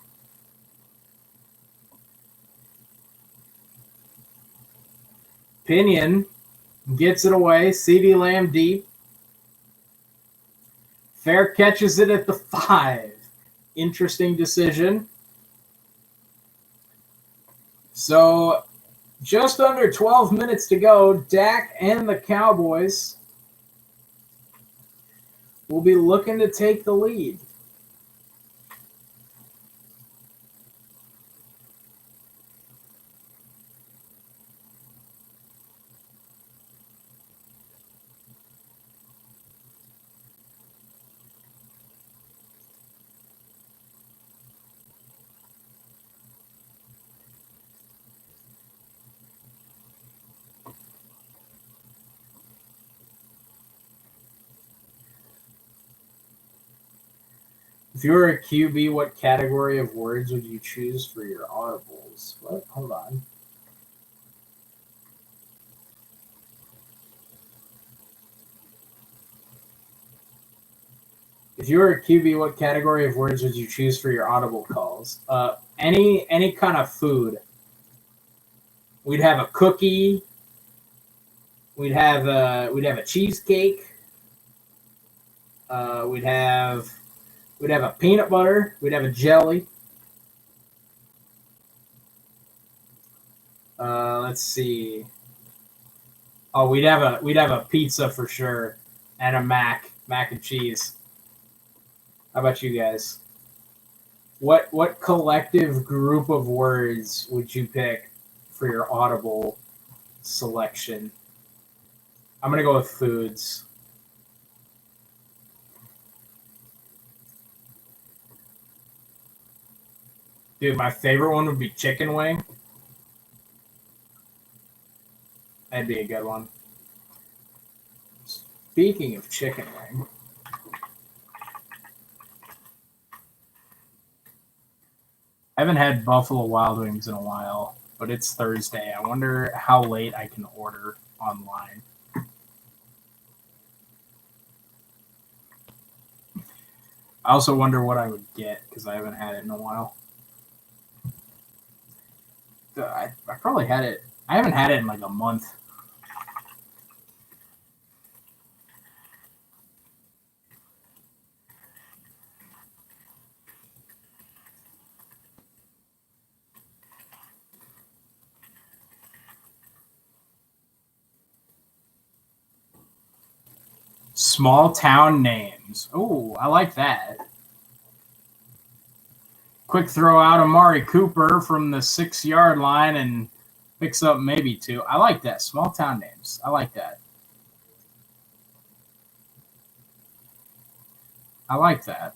Pinion gets it away. CeeDee Lamb deep. Fair catches it at the 5. Interesting decision. So just under 12 minutes to go, Dak and the Cowboys will be looking to take the lead. If you were a QB, what category of words would you choose for your audibles? What? Hold on. If you were a QB, what category of words would you choose for your audible calls? Any kind of food. We'd have a cookie. We'd have a cheesecake. We'd have a peanut butter. We'd have a jelly. Let's see. Oh, we'd have a pizza for sure, and a mac and cheese. How about you guys? What collective group of words would you pick for your audible selection? I'm gonna go with foods. Dude, my favorite one would be chicken wing. That'd be a good one. Speaking of chicken wing, I haven't had Buffalo Wild Wings in a while, but it's Thursday. I wonder how late I can order online. I also wonder what I would get because I haven't had it in a while. I probably had it. I haven't had it in like a month. Small town names. Oh, I like that. Quick throw out Amari Cooper from the 6-yard line and picks up maybe 2. I like that. Small town names. I like that. I like that.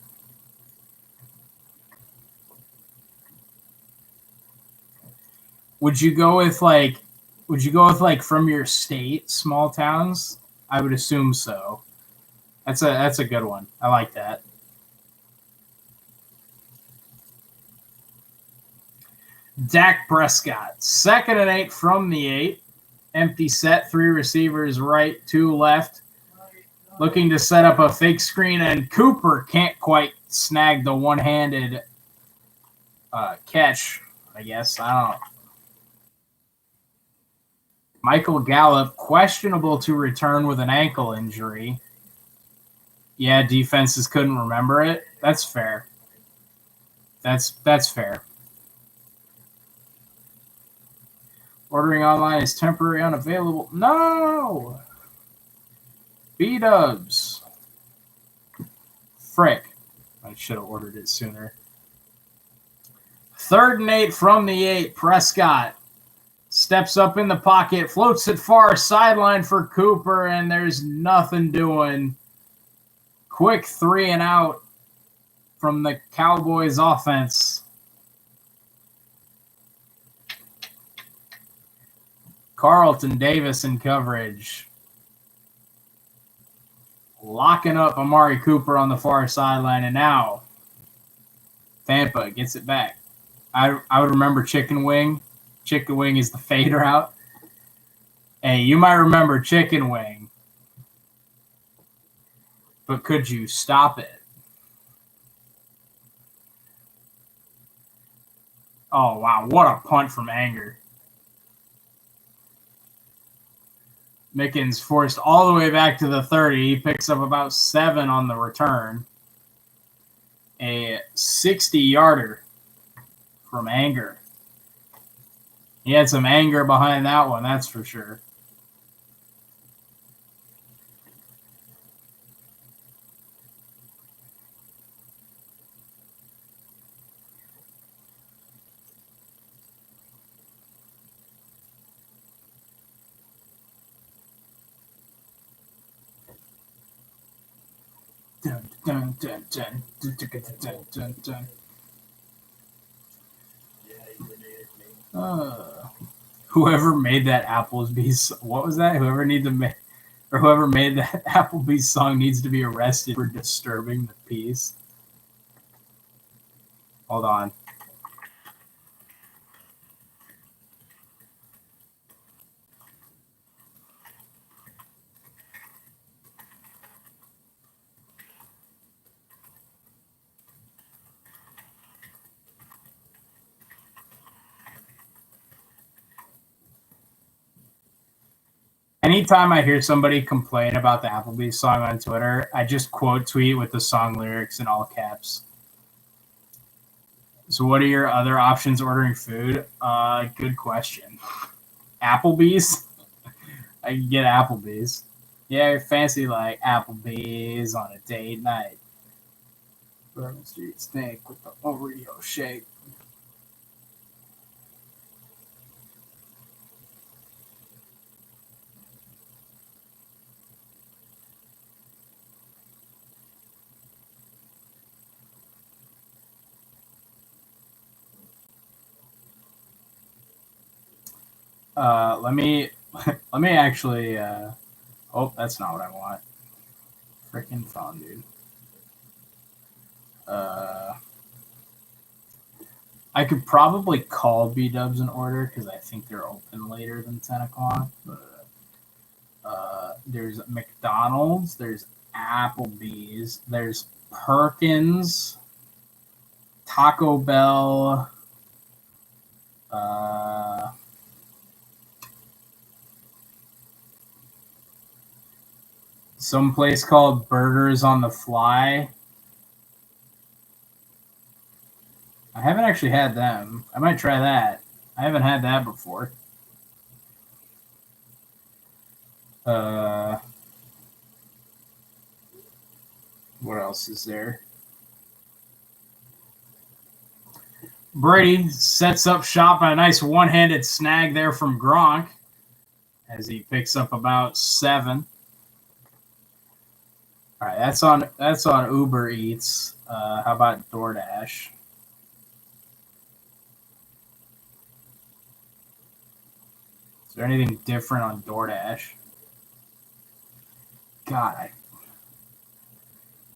Would you go with like from your state, small towns? I would assume so. That's a good one. I like that. Dak Prescott, 2nd and 8 from the 8. Empty set, 3 receivers right, 2 left. Looking to set up a fake screen, and Cooper can't quite snag the one-handed catch, I guess. I don't know. Michael Gallup, questionable to return with an ankle injury. Yeah, defenses couldn't remember it. That's fair. That's fair. Ordering online is temporary unavailable. No! B-dubs. Frick. I should have ordered it sooner. 3rd and 8 from the 8. Prescott steps up in the pocket, floats it far sideline for Cooper, and there's nothing doing. Quick 3 and out from the Cowboys offense. Carlton Davis in coverage. Locking up Amari Cooper on the far sideline, and now Tampa gets it back. I would remember Chicken Wing. Chicken Wing is the fade route. Hey, you might remember Chicken Wing, but could you stop it? Oh, wow. What a punt from Anger. Mickens forced all the way back to the 30. He picks up about 7 on the return. A 60-yarder from Anger. He had some anger behind that one, that's for sure. Dun, dun, dun, dun, dun, dun, dun, dun, dun. Whoever made that Applebee's, what was that? Whoever made that Applebee's song needs to be arrested for disturbing the peace. Hold on. Anytime I hear somebody complain about the Applebee's song on Twitter, I just quote tweet with the song lyrics in all caps. So what are your other options ordering food? Good question. Applebee's? I can get Applebee's. Yeah, fancy like Applebee's on a date night. Bourbon Street steak with the Oreo shake. Let me actually. Oh, that's not what I want. Freaking phone, dude. I could probably call B-dubs and order because I think they're open later than 10 o'clock. But there's McDonald's, there's Applebee's, there's Perkins, Taco Bell, Some place called Burgers on the Fly. I haven't actually had them. I might try that. I haven't had that before. What else is there? Brady sets up shop on a nice one-handed snag there from Gronk as he picks up about 7. All right, that's on Uber Eats. How about DoorDash? Is there anything different on DoorDash? God,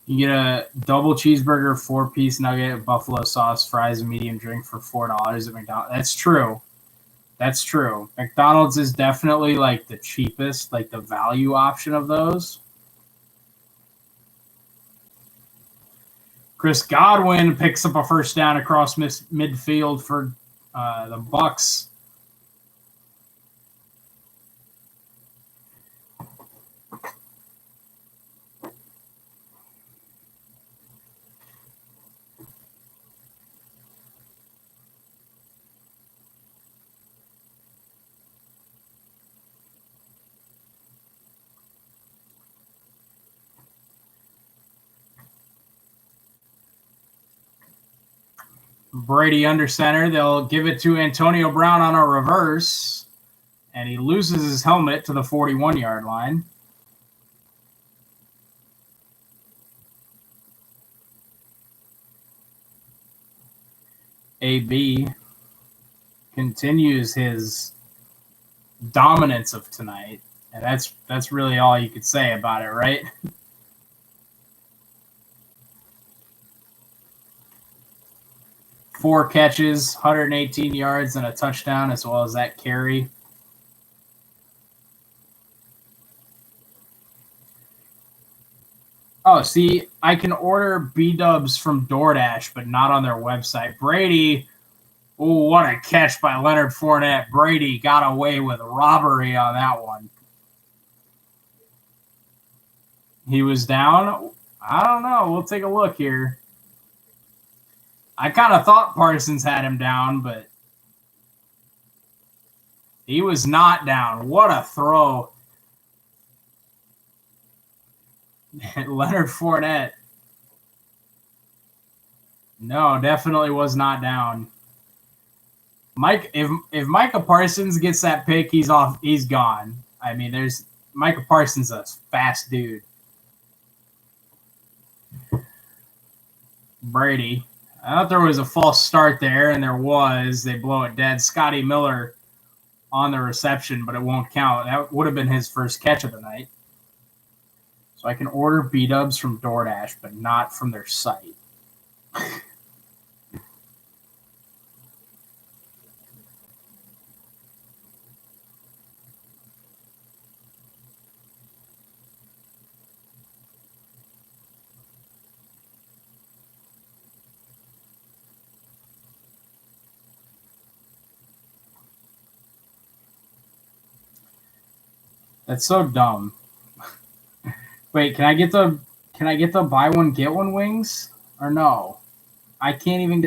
you get a double cheeseburger, 4-piece nugget, buffalo sauce, fries, and medium drink for $4 at McDonald's. That's true. That's true. McDonald's is definitely like the cheapest, like the value option of those. Chris Godwin picks up a first down across midfield for the Bucs. Brady under center. They'll give it to Antonio Brown on a reverse, and he loses his helmet to the 41-yard line. AB continues his dominance of tonight, and that's really all you could say about it, right? 4 catches, 118 yards, and a touchdown, as well as that carry. Oh, see, I can order B-dubs from DoorDash, but not on their website. Brady, oh, what a catch by Leonard Fournette. Brady got away with robbery on that one. He was down? I don't know. We'll take a look here. I kind of thought Parsons had him down, but he was not down. What a throw. Leonard Fournette. No, definitely was not down. Mike, if Micah Parsons gets that pick, he's off. He's gone. I mean, there's Micah Parsons, a fast dude. Brady. I thought there was a false start there, and there was. They blow it dead. Scotty Miller on the reception, but it won't count. That would have been his first catch of the night. So I can order B-dubs from DoorDash, but not from their site. That's so dumb. Wait, can I get the buy one get one wings or no? I can't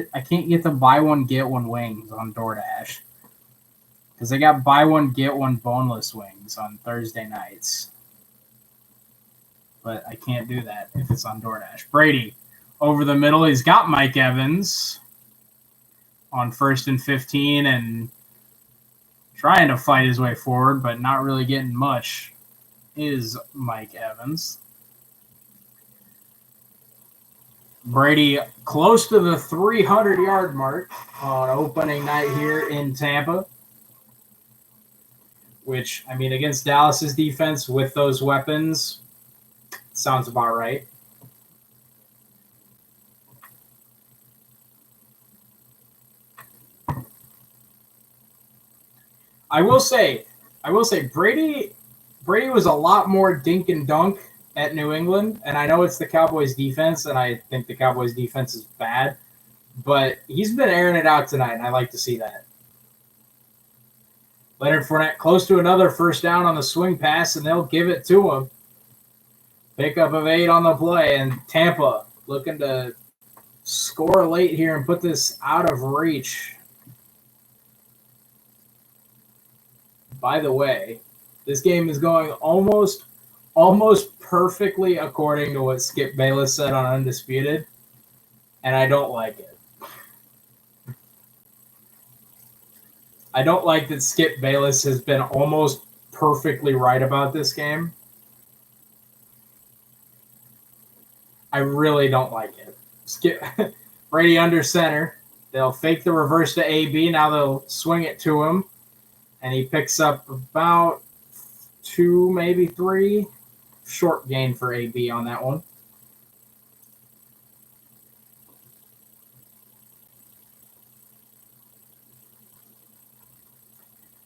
get the buy one get one wings on DoorDash because they got buy one get one boneless wings on Thursday nights. But I can't do that if it's on DoorDash. Brady over the middle. He's got Mike Evans on 1st and 15 and trying to fight his way forward, but not really getting much, is Mike Evans. Brady close to the 300-yard mark on opening night here in Tampa, which, I mean, against Dallas's defense with those weapons, sounds about right. I will say, Brady was a lot more dink and dunk at New England, and I know it's the Cowboys defense, and I think the Cowboys defense is bad, but he's been airing it out tonight, and I like to see that. Leonard Fournette close to another first down on the swing pass, and they'll give it to him. Pickup of 8 on the play, and Tampa looking to score late here and put this out of reach. By the way, this game is going almost perfectly according to what Skip Bayless said on Undisputed, and I don't like it. I don't like that Skip Bayless has been almost perfectly right about this game. I really don't like it. Skip Brady under center. They'll fake the reverse to AB. Now they'll swing it to him, and he picks up about 2, maybe 3. Short gain for AB on that one.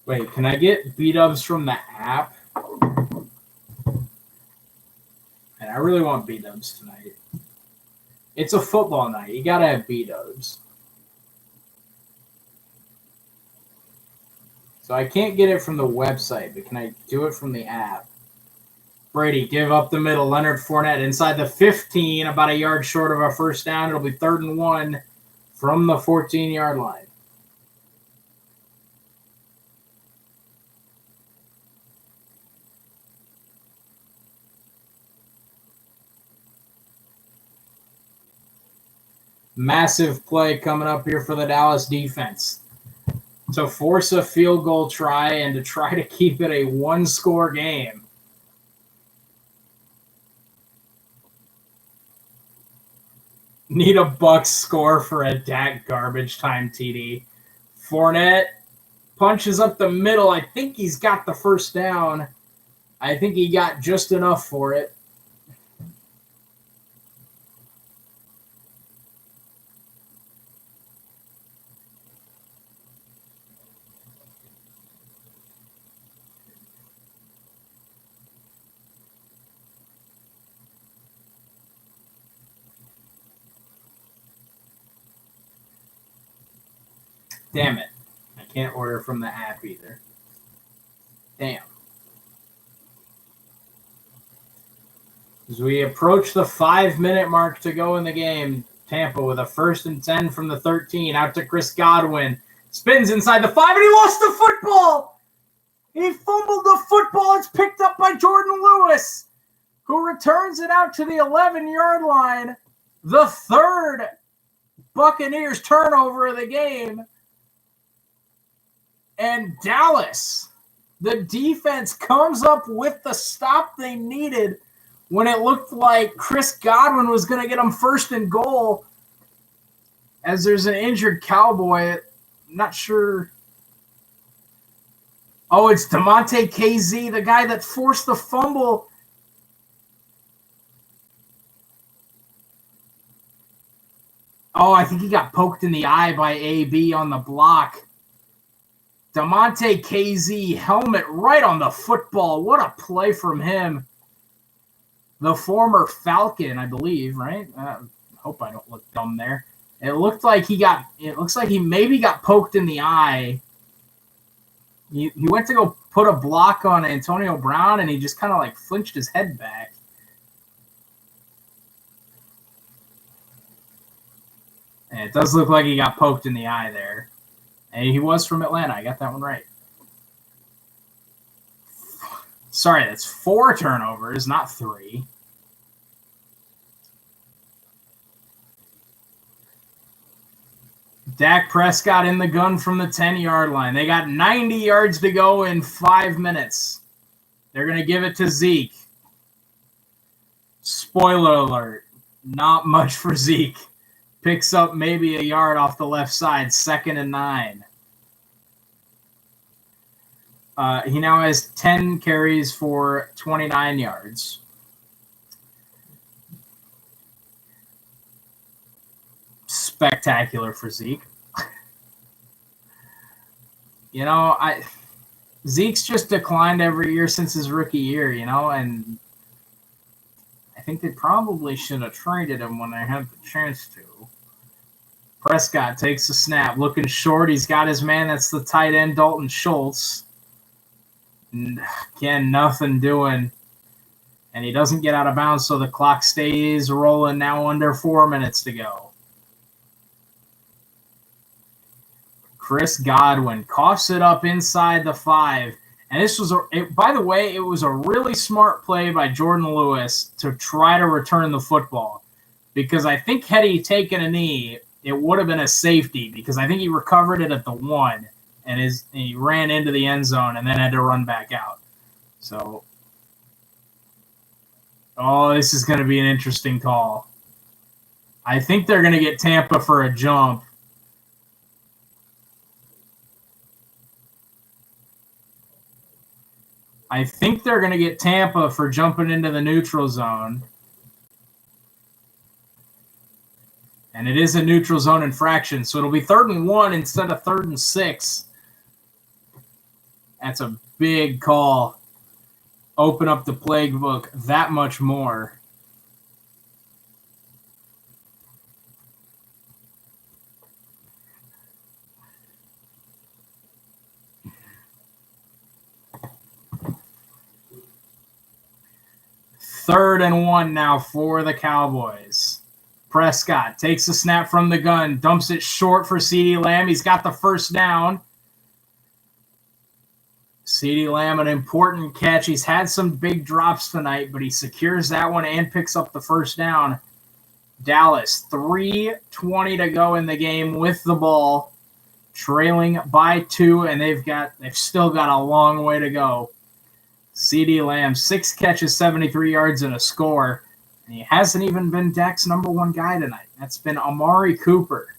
Wait, can I get B-dubs from the app? And I really want B-dubs tonight. It's a football night. You got to have B-dubs. So I can't get it from the website, but can I do it from the app? Brady, give up the middle. Leonard Fournette inside the 15, about a yard short of a first down. It'll be 3rd and 1 from the 14-yard line. Massive play coming up here for the Dallas defense to force a field goal try and to try to keep it a 1-score game. Need a Bucs score for a Dak garbage time TD. Fournette punches up the middle. I think he's got the first down. I think he got just enough for it. Damn it. I can't order from the app either. Damn. As we approach the 5-minute mark to go in the game, Tampa with a 1st and 10 from the 13, out to Chris Godwin. Spins inside the 5, and he lost the football! He fumbled the football. It's picked up by Jordan Lewis, who returns it out to the 11-yard line. The 3rd Buccaneers turnover of the game. And Dallas, the defense comes up with the stop they needed when it looked like Chris Godwin was going to get them 1st and goal. As there's an injured Cowboy, I'm not sure. Oh, it's DeMonte KZ, the guy that forced the fumble. Oh, I think he got poked in the eye by AB on the block. DeMonte KZ, helmet right on the football. What a play from him. The former Falcon, I believe, right? Hope I don't look dumb there. It looks like he maybe got poked in the eye. He went to go put a block on Antonio Brown, and he just kind of like flinched his head back. And it does look like he got poked in the eye there. And he was from Atlanta. I got that one right. Sorry, that's 4 turnovers, not 3. Dak Prescott in the gun from the 10-yard line. They got 90 yards to go in 5 minutes. They're going to give it to Zeke. Spoiler alert, not much for Zeke. Picks up maybe a yard off the left side, 2nd and 9. He now has 10 carries for 29 yards. Spectacular for Zeke. Zeke's just declined every year since his rookie year, and I think they probably should have traded him when they had the chance to. Prescott takes a snap, looking short. He's got his man. That's the tight end, Dalton Schultz. Again, nothing doing. And he doesn't get out of bounds, so the clock stays rolling now under 4 minutes to go. Chris Godwin coughs it up inside the 5. And this was, by the way, it was a really smart play by Jordan Lewis to try to return the football. Because I think had he taken a knee, it would have been a safety. Because I think he recovered it at the 1. And he ran into the end zone and then had to run back out. So, this is going to be an interesting call. I think they're going to get Tampa for a jump. I think they're going to get Tampa for jumping into the neutral zone. And it is a neutral zone infraction, so it'll be 3rd and 1 instead of 3rd and 6. That's a big call. Open up the plague book that much more. Third and 1 now for the Cowboys. Prescott takes the snap from the gun, dumps it short for CeeDee Lamb. He's got the first down. CeeDee Lamb, an important catch. He's had some big drops tonight, but he secures that one and picks up the first down. Dallas, 3:20 to go in the game with the ball, trailing by 2, and they've still got a long way to go. CeeDee Lamb, 6 catches, 73 yards, and a score. And he hasn't even been Dak's number 1 guy tonight. That's been Amari Cooper.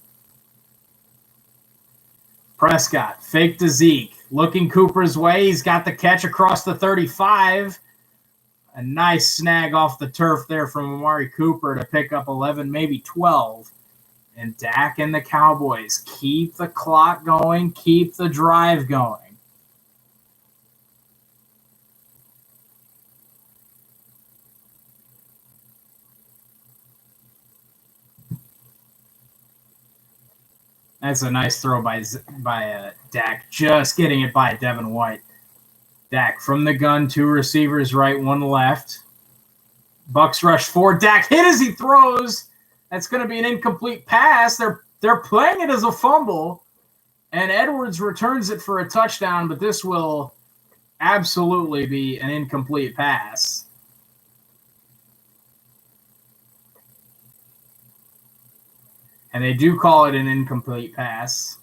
Prescott, fake to Zeke. Looking Cooper's way. He's got the catch across the 35. A nice snag off the turf there from Amari Cooper to pick up 11, maybe 12. And Dak and the Cowboys keep the clock going, keep the drive going. That's a nice throw by Dak, just getting it by Devin White. Dak from the gun, 2 receivers right, 1 left. Bucks rush 4. Dak hit as he throws. That's going to be an incomplete pass. They're playing it as a fumble, and Edwards returns it for a touchdown, but this will absolutely be an incomplete pass. And they do call it an incomplete pass.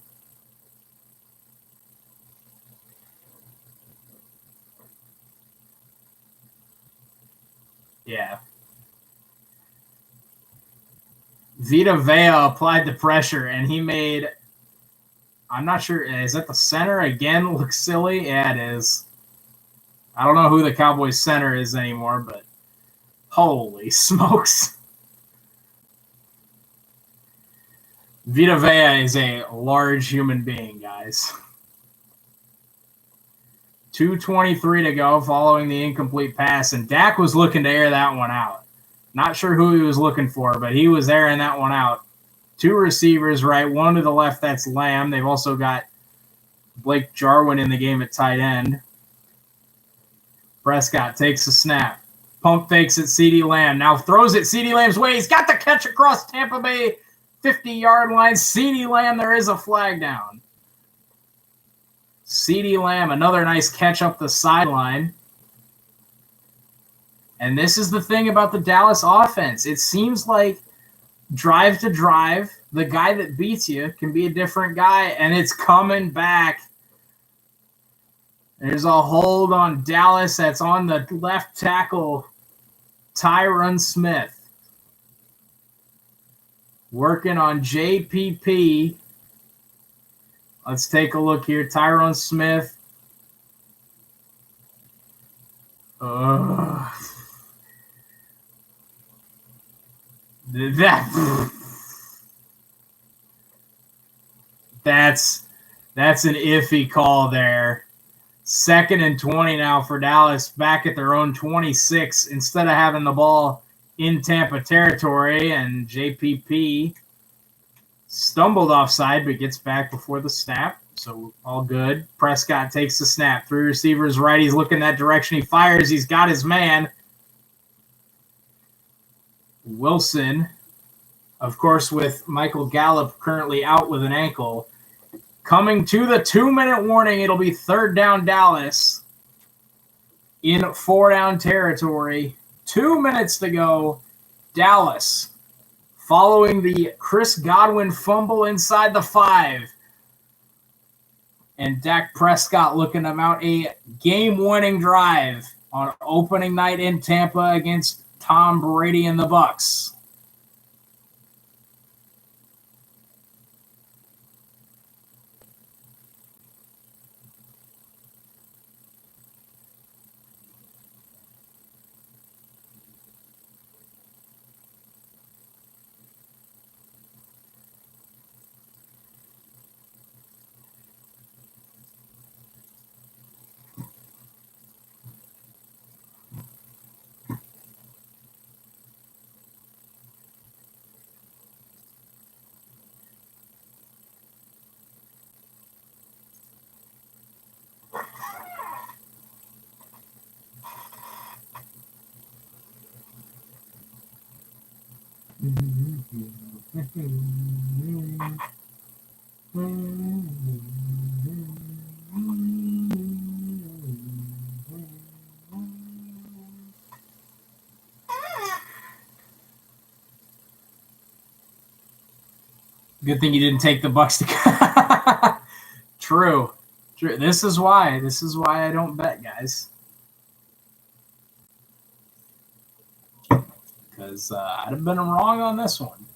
Yeah. Vita Vea applied the pressure, and he made, I'm not sure, is that the center again? Looks silly. Yeah, it is. I don't know who the Cowboys center is anymore, but holy smokes. Vita Vea is a large human being, guys. 2:23 to go following the incomplete pass, and Dak was looking to air that one out. Not sure who he was looking for, but he was airing that one out. 2 receivers right, 1 to the left, that's Lamb. They've also got Blake Jarwin in the game at tight end. Prescott takes the snap. Pump fakes at CeeDee Lamb. Now throws it CeeDee Lamb's way. He's got the catch across Tampa Bay 50-yard line. CeeDee Lamb, there is a flag down. CeeDee Lamb, another nice catch up the sideline. And this is the thing about the Dallas offense. It seems like drive to drive, the guy that beats you can be a different guy, and it's coming back. There's a hold on Dallas that's on the left tackle, Tyron Smith. Working on JPP. Let's take a look here. Tyron Smith. That's an iffy call there. 2nd and 20 now for Dallas, back at their own 26 instead of having the ball in Tampa territory, and JPP stumbled offside but gets back before the snap. So all good. Prescott takes the snap. 3 receivers right. He's looking that direction. He fires. He's got his man. Wilson, of course, with Michael Gallup currently out with an ankle. Coming to the 2-minute warning, it'll be 3rd down Dallas in 4-down territory. 2 minutes to go. Dallas following the Chris Godwin fumble inside the 5. And Dak Prescott looking to mount a game-winning drive on opening night in Tampa against Tom Brady and the Bucs. Good thing you didn't take the Bucs to True. This is why I don't bet, guys. Because I'd have been wrong on this one.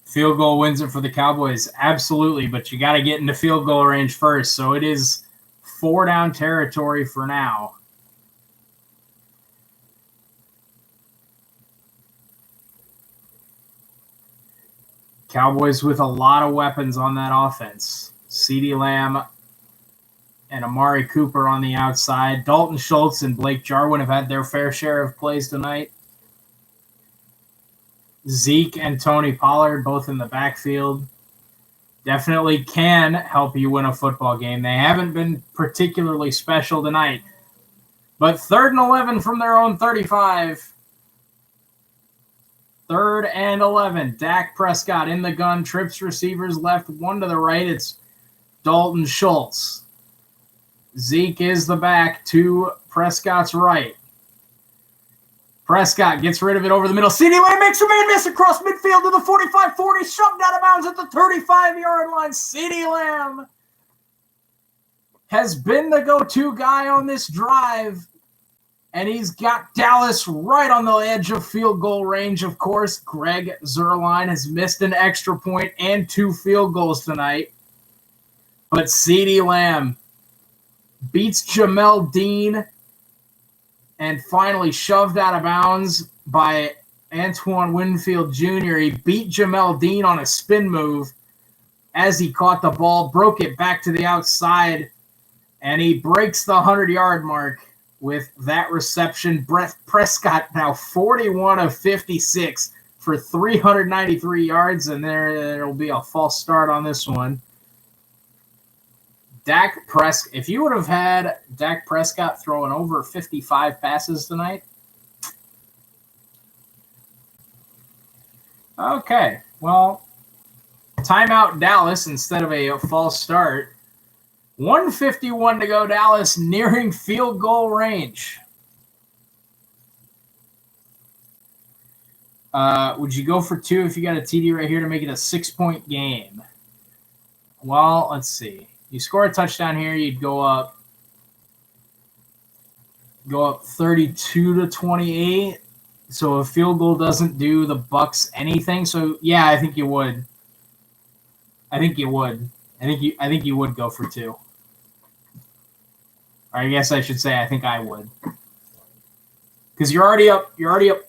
Field goal wins it for the Cowboys. Absolutely, but you got to get into field goal range first. So it is 4-down territory for now. Cowboys with a lot of weapons on that offense. CeeDee Lamb and Amari Cooper on the outside. Dalton Schultz and Blake Jarwin have had their fair share of plays tonight. Zeke and Tony Pollard both in the backfield definitely can help you win a football game. They haven't been particularly special tonight. But 3rd and 11 from their own 35. 3rd and 11. Dak Prescott in the gun. Trips receivers left, 1 to the right. It's Dalton Schultz. Zeke is the back to Prescott's right. Prescott gets rid of it over the middle. CeeDee Lamb makes a man miss across midfield to the 45-40, shoved out of bounds at the 35-yard line. CeeDee Lamb has been the go-to guy on this drive, and he's got Dallas right on the edge of field goal range. Of course, Greg Zuerlein has missed an extra point and 2 field goals tonight. But CeeDee Lamb beats Jamel Dean and finally shoved out of bounds by Antoine Winfield Jr. He beat Jamel Dean on a spin move as he caught the ball, broke it back to the outside, and he breaks the 100-yard mark with that reception. Brett Prescott now 41 of 56 for 393 yards, and there will be a false start on this one. If you would have had Dak Prescott throwing over 55 passes tonight. Okay, well, timeout Dallas instead of a false start. 1:51 to go, Dallas nearing field goal range. Would you go for 2 if you got a TD right here to make it a 6-point game? Well, let's see. You score a touchdown here, you'd go up 32-28. So a field goal doesn't do the Bucs anything. So yeah, I think you would. I think you would go for 2. Or I guess I should say I think I would. Because you're already up.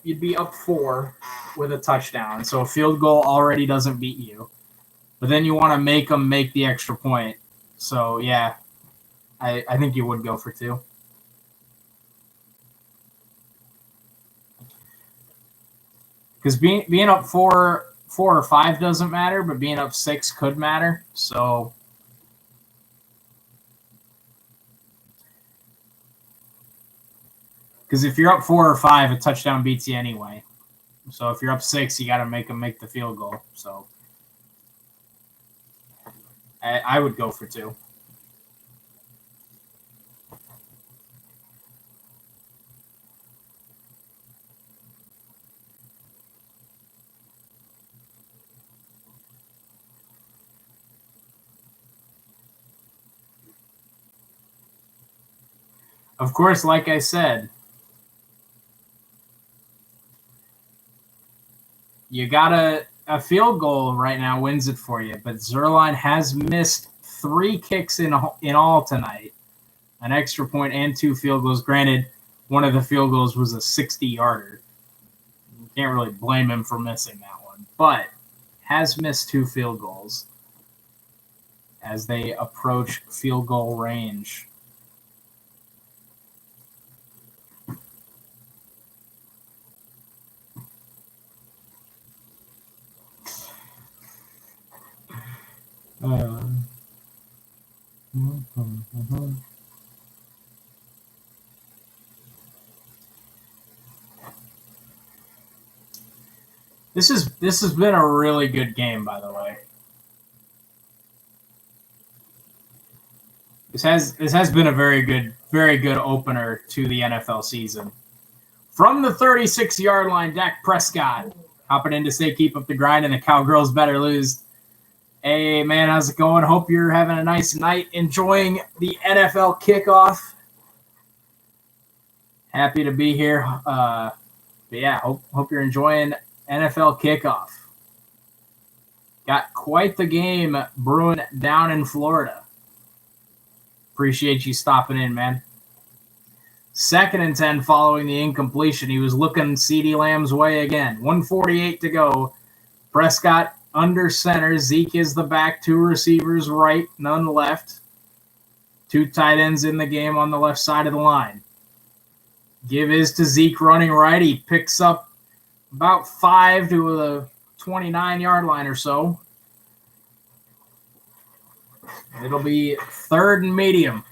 You'd be up 4 with a touchdown. So a field goal already doesn't beat you. But then you want to make them make the extra point. So, yeah, I think you would go for 2. Because being up 4 or 5 doesn't matter, but being up 6 could matter. So, because if you're up 4 or 5, a touchdown beats you anyway. So if you're up 6, you got to make them make the field goal. So I would go for 2. Of course, like I said, you got a field goal right now wins it for you. But Zuerlein has missed 3 kicks in all tonight, an extra point and 2 field goals. Granted, one of the field goals was a 60-yarder. You can't really blame him for missing that one, but has missed 2 field goals as they approach field goal range. This has been a really good game, by the way. This has been a very good opener to the NFL season. From the 36-yard line, Dak Prescott hopping in to say keep up the grind, and the Cowgirls better lose. Hey, man, how's it going? Hope you're having a nice night enjoying the NFL kickoff. Happy to be here. But yeah, hope you're enjoying NFL kickoff. Got quite the game brewing down in Florida. Appreciate you stopping in, man. 2nd and 10 following the incompletion. He was looking CeeDee Lamb's way again. 1:48 to go. Prescott under center. Zeke is the back. 2 receivers right, none left. 2 tight ends in the game on the left side of the line. Give is to Zeke running right. He picks up about 5 to the 29-yard line or so. It'll be 3rd and medium.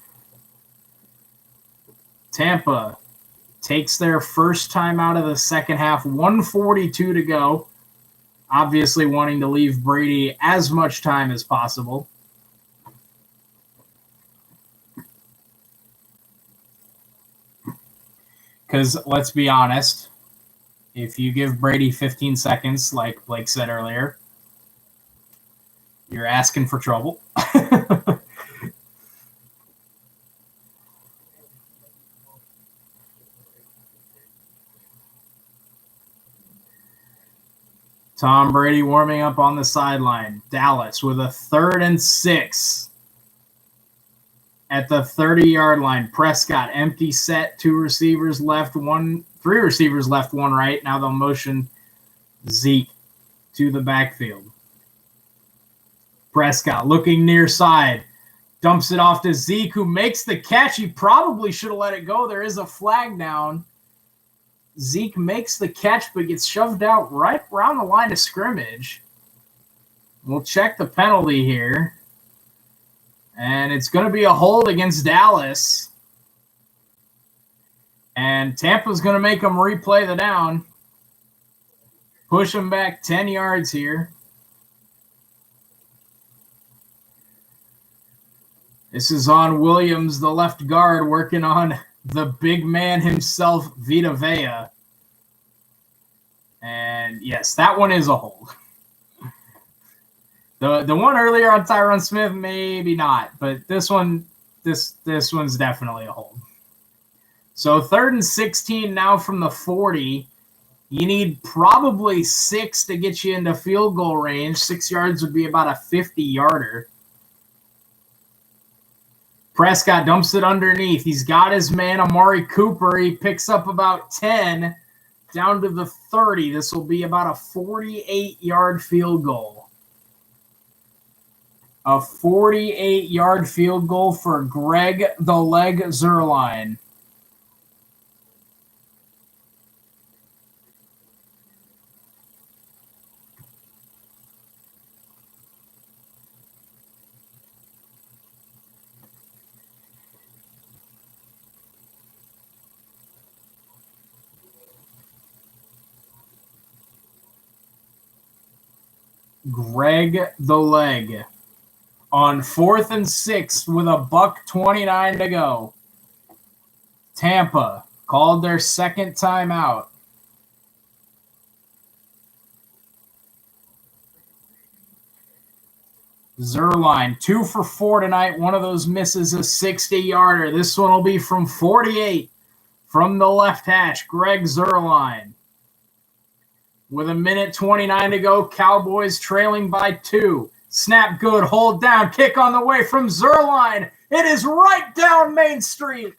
Tampa takes their first time out of the second half. 1:42 to go. Obviously wanting to leave Brady as much time as possible. Because let's be honest, if you give Brady 15 seconds, like Blake said earlier, you're asking for trouble. Tom Brady warming up on the sideline. Dallas with a 3rd and 6 at the 30-yard line. Prescott, empty set, 2 receivers left, 3 receivers left, 1 right. Now they'll motion Zeke to the backfield. Prescott looking near side. Dumps it off to Zeke, who makes the catch. He probably should have let it go. There is a flag down. Zeke makes the catch, but gets shoved out right around the line of scrimmage. We'll check the penalty here. And it's going to be a hold against Dallas. And Tampa's going to make them replay the down. Push them back 10 yards here. This is on Williams, the left guard, working on the big man himself, Vita Vea. And yes, that one is a hold. The one earlier on Tyron Smith, maybe not, but this one's definitely a hold. So 3rd and 16 now from the 40. You need probably 6 to get you into field goal range. 6 yards would be about a 50-yarder. Prescott dumps it underneath. He's got his man, Amari Cooper. He picks up about 10 down to the 30. This will be about a 48-yard field goal. A 48-yard field goal for Greg the Leg Zuerlein. Greg the Leg on 4th and 6 with $1:29 to go. Tampa called their second timeout. Zuerlein, 2 for 4 tonight. One of those misses a 60-yarder. This one will be from 48 from the left hash. Greg Zuerlein. With 1:29 to go, Cowboys trailing by 2. Snap good, hold down, kick on the way from Zuerlein. It is right down Main Street.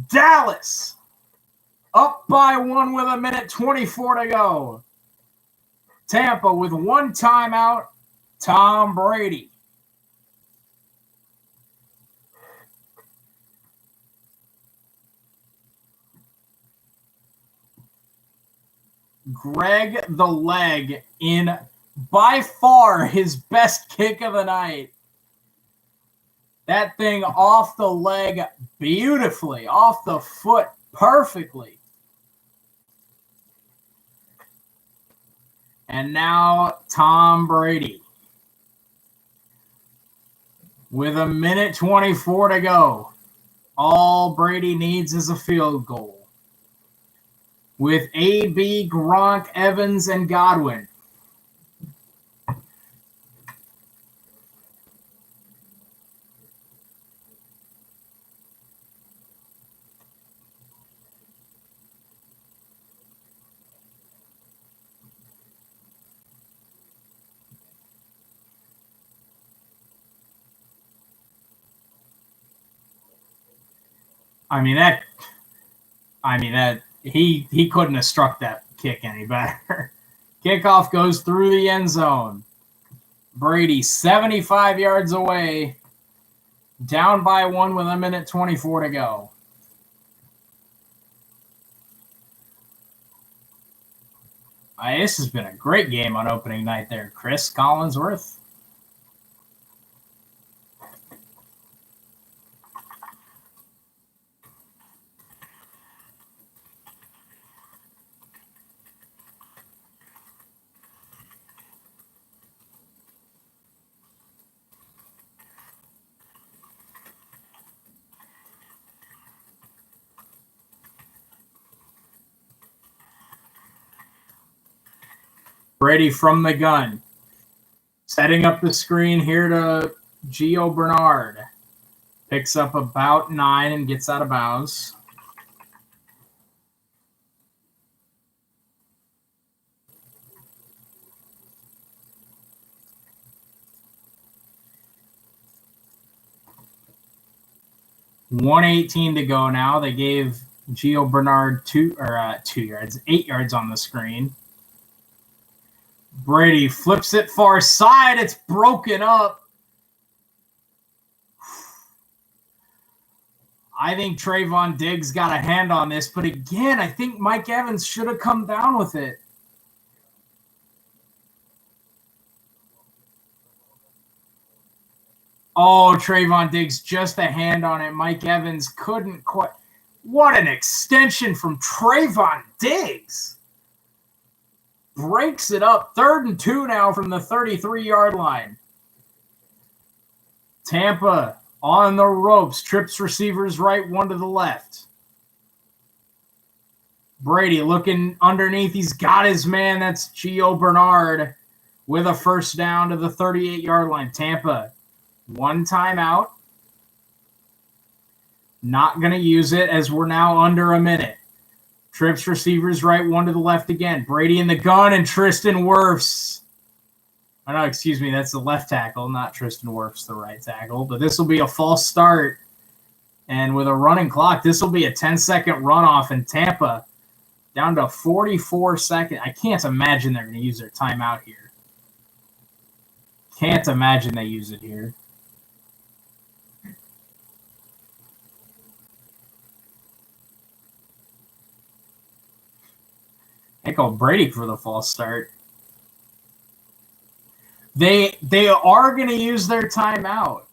Dallas up by 1 with 1:24 to go. Tampa with 1 timeout. Tom Brady. Greg the Leg in by far his best kick of the night. That thing off the leg beautifully, off the foot perfectly. And now Tom Brady. With 1:24 to go. All Brady needs is a field goal. With AB, Gronk, Evans, and Godwin. He couldn't have struck that kick any better. Kickoff goes through the end zone. Brady 75 yards away, down by 1 with 1:24 to go. This has been a great game on opening night there, Chris Collinsworth. Brady from the gun. Setting up the screen here to Gio Bernard. Picks up about 9 and gets out of bounds. $1:18 to go now. They gave Gio Bernard 8 yards on the screen. Brady flips it far side. It's broken up. I think Trayvon Diggs got a hand on this, but again, I think Mike Evans should have come down with it. Oh, Trayvon Diggs, just a hand on it. Mike Evans couldn't quite. What an extension from Trayvon Diggs. Breaks it up. 3rd and 2 now from the 33-yard line. Tampa on the ropes. Trips receivers right, 1 to the left. Brady looking underneath. He's got his man. That's Gio Bernard with a first down to the 38-yard line. Tampa, 1 timeout. Not going to use it as we're now under a minute. Trips receivers right, 1 to the left again. Brady in the gun and Tristan Wirfs. Oh, no, excuse me. That's the left tackle, not Tristan Wirfs, the right tackle. But this will be a false start And with a running clock, this will be a 10-second runoff in Tampa down to 44 seconds. I can't imagine they're going to use their timeout here. Can't imagine they use it here. I called Brady for the false start. They are going to use their timeout.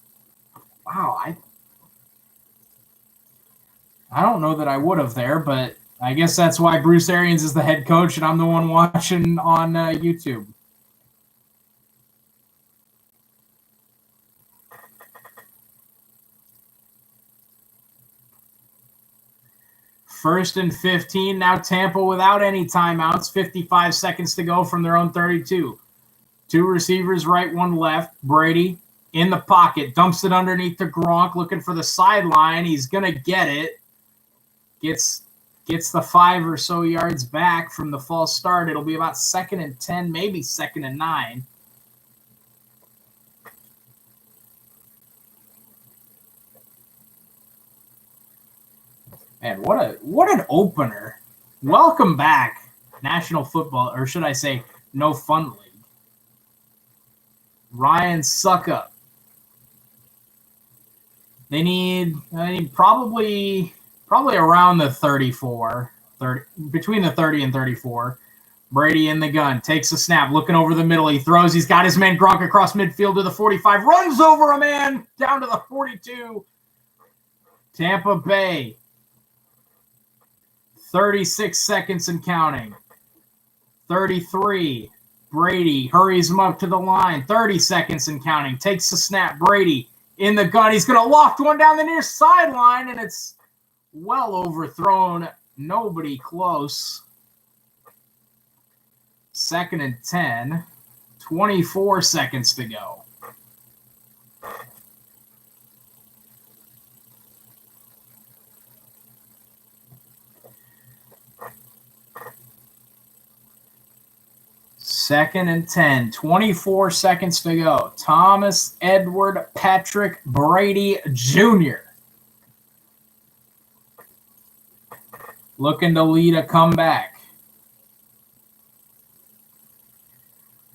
Wow, I don't know that I would have there, but I guess that's why Bruce Arians is the head coach and I'm the one watching on YouTube. First and 15. Now Tampa without any timeouts. 55 seconds to go from their own 32. Two receivers right, one left. Brady in the pocket. Dumps it underneath to Gronk. Looking for the sideline. He's going to get it. Gets the 5 or so yards back from the false start. It'll be about 2nd and 10, maybe 2nd and 9. Man, what an opener. Welcome back, National Football, or should I say No Fun League. Ryan Suckup. They need probably around the 34, between the 30 and 34. Brady in the gun, takes a snap, looking over the middle. He throws. He's got his man Gronk across midfield to the 45, runs over a man down to the 42. Tampa Bay. 36 seconds and counting. 33. Brady hurries him up to the line. 30 seconds and counting. Takes the snap. Brady in the gun. He's going to loft one down the near sideline, and it's well overthrown. Nobody close. 2nd and 10. 24 seconds to go. Second and 10, 24 seconds to go. Thomas Edward Patrick Brady Jr. looking to lead a comeback.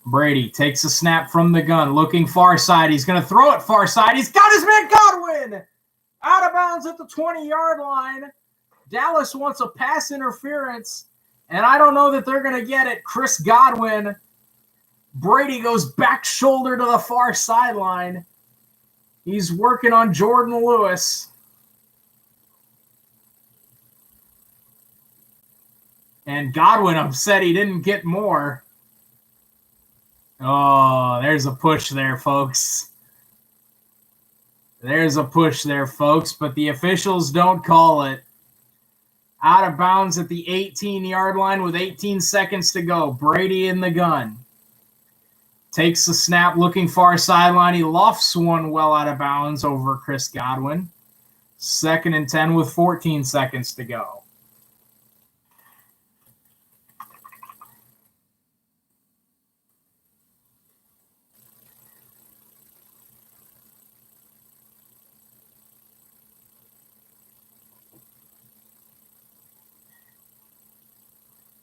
Brady takes a snap from the gun, looking far side. He's going to throw it far side. He's got his man Godwin out of bounds at the 20-yard line. Dallas wants a pass interference, and I don't know that they're going to get it. Chris Godwin. Brady goes back shoulder to the far sideline. He's working on Jordan Lewis. And Godwin upset he didn't get more. Oh, there's a push there, folks. There's a push there, folks, but the officials don't call it. Out of bounds at the 18-yard line with 18 seconds to go. Brady in the gun. Takes the snap, looking far sideline. He lofts one well out of bounds over Chris Godwin. 2nd and 10 with 14 seconds to go.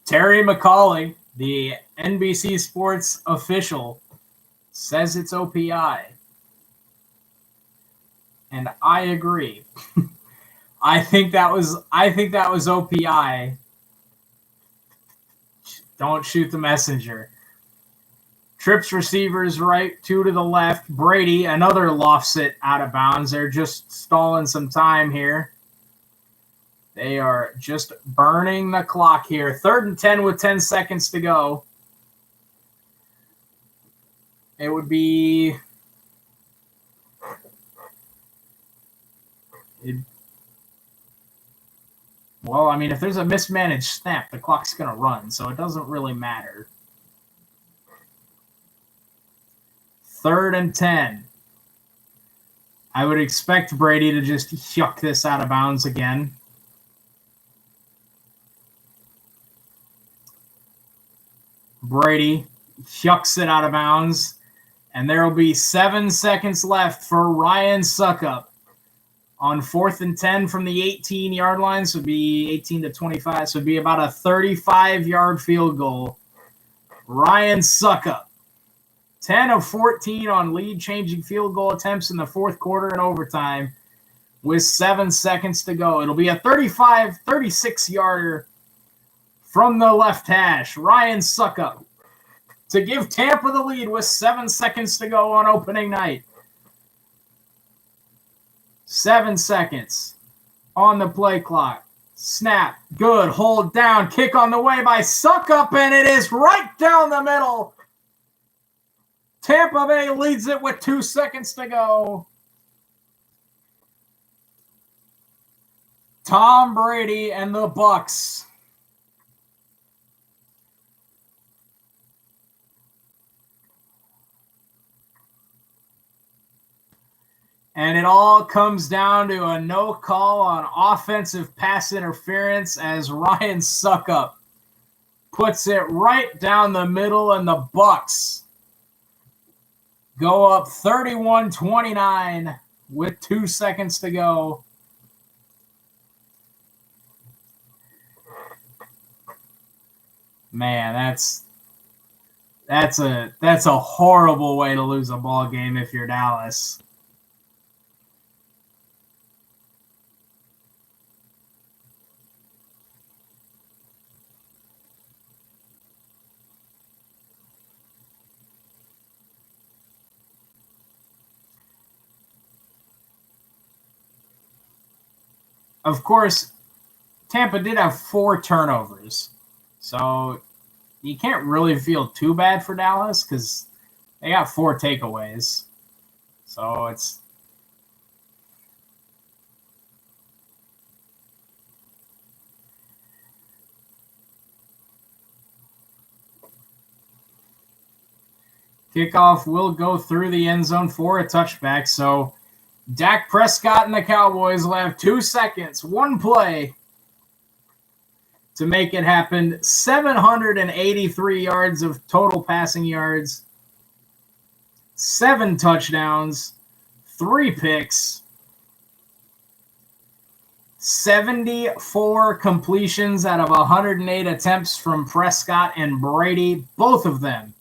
Terry McCauley, the NBC Sports official, says it's OPI. And I agree. I think that was OPI. Don't shoot the messenger. Trips receivers right, 2 to the left. Brady, another lofts it out of bounds. They're just stalling some time here. They are just burning the clock here. 3rd and 10 with 10 seconds to go. It would be... well, I mean, if there's a mismanaged snap, the clock's going to run, so it doesn't really matter. 3rd and 10. I would expect Brady to just yuck this out of bounds again. Brady yucks it out of bounds, and there will be 7 seconds left for Ryan Suckup On 4th and 10 from the 18-yard line, so it'd be 18 to 25, so it'd be about a 35-yard field goal. Ryan Suckup, 10 of 14 on lead-changing field goal attempts in the fourth quarter and overtime with 7 seconds to go. It'll be a 36-yarder from the left hash. Ryan Suckup to give Tampa the lead with 7 seconds to go on opening night. 7 seconds on the play clock. Snap. Good. Hold down. Kick on the way by Suckup, and it is right down the middle. Tampa Bay leads it with 2 seconds to go. Tom Brady and the Bucs. And it all comes down to a no call on offensive pass interference as Ryan Suckup puts it right down the middle, and the Bucs go up 31-29 with 2 seconds to go. Man, that's a horrible way to lose a ball game if you're Dallas. Of course, Tampa did have 4 turnovers, so you can't really feel too bad for Dallas because they got 4 takeaways. So it's kickoff will go through the end zone for a touchback. So Dak Prescott and the Cowboys will have 2 seconds, 1 play to make it happen. 783 yards of total passing yards, 7 touchdowns, 3 picks, 74 completions out of 108 attempts from Prescott and Brady, both of them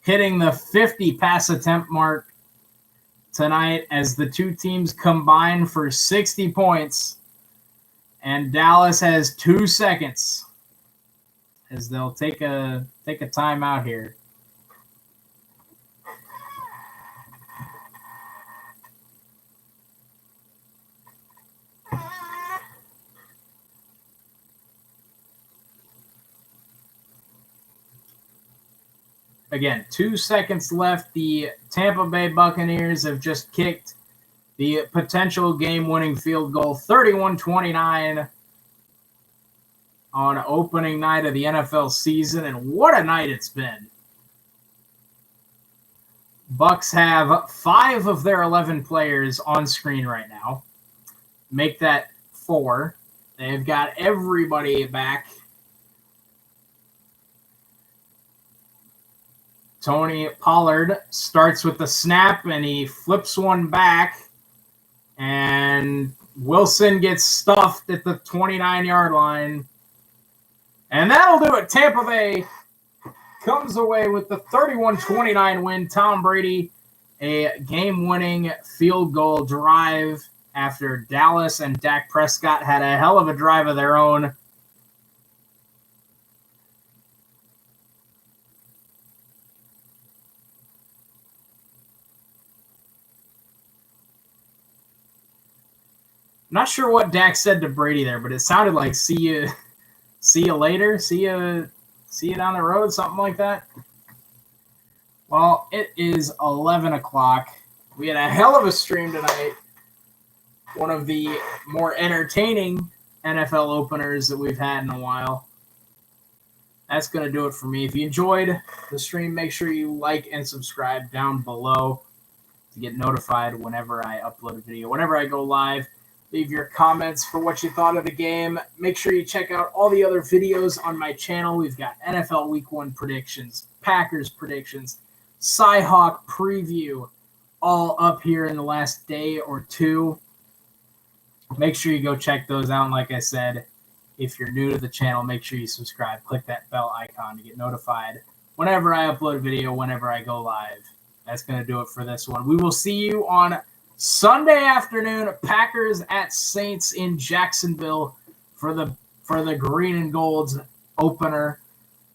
hitting the 50 pass attempt mark tonight as the two teams combine for 60 points. And Dallas has 2 seconds as they'll take a timeout here. Again, 2 seconds left. The Tampa Bay Buccaneers have just kicked the potential game-winning field goal, 31-29 on opening night of the NFL season, and what a night it's been. Bucs have 5 of their 11 players on screen right now. Make that 4. They've got everybody back. Tony Pollard starts with the snap, and he flips one back. And Wilson gets stuffed at the 29-yard line. And that'll do it. Tampa Bay comes away with the 31-29 win. Tom Brady, a game-winning field goal drive after Dallas and Dak Prescott had a hell of a drive of their own. Not sure what Dak said to Brady there, but it sounded like see you later, see you down the road, something like that. Well, it is 11 o'clock. We had a hell of a stream tonight. One of the more entertaining NFL openers that we've had in a while. That's going to do it for me. If you enjoyed the stream, make sure you like and subscribe down below to get notified whenever I upload a video, whenever I go live. Leave your comments for what you thought of the game. Make sure you check out all the other videos on my channel. We've got NFL Week 1 predictions, Packers predictions, Cyhawk preview, all up here in the last day or two. make sure you go check those out. And like I said, if you're new to the channel, make sure you subscribe. Click that bell icon to get notified whenever I upload a video, whenever I go live. That's going to do it for this one. We will see you on Sunday afternoon, Packers at Saints in Jacksonville for the Green and Gold's opener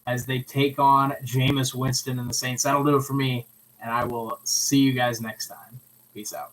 as they take on Jameis Winston and the Saints. That'll do it for me, and I will see you guys next time. Peace out.